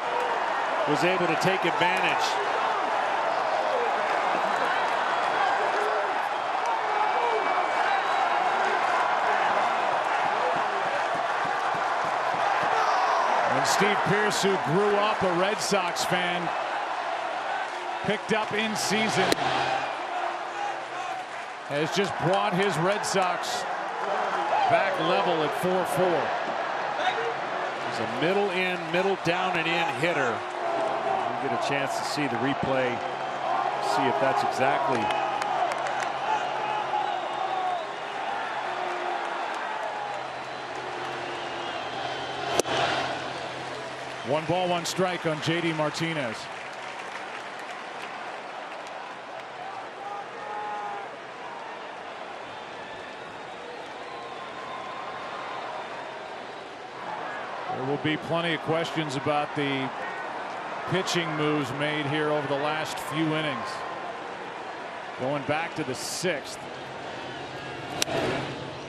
was able to take advantage. And Steve Pearce, who grew up a Red Sox fan, picked up in season, has just brought his Red Sox back level at 4-4. He's a middle in, middle down and in hitter. We get a chance to see the replay, see if that's exactly. One ball, 1 strike on JD Martinez. There will be plenty of questions about the pitching moves made here over the last few innings. Going back to the 6th.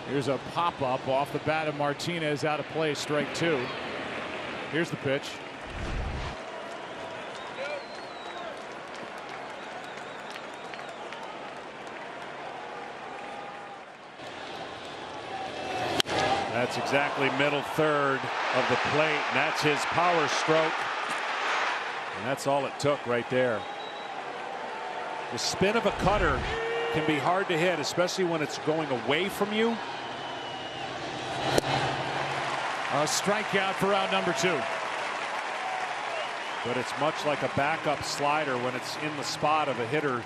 Here's a pop-up off the bat of Martinez, out of play, strike 2. Here's the pitch. That's exactly middle third of the plate, and that's his power stroke. And that's all it took right there. The spin of a cutter can be hard to hit, especially when it's going away from you. A strikeout for out number 2. But it's much like a backup slider when it's in the spot of a hitter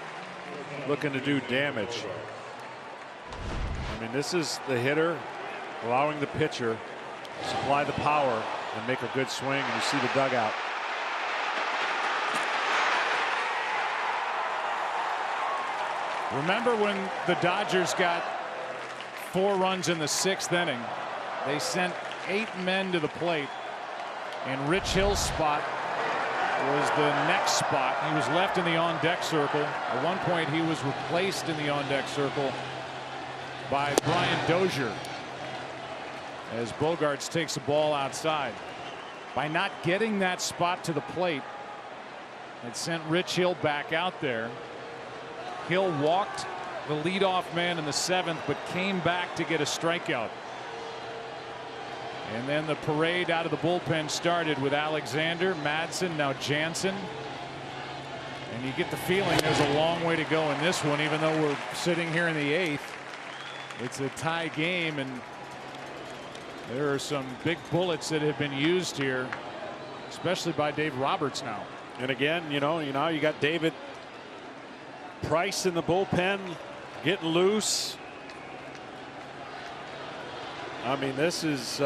looking to do damage. I mean, this is the hitter allowing the pitcher to supply the power and make a good swing, and you see the dugout. Remember when the Dodgers got 4 runs in the 6th inning? They sent 8 men to the plate, and Rich Hill's spot was the next spot. He was left in the on-deck circle. At one point, he was replaced in the on-deck circle by Brian Dozier as Bogaerts takes the ball outside. By not getting that spot to the plate, it sent Rich Hill back out there. Hill walked the leadoff man in the 7th, but came back to get a strikeout. And then the parade out of the bullpen started with Alexander, Madsen, now Jansen. And you get the feeling there's a long way to go in this one, even though we're sitting here in the 8th. It's a tie game, and There are some big bullets that have been used here, especially by Dave Roberts now. And again, you got David Price in the bullpen getting loose. I mean, this is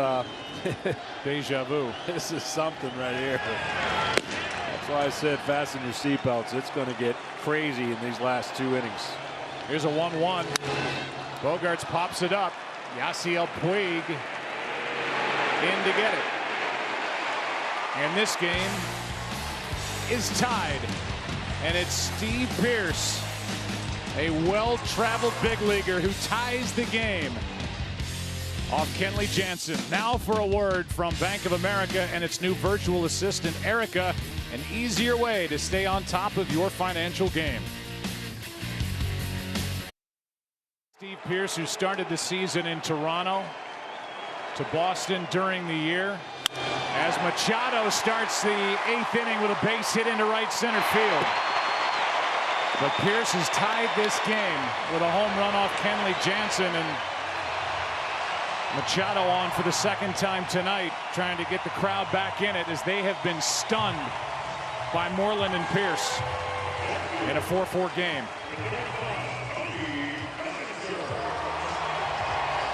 deja vu. This is something right here. That's why I said fasten your seatbelts. It's going to get crazy in these last 2 innings. Here's a 1-1. Bogaerts pops it up. Yasiel Puig in to get it. And this game is tied. And it's Steve Pearce, a well-traveled big leaguer, who ties the game off Kenley Jansen. Now for a word from Bank of America and its new virtual assistant, Erica, an easier way to stay on top of your financial game. Steve Pearce, who started the season in Toronto, to Boston during the year, as Machado starts the 8th inning with a base hit into right center field. But Pearce has tied this game with a home run off Kenley Jansen, and Machado on for the 2nd time tonight, trying to get the crowd back in it as they have been stunned by Moreland and Pearce in a 4-4 game.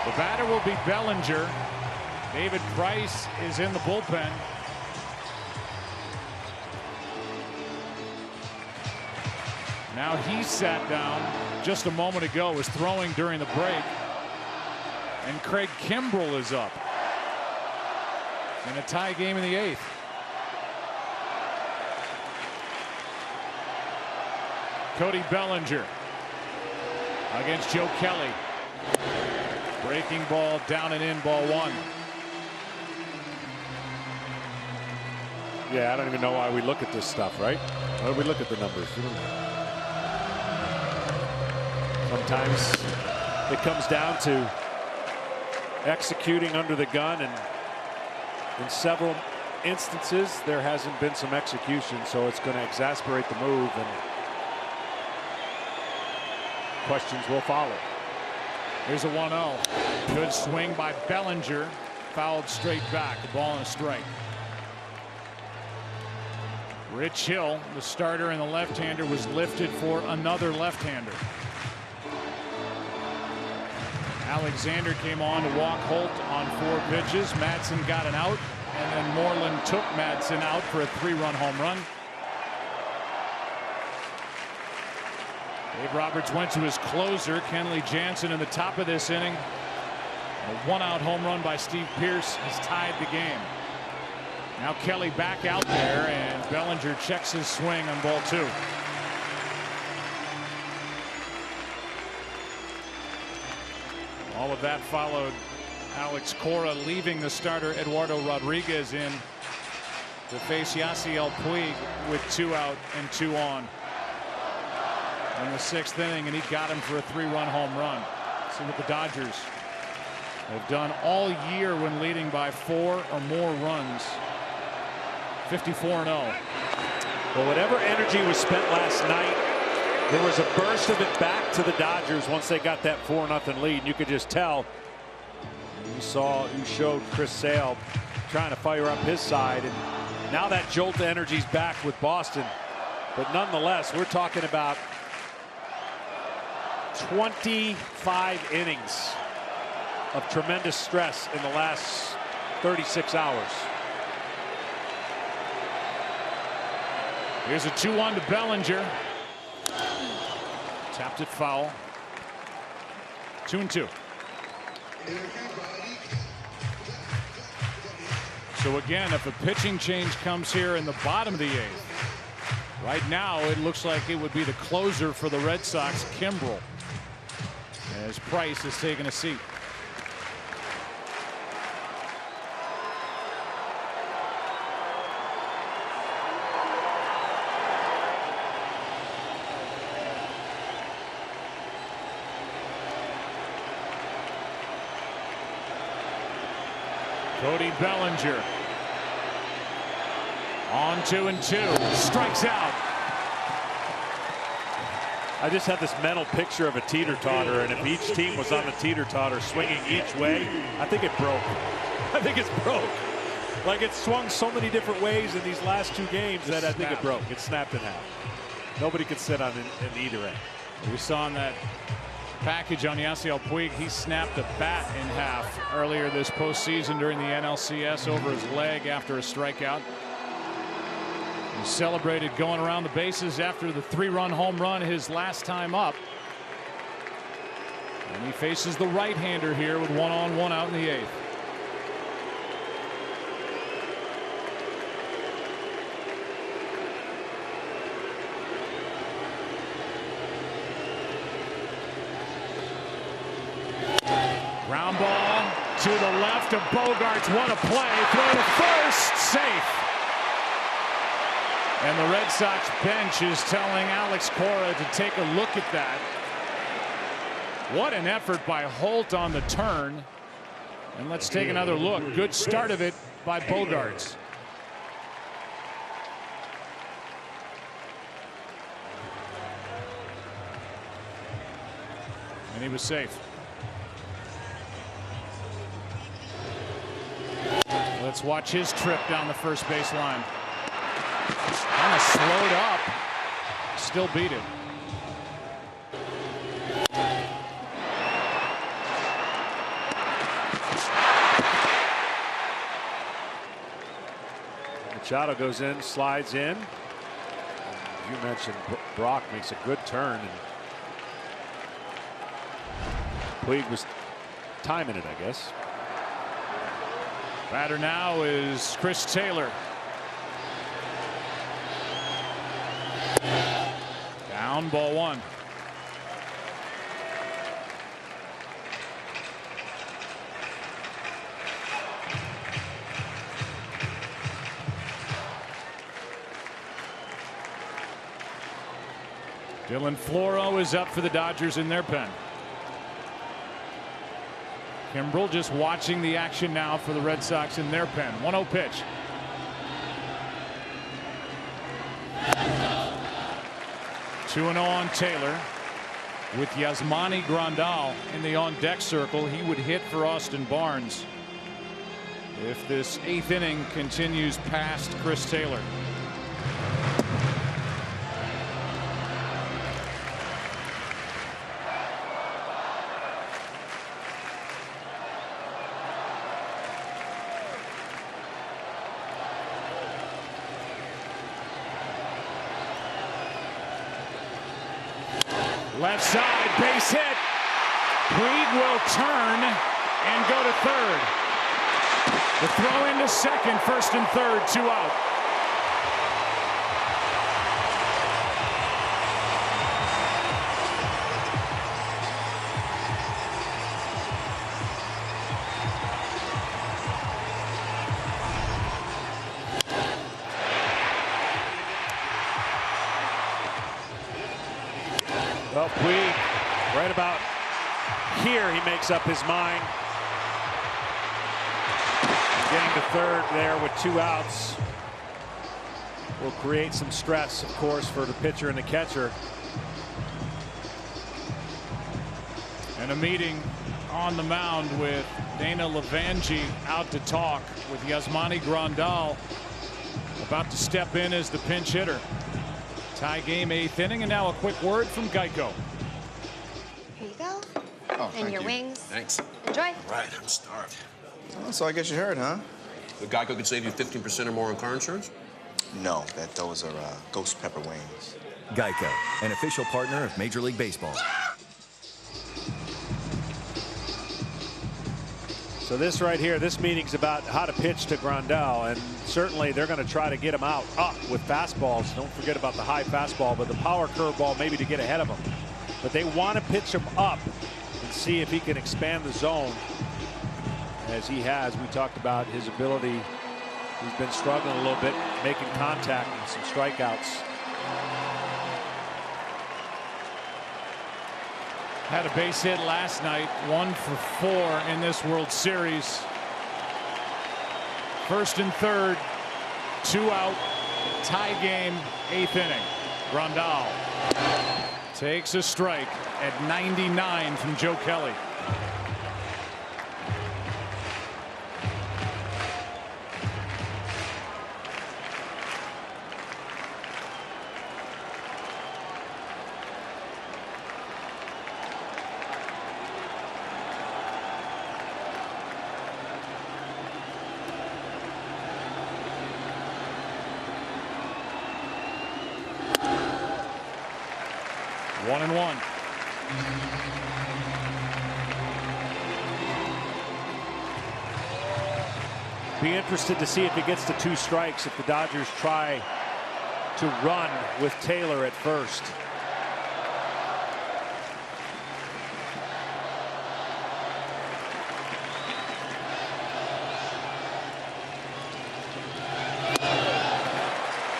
The batter will be Bellinger. David Price is in the bullpen. Now he sat down just a moment ago, was throwing during the break. And Craig Kimbrell is up in a tie game in the 8th. Cody Bellinger against Joe Kelly. Breaking ball down and in, ball 1. Yeah, I don't even know why we look at this stuff, right? Why do we look at the numbers? Sometimes it comes down to executing under the gun, and in several instances there hasn't been some execution, so it's going to exasperate the move, and questions will follow. Here's a 1-0. Good swing by Bellinger, fouled straight back. The ball and a strike. Rich Hill, the starter and the left-hander, was lifted for another left-hander. Alexander came on to walk Holt on 4 pitches. Madsen got an out, and then Moreland took Madsen out for a 3-run home run. Dave Roberts went to his closer, Kenley Jansen, in the top of this inning. A 1-out home run by Steve Pearce has tied the game. Now Kelly back out there, and Bellinger checks his swing on ball 2. All of that followed Alex Cora leaving the starter Eduardo Rodriguez in to face Yasiel Puig with 2 out and 2 on in the 6th inning, and he got him for a 3-run home run. See what the Dodgers have done all year when leading by 4 or more runs. 54-0. Well, whatever energy was spent last night, there was a burst of it back to the Dodgers once they got that 4-0 lead. And you could just tell. You showed Chris Sale trying to fire up his side, and now that jolt of energy's back with Boston. But nonetheless, we're talking about 25 innings of tremendous stress in the last 36 hours. Here's a 2-1 to Bellinger. Tapped it foul. 2-2. So again, if a pitching change comes here in the bottom of the 8th, right now it looks like it would be the closer for the Red Sox, Kimbrell, as Price is taking a seat. Cody Bellinger on 2-2, strikes out. I just had this mental picture of a teeter-totter, and if each team was on the teeter-totter swinging each way, I think it broke. I think it's broke. Like, it swung so many different ways in these last 2 games that I think it broke. It snapped in half. Nobody could sit on either end. We saw in that package on Yasiel Puig, he snapped a bat in half earlier this postseason during the NLCS over his leg after a strikeout. He celebrated going around the bases after the 3-run home run his last time up. And he faces the right-hander here with 1-on-1 out in the 8th. Ground ball to the left of Bogaerts. What a play. Throw to first. Safe. And the Red Sox bench is telling Alex Cora to take a look at that. What an effort by Holt on the turn. And let's take another look. Good start of it by Bogaerts. And he was safe. Let's watch his trip down the first base line. Kind of slowed up. Still beat it. Machado goes in, slides in. You mentioned Brock makes a good turn, and Puig was timing it, I guess. Batter now is Chris Taylor. Down, ball 1. Dylan Floro is up for the Dodgers in their pen. Kimbrel just watching the action now for the Red Sox in their pen. 1-0 pitch. Two 2-0 on Taylor. With Yasmani Grandal in the on-deck circle, he would hit for Austin Barnes if this 8th inning continues past Chris Taylor. Left side, base hit. Puig will turn and go to third. The throw into second, first and third, 2 out. Well, Puig, right about here, he makes up his mind. Getting to third there with 2 outs will create some stress, of course, for the pitcher and the catcher. And a meeting on the mound with Dana Lavangi out to talk with Yasmani Grandal about to step in as the pinch hitter. Tie game, 8th inning, and now a quick word from Geico. Here you go. Oh, and your you. wings. Thanks. Enjoy. All right, I'm starved. Oh, so I guess you heard, huh? The Geico could save you 15% or more on car insurance? No, those are ghost pepper wings. Geico, an official partner of Major League Baseball. So this right here, this meeting's about how to pitch to Grandal, and certainly they're going to try to get him up with fastballs. Don't forget about the high fastball, but the power curveball maybe to get ahead of him. But they want to pitch him up and see if he can expand the zone, as he has. We talked about his ability. He's been struggling a little bit, making contact and some strikeouts. Had a base hit last night, 1 for 4 in this World Series. First and third, 2 out, tie game, 8th inning. Grandal Takes a strike at 99 from Joe Kelly. One and one. Be interested to see if he gets to 2 strikes if the Dodgers try to run with Taylor at first.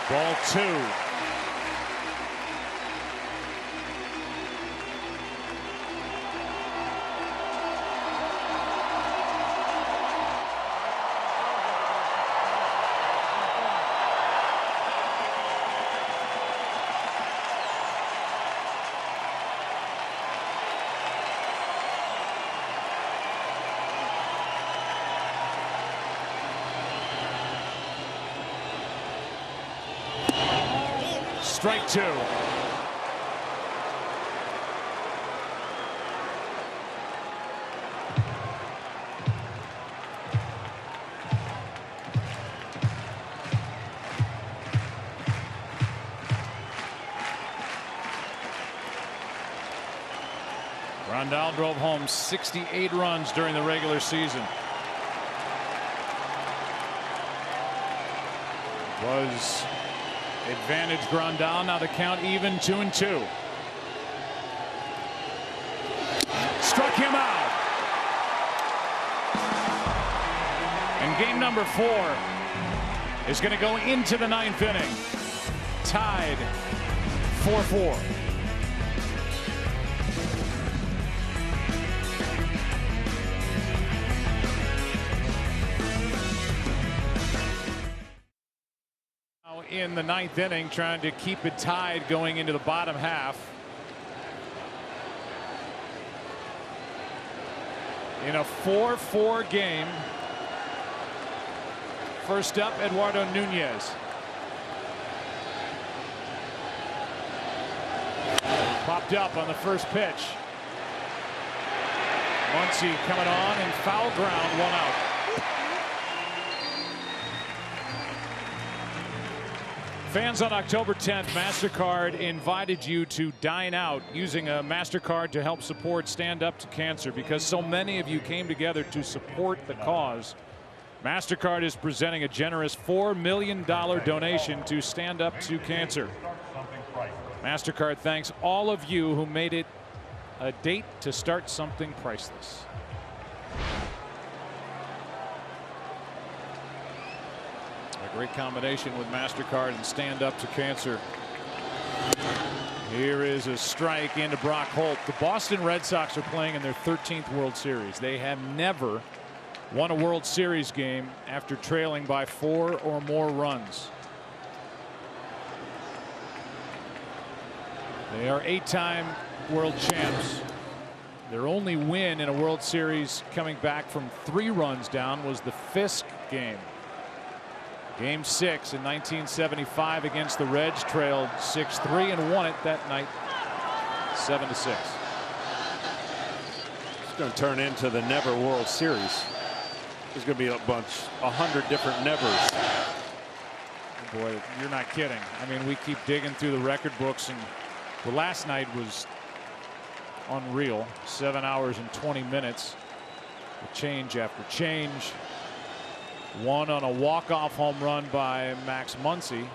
Ball 2. Strike 2. Grandal drove home 68 runs during the regular season. Was advantage Grandal. Now the count even 2-2. Struck him out. And game number 4 is going to go into the 9th inning. Tied 4-4. In the 9th inning, trying to keep it tied going into the bottom half. In a 4-4 game. First up, Eduardo Nunez. Popped up on the first pitch. Muncy coming on and foul ground, 1 out. Fans, on October 10th, MasterCard invited you to dine out using a MasterCard to help support Stand Up to Cancer. Because so many of you came together to support the cause, MasterCard is presenting a generous $4 million donation to Stand Up to Cancer. MasterCard thanks all of you who made it a date to start something priceless. Great combination with MasterCard and Stand Up to Cancer. Here is a strike into Brock Holt. The Boston Red Sox are playing in their 13th World Series. They have never won a World Series game after trailing by 4 or more runs. They are 8-time world champs. Their only win in a World Series coming back from 3 runs down was the Fisk game. Game 6 in 1975 against the Reds, trailed 6-3 and won it that night 7-6. It's going to turn into the Never World Series. There's going to be 100 different nevers. Boy, you're not kidding. I mean, we keep digging through the record books, and well, last night was unreal. 7 hours and 20 minutes. Change after change. One on a walk-off home run by Max Muncy.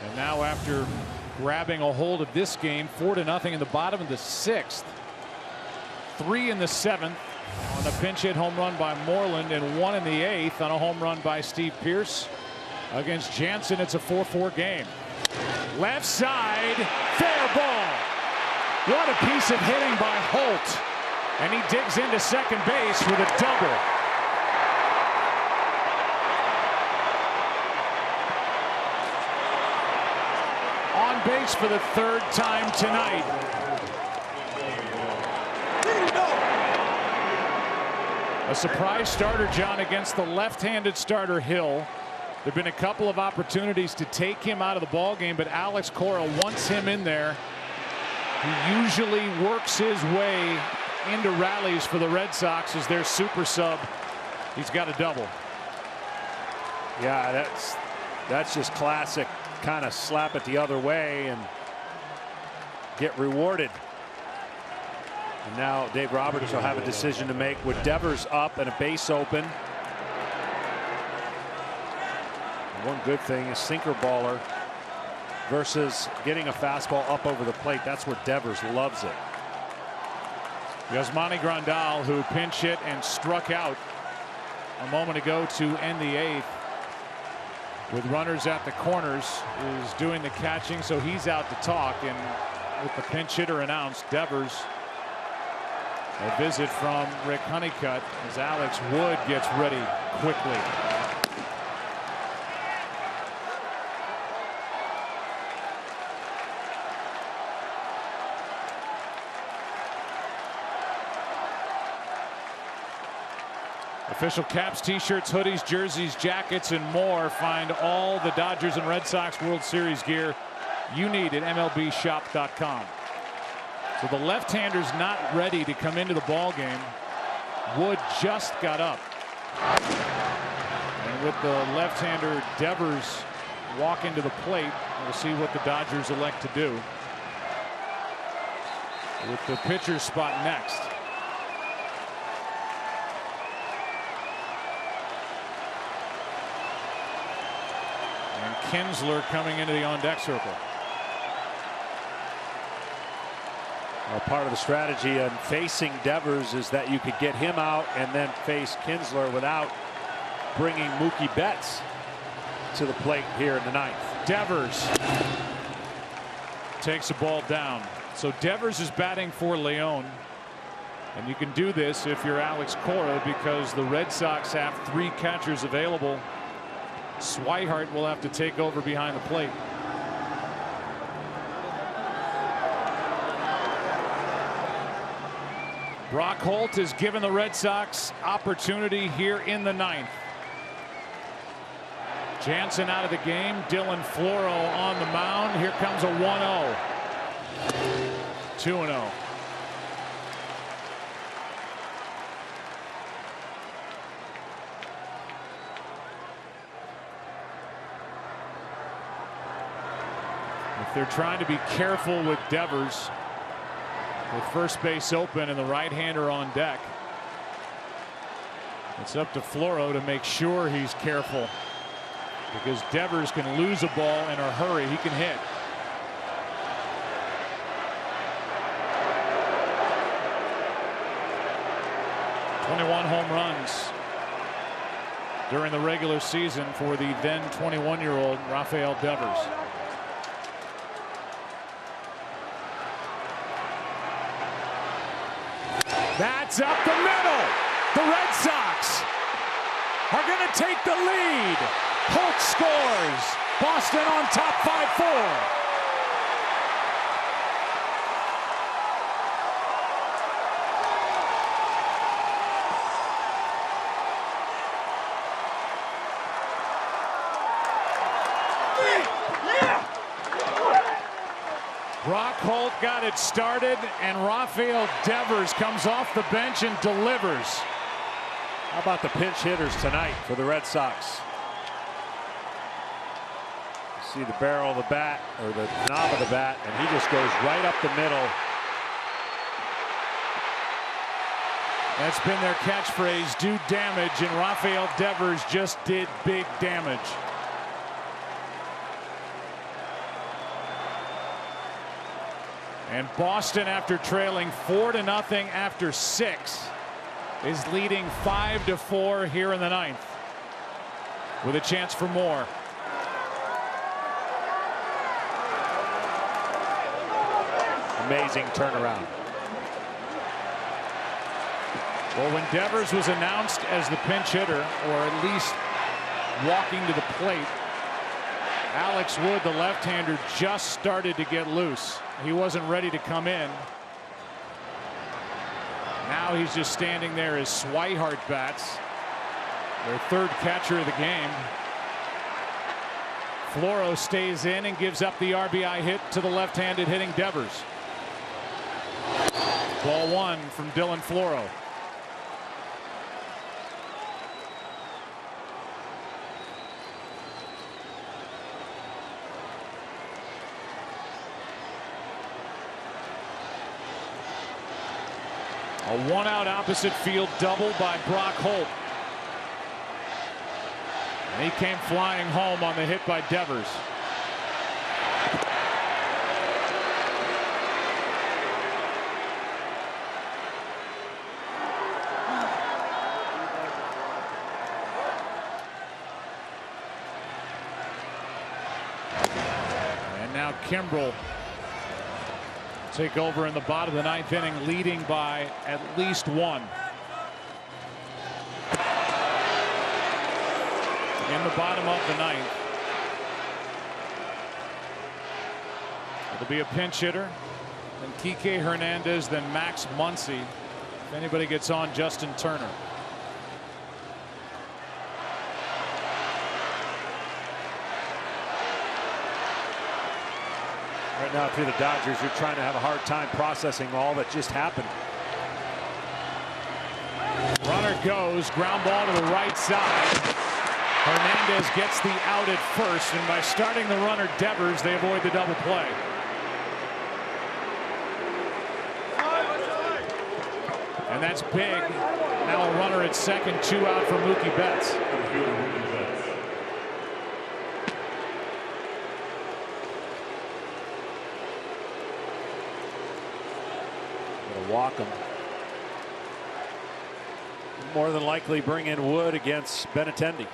And now, after grabbing a hold of this game, 4-0 in the bottom of the 6th. 3 in the 7th on a pinch hit home run by Moreland, and 1 in the 8th on a home run by Steve Pearce. Against Jansen, it's a 4-4 game. Left side, fair ball. What a piece of hitting by Holt. And he digs into second base with a double. On base Price for the third time tonight. A surprise starter, John, against the left-handed starter Hill. There have been a couple of opportunities to take him out of the ballgame, but Alex Cora wants him in there. He usually works his way into rallies for the Red Sox as their super sub. He's got a double. Yeah, that's just classic. Kind of slap it the other way and get rewarded. And now Dave Roberts will have a decision to make with Devers up and a base open. One good thing is sinker baller versus getting a fastball up over the plate. That's where Devers loves it. Yasmani Grandal, who pinch hit and struck out a moment ago to end the 8th. With runners at the corners, is doing the catching, so he's out to talk. And with the pinch hitter announced, Devers, a visit from Rick Honeycutt as Alex Wood gets ready quickly. Official caps, t-shirts, hoodies, jerseys, jackets, and more. Find all the Dodgers and Red Sox World Series gear you need at MLBshop.com. So the left-hander's not ready to come into the ball game. Wood just got up. And with the left-hander Devers walk into the plate, we'll see what the Dodgers elect to do with the pitcher's spot next. And Kinsler coming into the on-deck circle. Well, part of the strategy in facing Devers is that you could get him out and then face Kinsler without bringing Mookie Betts to the plate here in the 9th. Devers takes the ball down. So Devers is batting for Leon. And you can do this if you're Alex Cora because the Red Sox have 3 catchers available. Swihart will have to take over behind the plate. Brock Holt has given the Red Sox opportunity here in the 9th. Jansen out of the game. Dylan Floro on the mound. Here comes a 1-0. 2-0. If they're trying to be careful with Devers, with first base open and the right-hander on deck, it's up to Floro to make sure he's careful because Devers can lose a ball in a hurry. He can hit. .21 home runs during the regular season for the then 21-year-old Rafael Devers. That's up the middle. The Red Sox are going to take the lead. Holt scores. Boston on top 5-4. Brock Holt got it started, and Rafael Devers comes off the bench and delivers. How about the pinch hitters tonight for the Red Sox? You see the barrel of the bat, or the knob of the bat, and he just goes right up the middle. That's been their catchphrase, do damage, and Rafael Devers just did big damage. And Boston, after trailing 4-0 after 6, is leading 5-4 here in the 9th with a chance for more. Amazing turnaround. Well, when Devers was announced as the pinch hitter, or at least walking to the plate, Alex Wood, the left-hander, just started to get loose. He wasn't ready to come in. Now he's just standing there as Swihart bats, their third catcher of the game. Floro stays in and gives up the RBI hit to the left-handed hitting Devers. Ball one from Dylan Floro. A one-out opposite field double by Brock Holt. And he came flying home on the hit by Devers. And now Kimbrel take over in the bottom of the ninth inning, leading by at least one. In the bottom of the ninth. It'll be a pinch hitter, then Kike Hernandez, then Max Muncy. If anybody gets on, Justin Turner. Right now, if you're the Dodgers, you're trying to have a hard time processing all that just happened. Runner goes, ground ball to the right side. Hernandez gets the out at first, and by starting the runner Devers, they avoid the double play. And that's big. Now a runner at second, 2 out for Mookie Betts. Gonna walk him. More than likely bring in Wood against Benintendi.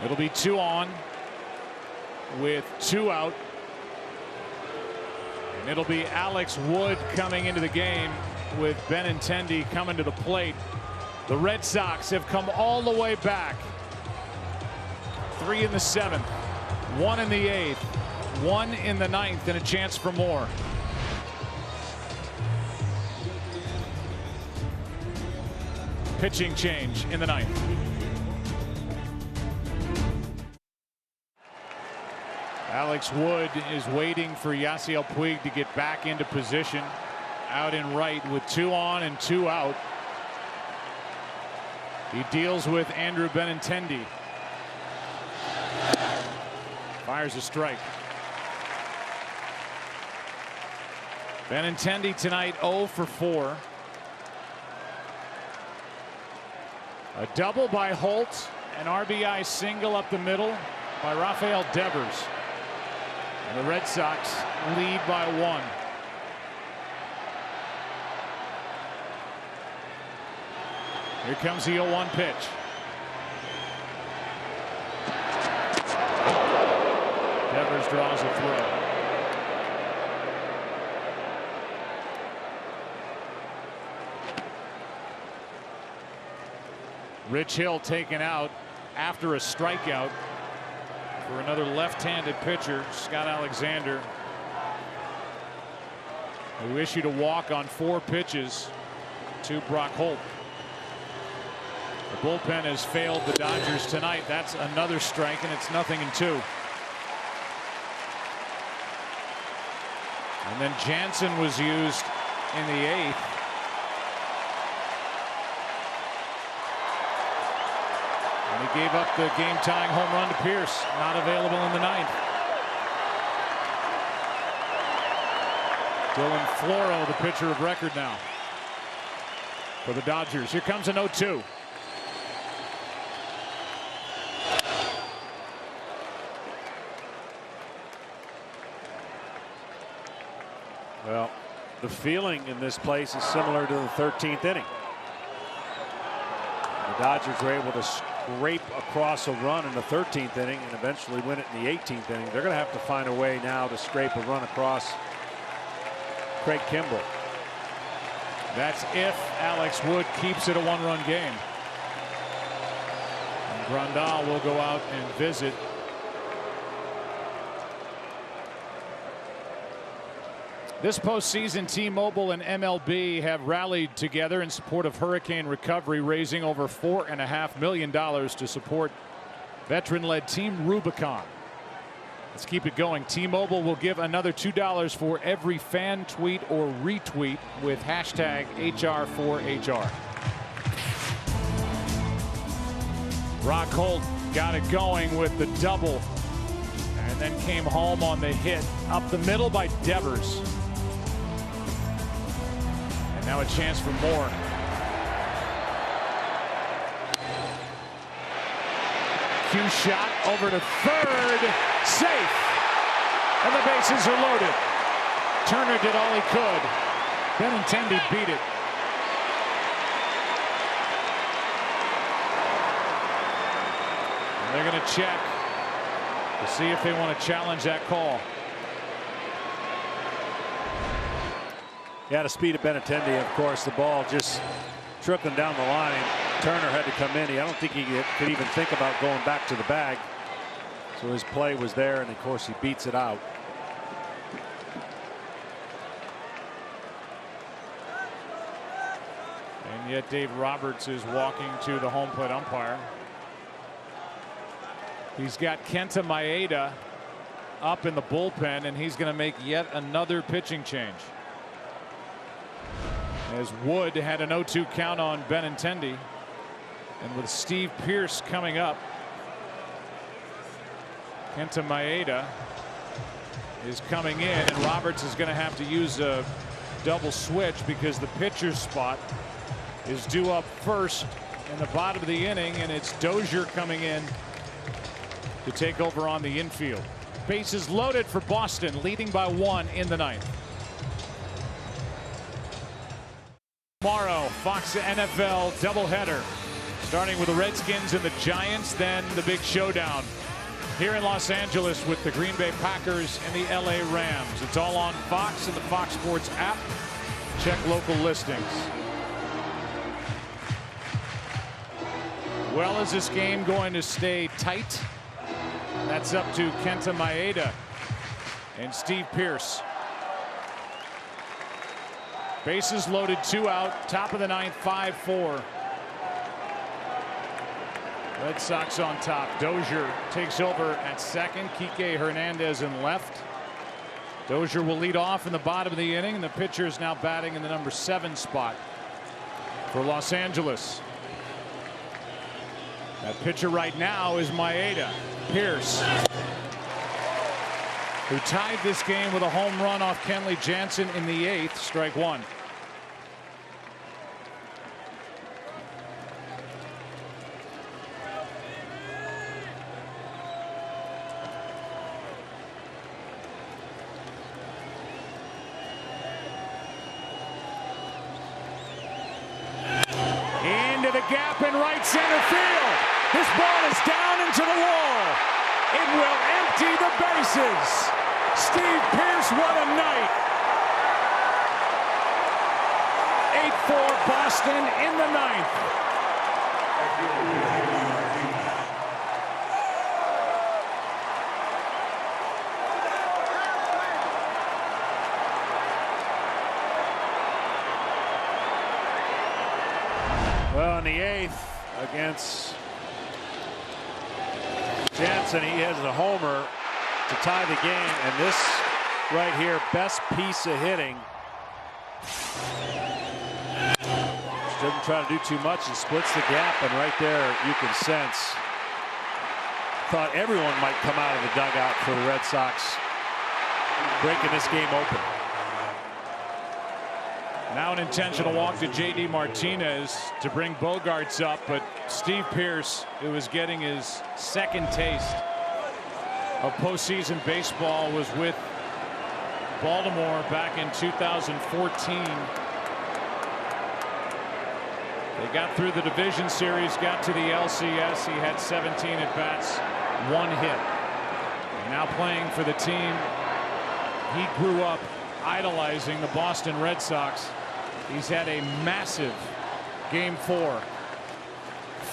It'll be 2 on with 2 out. And it'll be Alex Wood coming into the game with Benintendi coming to the plate. The Red Sox have come all the way back. 3 in the 7th, 1 in the 8th, 1 in the 9th, and a chance for more. Pitching change in the 9th. Alex Wood is waiting for Yasiel Puig to get back into position. Out in right with 2 on and 2 out. He deals with Andrew Benintendi. Fires a strike. Benintendi tonight 0 for 4. A double by Holt, an RBI single up the middle by Rafael Devers. And the Red Sox lead by 1. Here comes the 0-1 pitch. Devers draws a throw. Rich Hill taken out after a strikeout for another left-handed pitcher, Scott Alexander, who issued a walk on 4 pitches to Brock Holt. The bullpen has failed the Dodgers tonight. That's another strike, and it's 0-2. And then Jansen was used in the 8th. And he gave up the game-tying home run to Pierce. Not available in the 9th. Dylan Floro, the pitcher of record now for the Dodgers. Here comes an 0-2. Well, the feeling in this place is similar to the 13th inning. The Dodgers were able to scrape across a run in the 13th inning and eventually win it in the 18th inning. They're going to have to find a way now to scrape a run across Craig Kimbrel. That's if Alex Wood keeps it a 1-run game. Grandal will go out and visit. This postseason, T-Mobile and MLB have rallied together in support of hurricane recovery, raising over $4.5 million to support veteran-led Team Rubicon. Let's keep it going. T-Mobile will give another $2 for every fan tweet or retweet with hashtag HR4HR. Rock Holt got it going with the double and then came home on the hit up the middle by Devers. And now a chance for more. Q shot over to third, safe, and the bases are loaded. Turner did all he could. Benintendi beat it. And they're going to check to see if they want to challenge that call. Yeah, the speed of Benintendi, of course, the ball just trickling down the line. Turner had to come in. I don't think he could even think about going back to the bag. So his play was there, and of course he beats it out. And yet Dave Roberts is walking to the home plate umpire. He's got Kenta Maeda up in the bullpen, and he's going to make yet another pitching change. As Wood had an 0-2 count on Benintendi. And with Steve Pearce coming up, Kenta Maeda is coming in, and Roberts is going to have to use a double switch because the pitcher's spot is due up first in the bottom of the inning, and it's Dozier coming in to take over on the infield. Bases loaded for Boston, leading by 1 in the 9th. Tomorrow, Fox NFL doubleheader, starting with the Redskins and the Giants, then the big showdown here in Los Angeles with the Green Bay Packers and the LA Rams. It's all on Fox and the Fox Sports app. Check local listings. Well, is this game going to stay tight? That's up to Kenta Maeda and Steve Pearce. Bases loaded, 2 out, top of the 9th, 5-4. Red Sox on top. Dozier takes over at second. Kike Hernandez in left. Dozier will lead off in the bottom of the inning, and the pitcher is now batting in the number 7 spot for Los Angeles. That pitcher right now is Maeda. Pearce, who tied this game with a home run off Kenley Jansen in the 8th, strike 1. Into the gap in right center field. This ball is down into the wall. It will empty the bases. Steve Pearce, what a night. 8-4 Boston in the 9th. Well, in the 8th against Jansen, he has a homer to tie the game, and this right here, best piece of hitting. Just doesn't try to do too much and splits the gap, and right there you can sense. Thought everyone might come out of the dugout for the Red Sox, breaking this game open. Now an intentional walk to J.D. Martinez to bring Bogarts up, but Steve Pearce, who was getting his second taste of postseason baseball, was with Baltimore back in 2014. They got through the division series, got to the LCS. He had 17 at-bats, 1 hit. And now playing for the team he grew up idolizing, the Boston Red Sox. He's had a massive Game 4.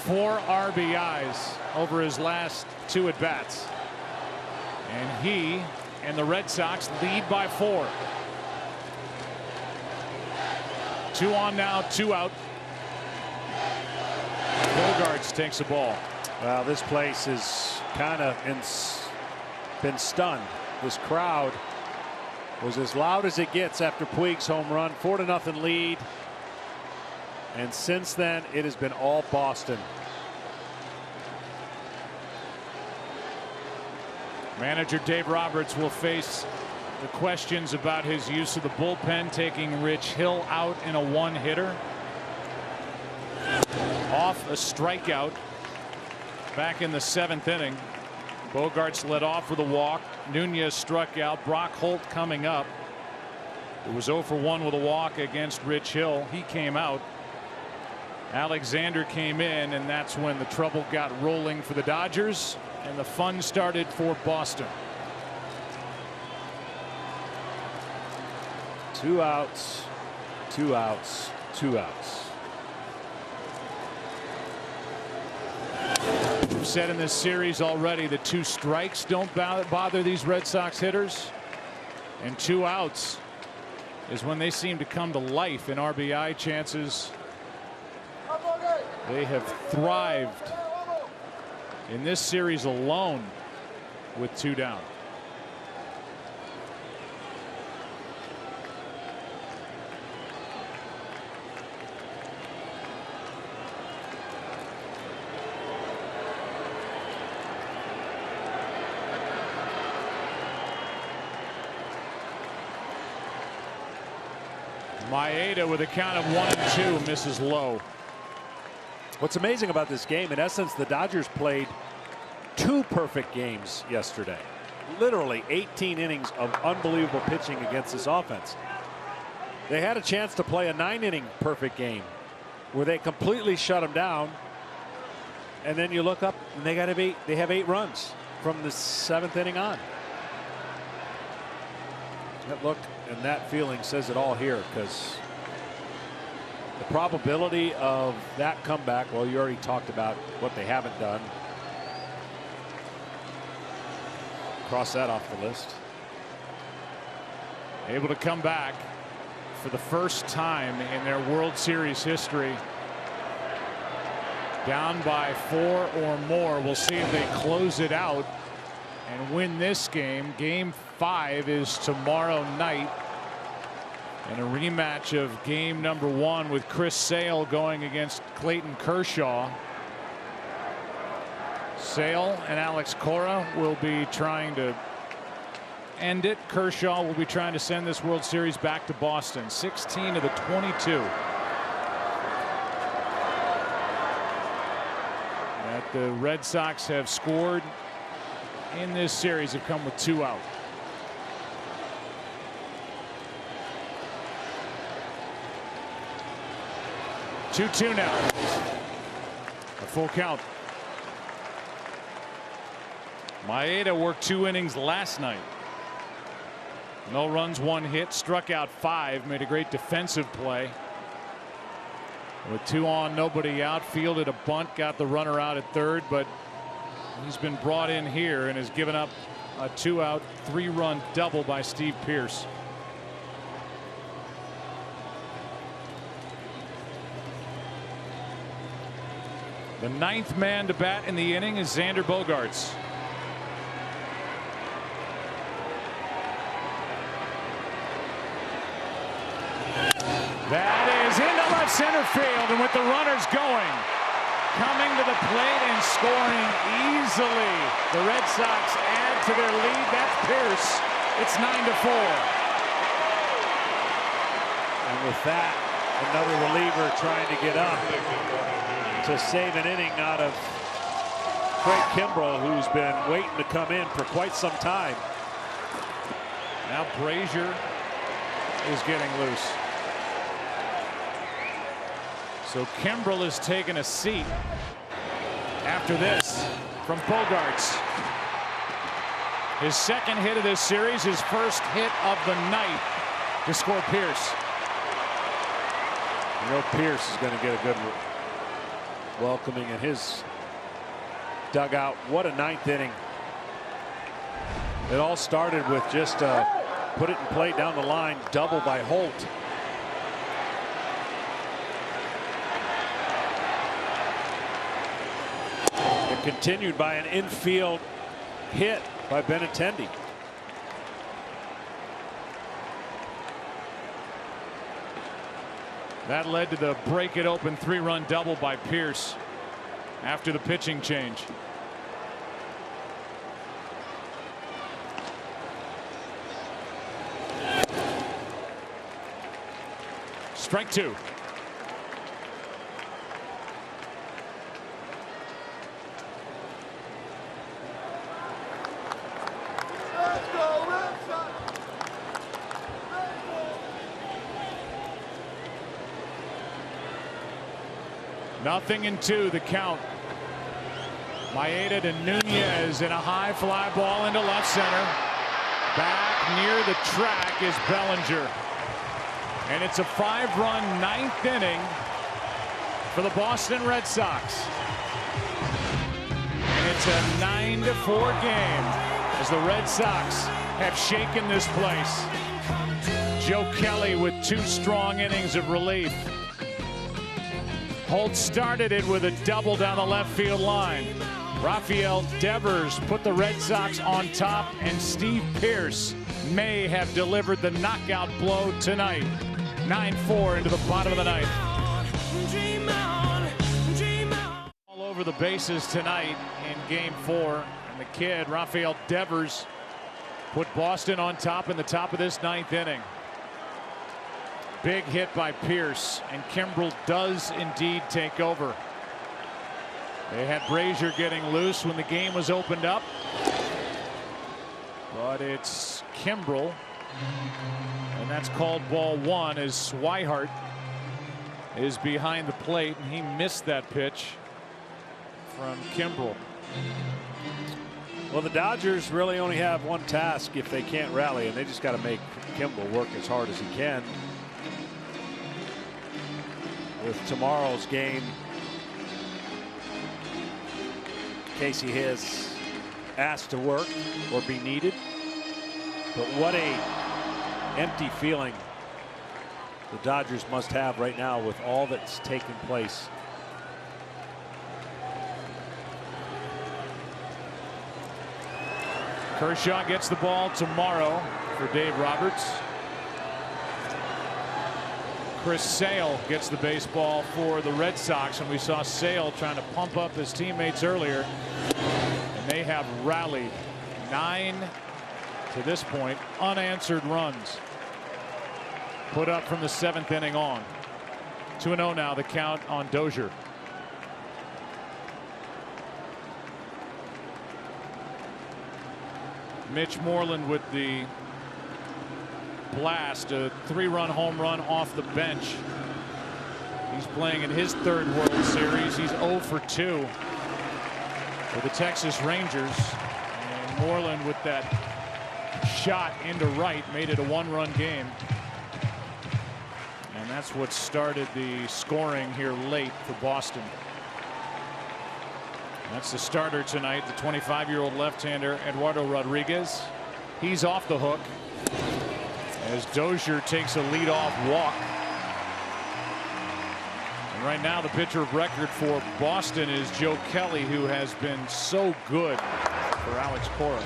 4 RBIs over his last 2 at-bats. And he and the Red Sox lead by 4. 2 on now, 2 out. Bogaerts takes the ball. Well, this place is kind of been stunned. This crowd was as loud as it gets after Puig's home run. 4-0 lead. And since then, it has been all Boston. Manager Dave Roberts will face the questions about his use of the bullpen, taking Rich Hill out in a 1-hitter. Off a strikeout back in the 7th inning. Bogaerts led off with a walk. Nunez struck out. Brock Holt coming up. It was 0 for 1 with a walk against Rich Hill. He came out. Alexander came in, and that's when the trouble got rolling for the Dodgers and the fun started for Boston. 2 outs, 2 outs, 2 outs. We've said in this series already that 2 strikes don't bother these Red Sox hitters, and 2 outs is when they seem to come to life in RBI chances. They have thrived in this series alone with 2 down. Maeda with a count of 1-2 misses low. What's amazing about this game, in essence, the Dodgers played 2 perfect games yesterday. Literally 18 innings of unbelievable pitching against this offense. They had a chance to play a 9-inning perfect game where they completely shut them down. And then you look up and they have 8 runs from the 7th inning on. That look and that feeling says it all here, because the probability of that comeback, well, you already talked about what they haven't done. Cross that off the list. Able to come back for the first time in their World Series history. Down by 4 or more. We'll see if they close it out and win this game. Game 5 is tomorrow night. And a rematch of game number 1 with Chris Sale going against Clayton Kershaw. Sale and Alex Cora will be trying to end it. Kershaw will be trying to send this World Series back to Boston. 16 of the 22 that the Red Sox have scored in this series have come with 2 out. Two now. A full count. Maeda worked 2 innings last night. No runs, 1 hit, struck out 5, made a great defensive play. With 2 on, nobody out, fielded a bunt, got the runner out at 3rd, but he's been brought in here and has given up a 2-out, 3-run double by Steve Pearce. The 9th man to bat in the inning is Xander Bogaerts. That is into left center field, and with the runners going, coming to the plate and scoring easily, the Red Sox add to their lead. That's Pearce. It's 9-4. And with that, another reliever trying to get up to save an inning out of Craig Kimbrell, who's been waiting to come in for quite some time. Now Brazier is getting loose. So Kimbrell has taken a seat after this from Bogaerts. His 2nd hit of this series, his 1st hit of the night to score Pearce. You know Pearce is going to get a good welcoming in his dugout. What a ninth inning. It all started with just put it in play down the line, double by Holt. It continued by an infield hit by Benintendi. That led to the break it open 3-run double by Pierce after the pitching change. Strike 2. Nothing in 2, the count. Maeda to Nunez in a high fly ball into left center. Back near the track is Bellinger. And it's a 5-run 9th inning for the Boston Red Sox. And it's a 9-4 game as the Red Sox have shaken this place. Joe Kelly with 2 strong innings of relief. Holt started it with a double down the left field line. Rafael Devers put the Red Sox on top, and Steve Pearce may have delivered the knockout blow tonight. 9-4 into the bottom of the ninth. All over the bases tonight in Game 4, and the kid Rafael Devers put Boston on top in the top of this 9th inning. Big hit by Pierce, and Kimbrel does indeed take over. They had Brazier getting loose when the game was opened up, but it's Kimbrel, and that's called ball 1 as Swihart is behind the plate, and he missed that pitch from Kimbrel. Well, the Dodgers really only have one task if they can't rally, and they just got to make Kimbrel work as hard as he can. With tomorrow's game, Casey has asked to work or be needed, but what a empty feeling the Dodgers must have right now with all that's taken place. Kershaw gets the ball tomorrow for Dave Roberts. Chris Sale gets the baseball for the Red Sox, and we saw Sale trying to pump up his teammates earlier, and they have rallied 9 to this point unanswered runs put up from the 7th inning on. 2-0 now, the count on Dozier. Mitch Moreland with the blast, a 3-run home run off the bench. He's playing in his 3rd World Series. He's 0 for 2 for the Texas Rangers, and Moreland with that shot into right made it a 1-run game, and that's what started the scoring here late for Boston. That's the starter tonight, the 25-year-old left-hander Eduardo Rodriguez. He's off the hook as Dozier takes a leadoff walk. And right now the pitcher of record for Boston is Joe Kelly, who has been so good for Alex Cora.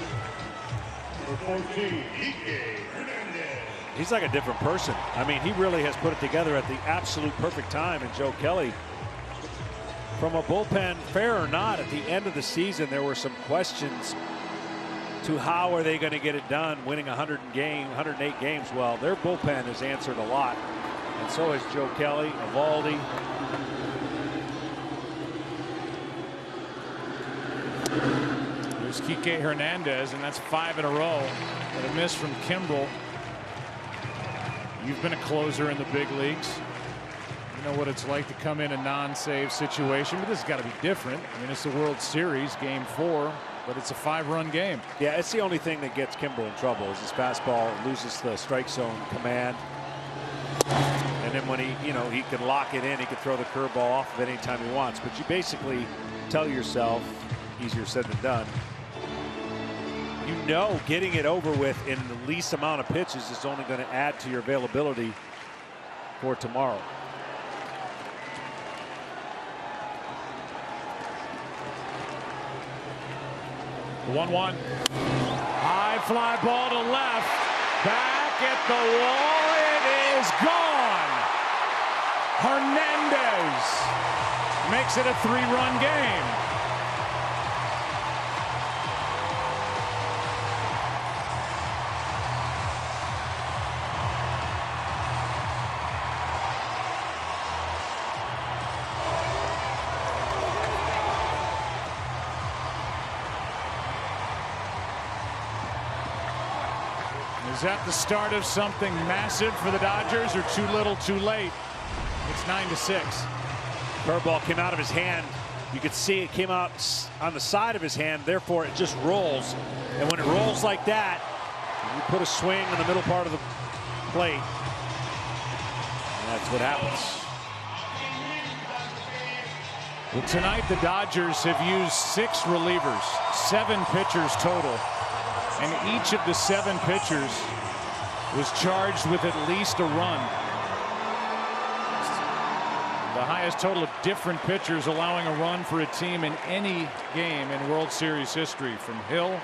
He's like a different person. I mean, he really has put it together at the absolute perfect time. And Joe Kelly, from a bullpen, fair or not, at the end of the season there were some questions to how are they going to get it done, winning 108 games. Well, their bullpen has answered a lot, and so has Joe Kelly, Eovaldi. There's Kike Hernandez, and that's 5 in a row. But a miss from Kimbrel. You've been a closer in the big leagues. You know what it's like to come in a non-save situation, but this has got to be different. I mean, it's the World Series, Game 4. But it's a 5-run game. Yeah, it's the only thing that gets Kimbrel in trouble is his fastball loses the strike zone command. And him when he can lock it in. He can throw the curveball off of it anytime he wants. But you basically tell yourself, easier said than done, getting it over with in the least amount of pitches is only going to add to your availability for tomorrow. The 1-1. High fly ball to left. Back at the wall. It is gone. Hernandez makes it a 3-run game. Is that the start of something massive for the Dodgers, or too little, too late? It's 9-6. Curveball came out of his hand. You could see it came out on the side of his hand. Therefore, it just rolls. And when it rolls like that, you put a swing in the middle part of the plate. And that's what happens. Well, tonight the Dodgers have used 6 relievers, 7 pitchers total. And each of the 7 pitchers was charged with at least a run. The highest total of different pitchers allowing a run for a team in any game in World Series history, from Hill,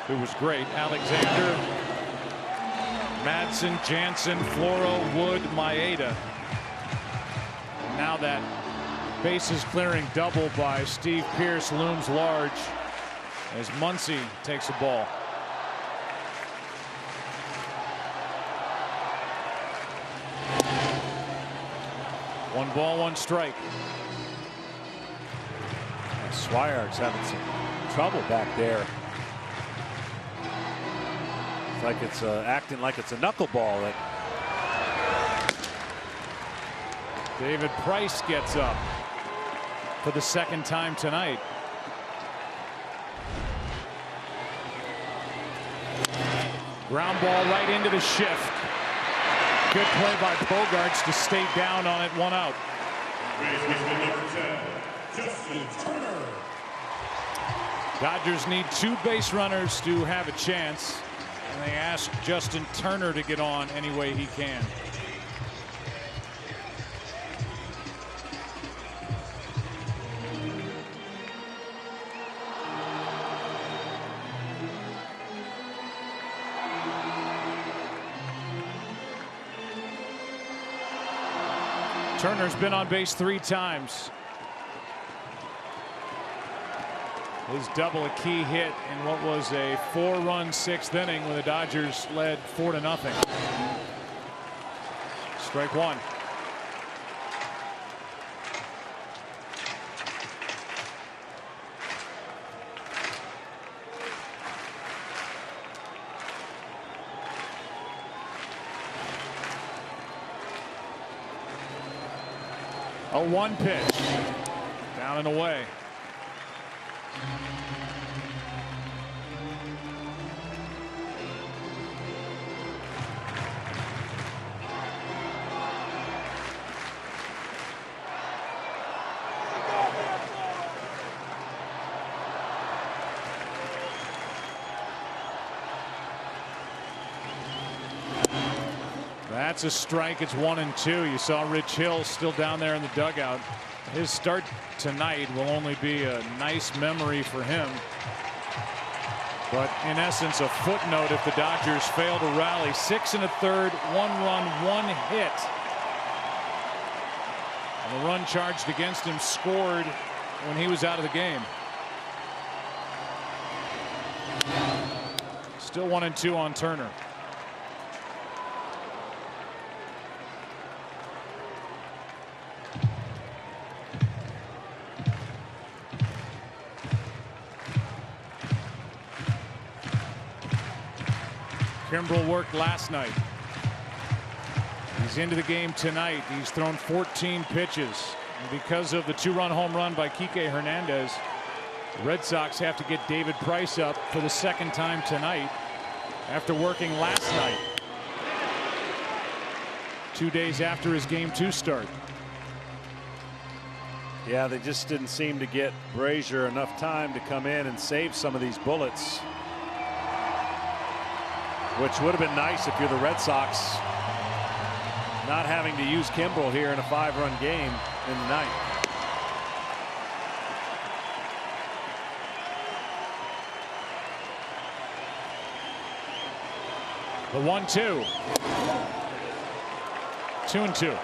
who was great, Alexander, Madsen, Jansen, Floro, Wood, Maeda. And now that bases clearing double by Steve Pearce looms large as Muncy takes a ball. One ball, one strike. Swihard's having some trouble back there. It's like it's acting like it's a knuckleball. David Price gets up for the 2nd time tonight. Ground ball right into the shift. Good play by Bogaerts to stay down on it, 1 out. Dodgers need 2 base runners to have a chance, and they ask Justin Turner to get on any way he can. Turner's been on base 3 times. His double a key hit in what was a 4-run 6th inning when the Dodgers led 4-0. Strike 1. A 1 pitch. Down and away. That's a strike. It's 1-2. You saw Rich Hill still down there in the dugout. His start tonight will only be a nice memory for him. But in essence, a footnote if the Dodgers fail to rally. 6 1/3, 1 run, 1 hit. And the run charged against him scored when he was out of the game. Still 1-2 on Turner. Kimbrel worked last night. He's into the game tonight. He's thrown 14 pitches. And because of the 2-run home run by Kike Hernandez, the Red Sox have to get David Price up for the 2nd time tonight after working last night. 2 days after his Game 2 start. Yeah, they just didn't seem to get Brazier enough time to come in and save some of these bullets, which would have been nice if you're the Red Sox, not having to use Kimbrel here in a 5-run game in the ninth. The 1-2. 2-2.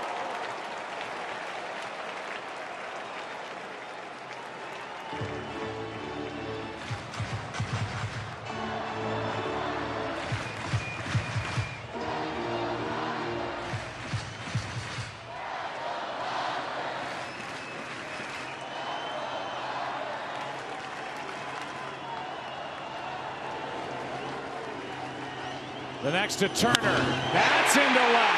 The next to Turner. That's into left.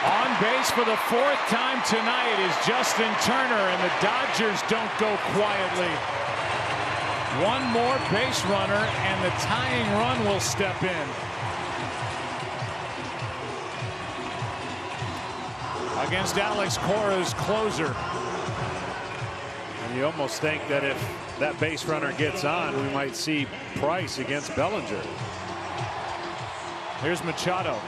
On base for the 4th time tonight is Justin Turner, and the Dodgers don't go quietly. One more base runner, and the tying run will step in. Against Alex Cora's closer. And you almost think that if that base runner gets on, we might see Price against Bellinger. Here's Machado.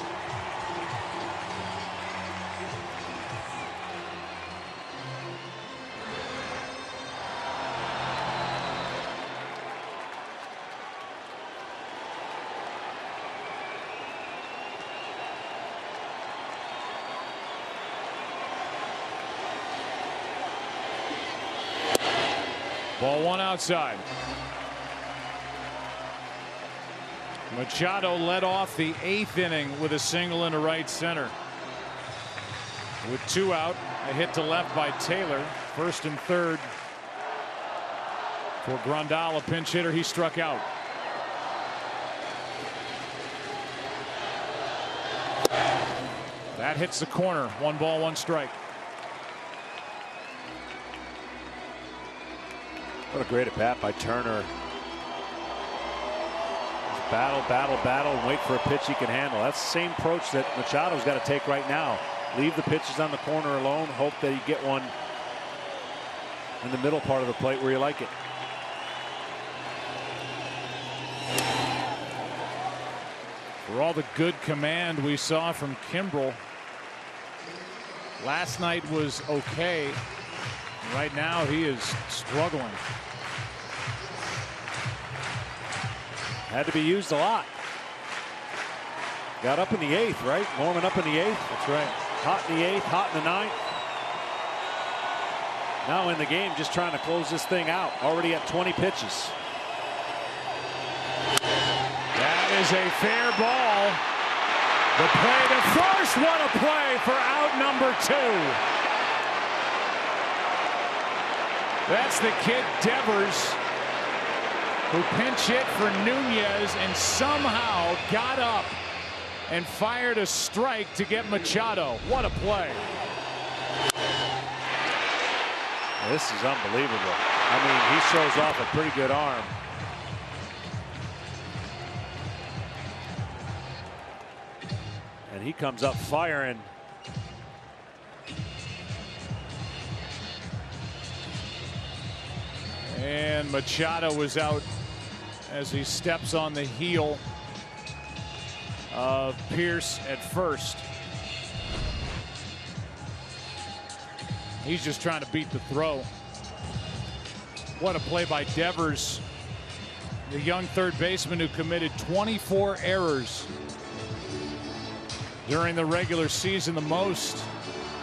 Ball 1 outside. Machado led off the 8th inning with a single into right center. With 2 out, a hit to left by Taylor. 1st and 3rd for Grandal, a pinch hitter. He struck out. That hits the corner. 1 ball, 1 strike. What a great at bat by Turner. Just battle, battle, battle, and wait for a pitch he can handle. That's the same approach that Machado's got to take right now. Leave the pitches on the corner alone. Hope that you get one in the middle part of the plate where you like it. For all the good command we saw from Kimbrel, last night was okay. Right now he is struggling. Had to be used a lot. Got up in the 8th, right? Warming up in the 8th. That's right. Hot in the 8th, hot in the 9th. Now in the game, just trying to close this thing out. Already at 20 pitches. That is a fair ball. The play to first. What a play for out number 2. That's the kid Devers, who pinch hit for Nunez and somehow got up and fired a strike to get Machado. What a play. This is unbelievable. I mean, he shows off a pretty good arm. And he comes up firing. And Machado was out as he steps on the heel of Pierce at first. He's just trying to beat the throw. What a play by Devers, the young third baseman who committed 24 errors during the regular season, the most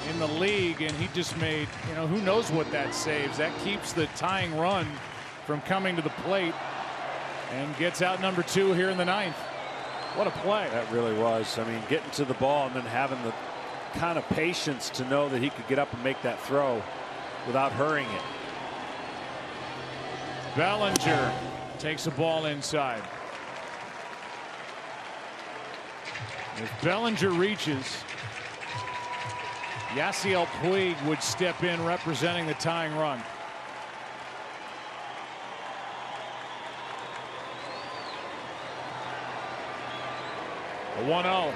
in the league, and he just made, you know, who knows what that saves. That keeps the tying run from coming to the plate and gets out number 2 here in the 9th. What a play. That really was. I mean, getting to the ball and then having the kind of patience to know that he could get up and make that throw without hurrying it. Bellinger takes the ball inside. If Bellinger reaches, Yasiel Puig would step in representing the tying run. A 1-0.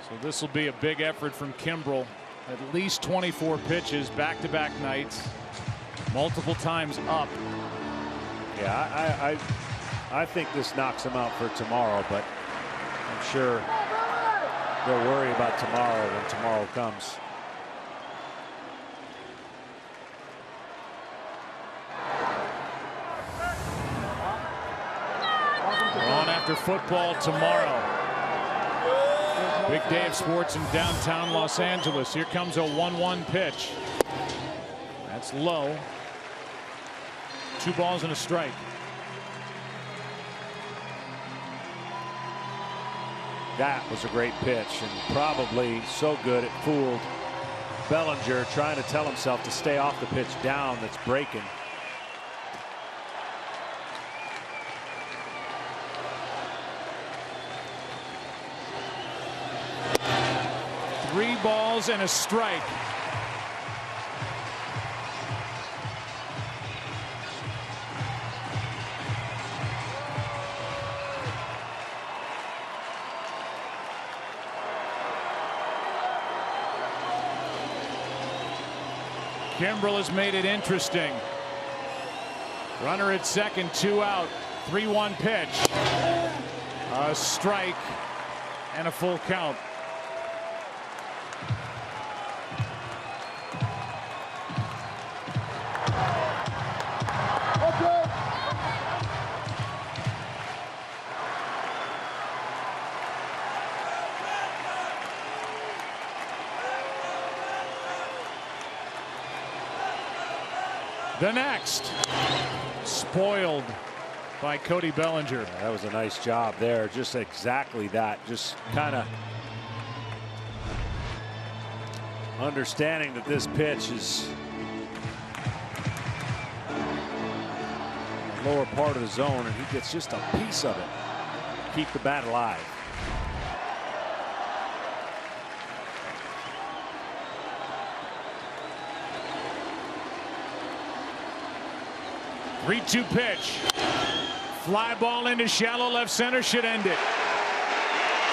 So this will be a big effort from Kimbrel. At least 24 pitches, back-to-back nights, multiple times up. Yeah, I think this knocks him out for tomorrow, but I'm sure they'll worry about tomorrow when tomorrow comes. We're on after football tomorrow. Big day of sports in downtown Los Angeles. Here comes a 1-1 pitch. That's low. 2 balls and a strike. That was a great pitch, and probably so good it fooled Bellinger, trying to tell himself to stay off the pitch down that's breaking. Three balls and a strike. Kimbrel has made it interesting. Runner at second, 2 out, 3-1 pitch. A strike and a full count. The next, spoiled by Cody Bellinger. Yeah, that was a nice job there. Just exactly that. Just kind of understanding that this pitch is the lower part of the zone, and he gets just a piece of it. Keep the bat alive. Three-2 pitch. Fly ball into shallow left center, should end it.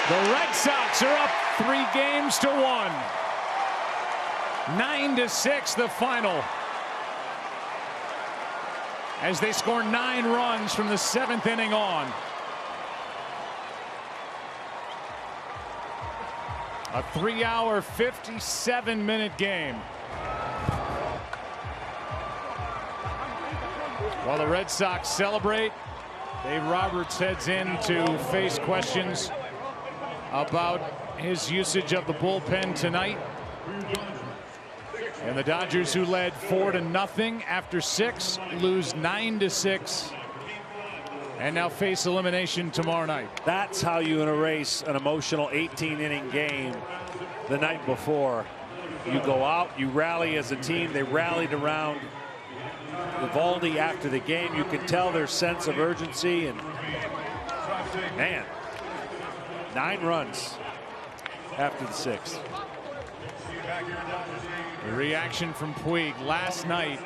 The Red Sox are up 3-1. 9-6 the final, as they score 9 runs from the 7th inning on. A 3-hour 57-minute game. While the Red Sox celebrate, Dave Roberts heads in to face questions about his usage of the bullpen tonight. And the Dodgers, who led 4-0 after 6, lose 9-6 and now face elimination tomorrow night. That's how you erase an emotional 18-inning game the night before. You go out, you rally as a team. They rallied around Eovaldi after the game. You can tell their sense of urgency, and man, 9 runs after the 6th. The reaction from Puig last night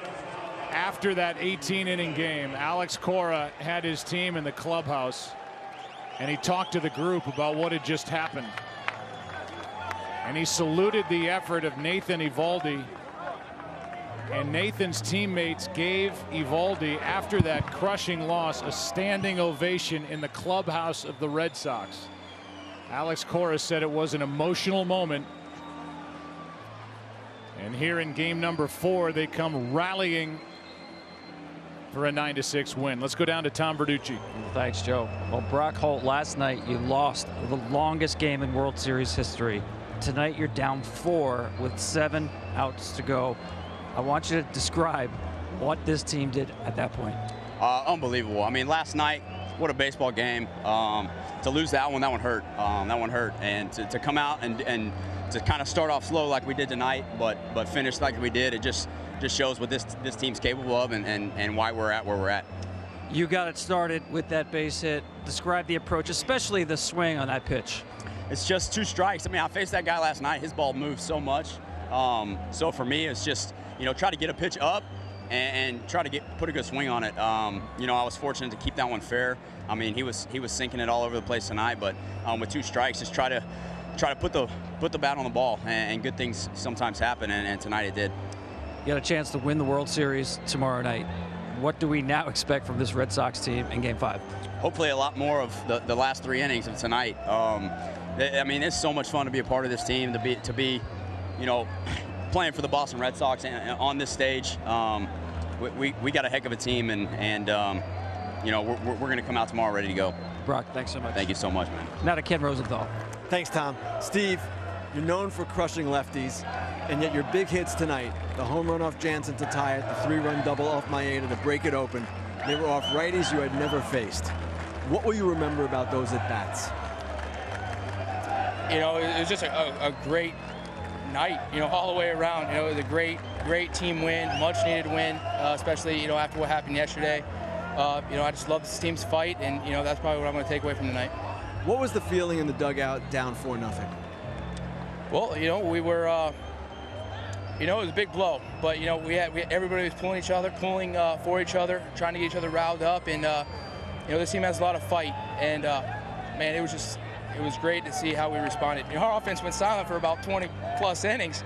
after that 18-inning game. Alex Cora had his team in the clubhouse, and he talked to the group about what had just happened. And he saluted the effort of Nathan Eovaldi. And Nathan's teammates gave Eovaldi, after that crushing loss, a standing ovation in the clubhouse of the Red Sox. Alex Cora said it was an emotional moment. And here in game number 4, they come rallying for a 9-6 win. Let's go down to Tom Verducci. Thanks, Joe. Well, Brock Holt, last night you lost the longest game in World Series history. Tonight you're down 4 with 7 outs to go. I want you to describe what this team did at that point. Unbelievable. I mean, last night, what a baseball game. To lose that one hurt. That one hurt. And to come out and to kind of start off slow like we did tonight, but finish like we did, it just shows what this team's capable of and why we're at where we're at. You got it started with that base hit. Describe the approach, especially the swing on that pitch. It's just 2 strikes. I mean, I faced that guy last night. His ball moved so much. So for me, it's just, try to get a pitch up and try to put a good swing on it. You know, I was fortunate to keep that one fair. I mean, he was sinking it all over the place tonight, but with 2 strikes, just try to put the bat on the ball, and good things sometimes happen, and tonight it did. You got a chance to win the World Series tomorrow night. What do we now expect from this Red Sox team in Game 5? Hopefully a lot more of the last 3 innings of tonight. I mean, it's so much fun to be a part of this team, to be, you know, playing for the Boston Red Sox and on this stage. We got a heck of a team, and you know, we're going to come out tomorrow ready to go. Brock, thanks so much. Thank you so much, man. Now to Ken Rosenthal. Thanks, Tom. Steve, you're known for crushing lefties, and yet your big hits tonight, the home run off Jansen to tie it, the 3-run double off Maeda to break it open, they were off righties you had never faced. What will you remember about those at-bats? You know, it was just a great night, you know, all the way around. You know, it was a great team win, much needed win, especially, you know, after what happened yesterday. You know, I just love this team's fight, and, you know, that's probably what I'm going to take away from tonight. What was the feeling in the dugout down 4-0? Well, you know, we were, you know, it was a big blow, but, you know, everybody was pulling for each other, trying to get each other riled up, and, you know, this team has a lot of fight, and, man, it was great to see how we responded. You know, our offense went silent for about 20-plus innings,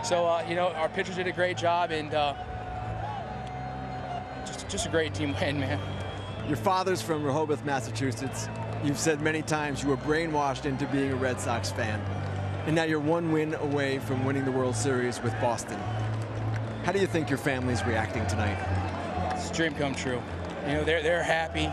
so, you know, our pitchers did a great job, and just a great team win, man. Your father's from Rehoboth, Massachusetts. You've said many times you were brainwashed into being a Red Sox fan, and now you're 1 win away from winning the World Series with Boston. How do you think your family's reacting tonight? It's a dream come true. You know, they're happy.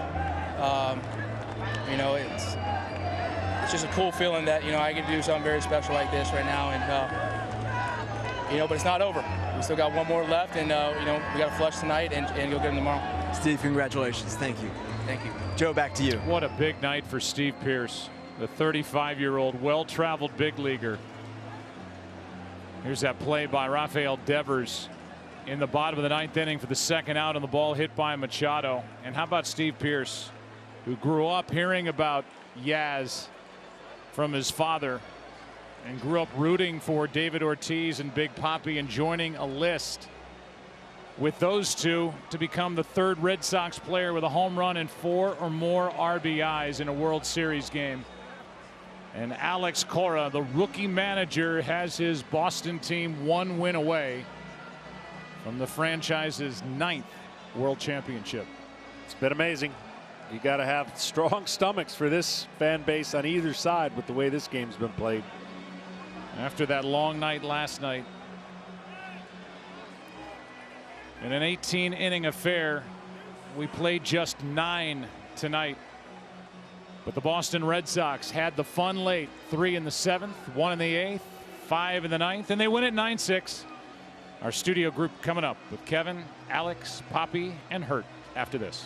You know, it's just a cool feeling that, you know, I get to do something very special like this right now, and you know, but it's not over. We still got 1 more left, and you know, we got to flush tonight and go get them tomorrow. Steve, congratulations. Thank you. Thank you. Joe, back to you. What a big night for Steve Pearce, the 35-year-old, well-traveled big leaguer. Here's that play by Rafael Devers in the bottom of the 9th inning for the 2nd out, on the ball hit by Machado. And how about Steve Pearce, who grew up hearing about Yaz from his father and grew up rooting for David Ortiz and Big Papi, and joining a list with those two to become the 3rd Red Sox player with a home run and 4 or more RBIs in a World Series game. And Alex Cora, the rookie manager, has his Boston team 1 win away from the franchise's 9th World Championship. It's been amazing. You got to have strong stomachs for this fan base on either side with the way this game's been played. After that long night last night, in an 18-inning affair, we played just 9 tonight. But the Boston Red Sox had the fun late. 3 in the 7th, 1 in the 8th, 5 in the 9th, and they win it 9-6. Our studio group coming up with Kevin, Alex, Papi, and Hurt after this.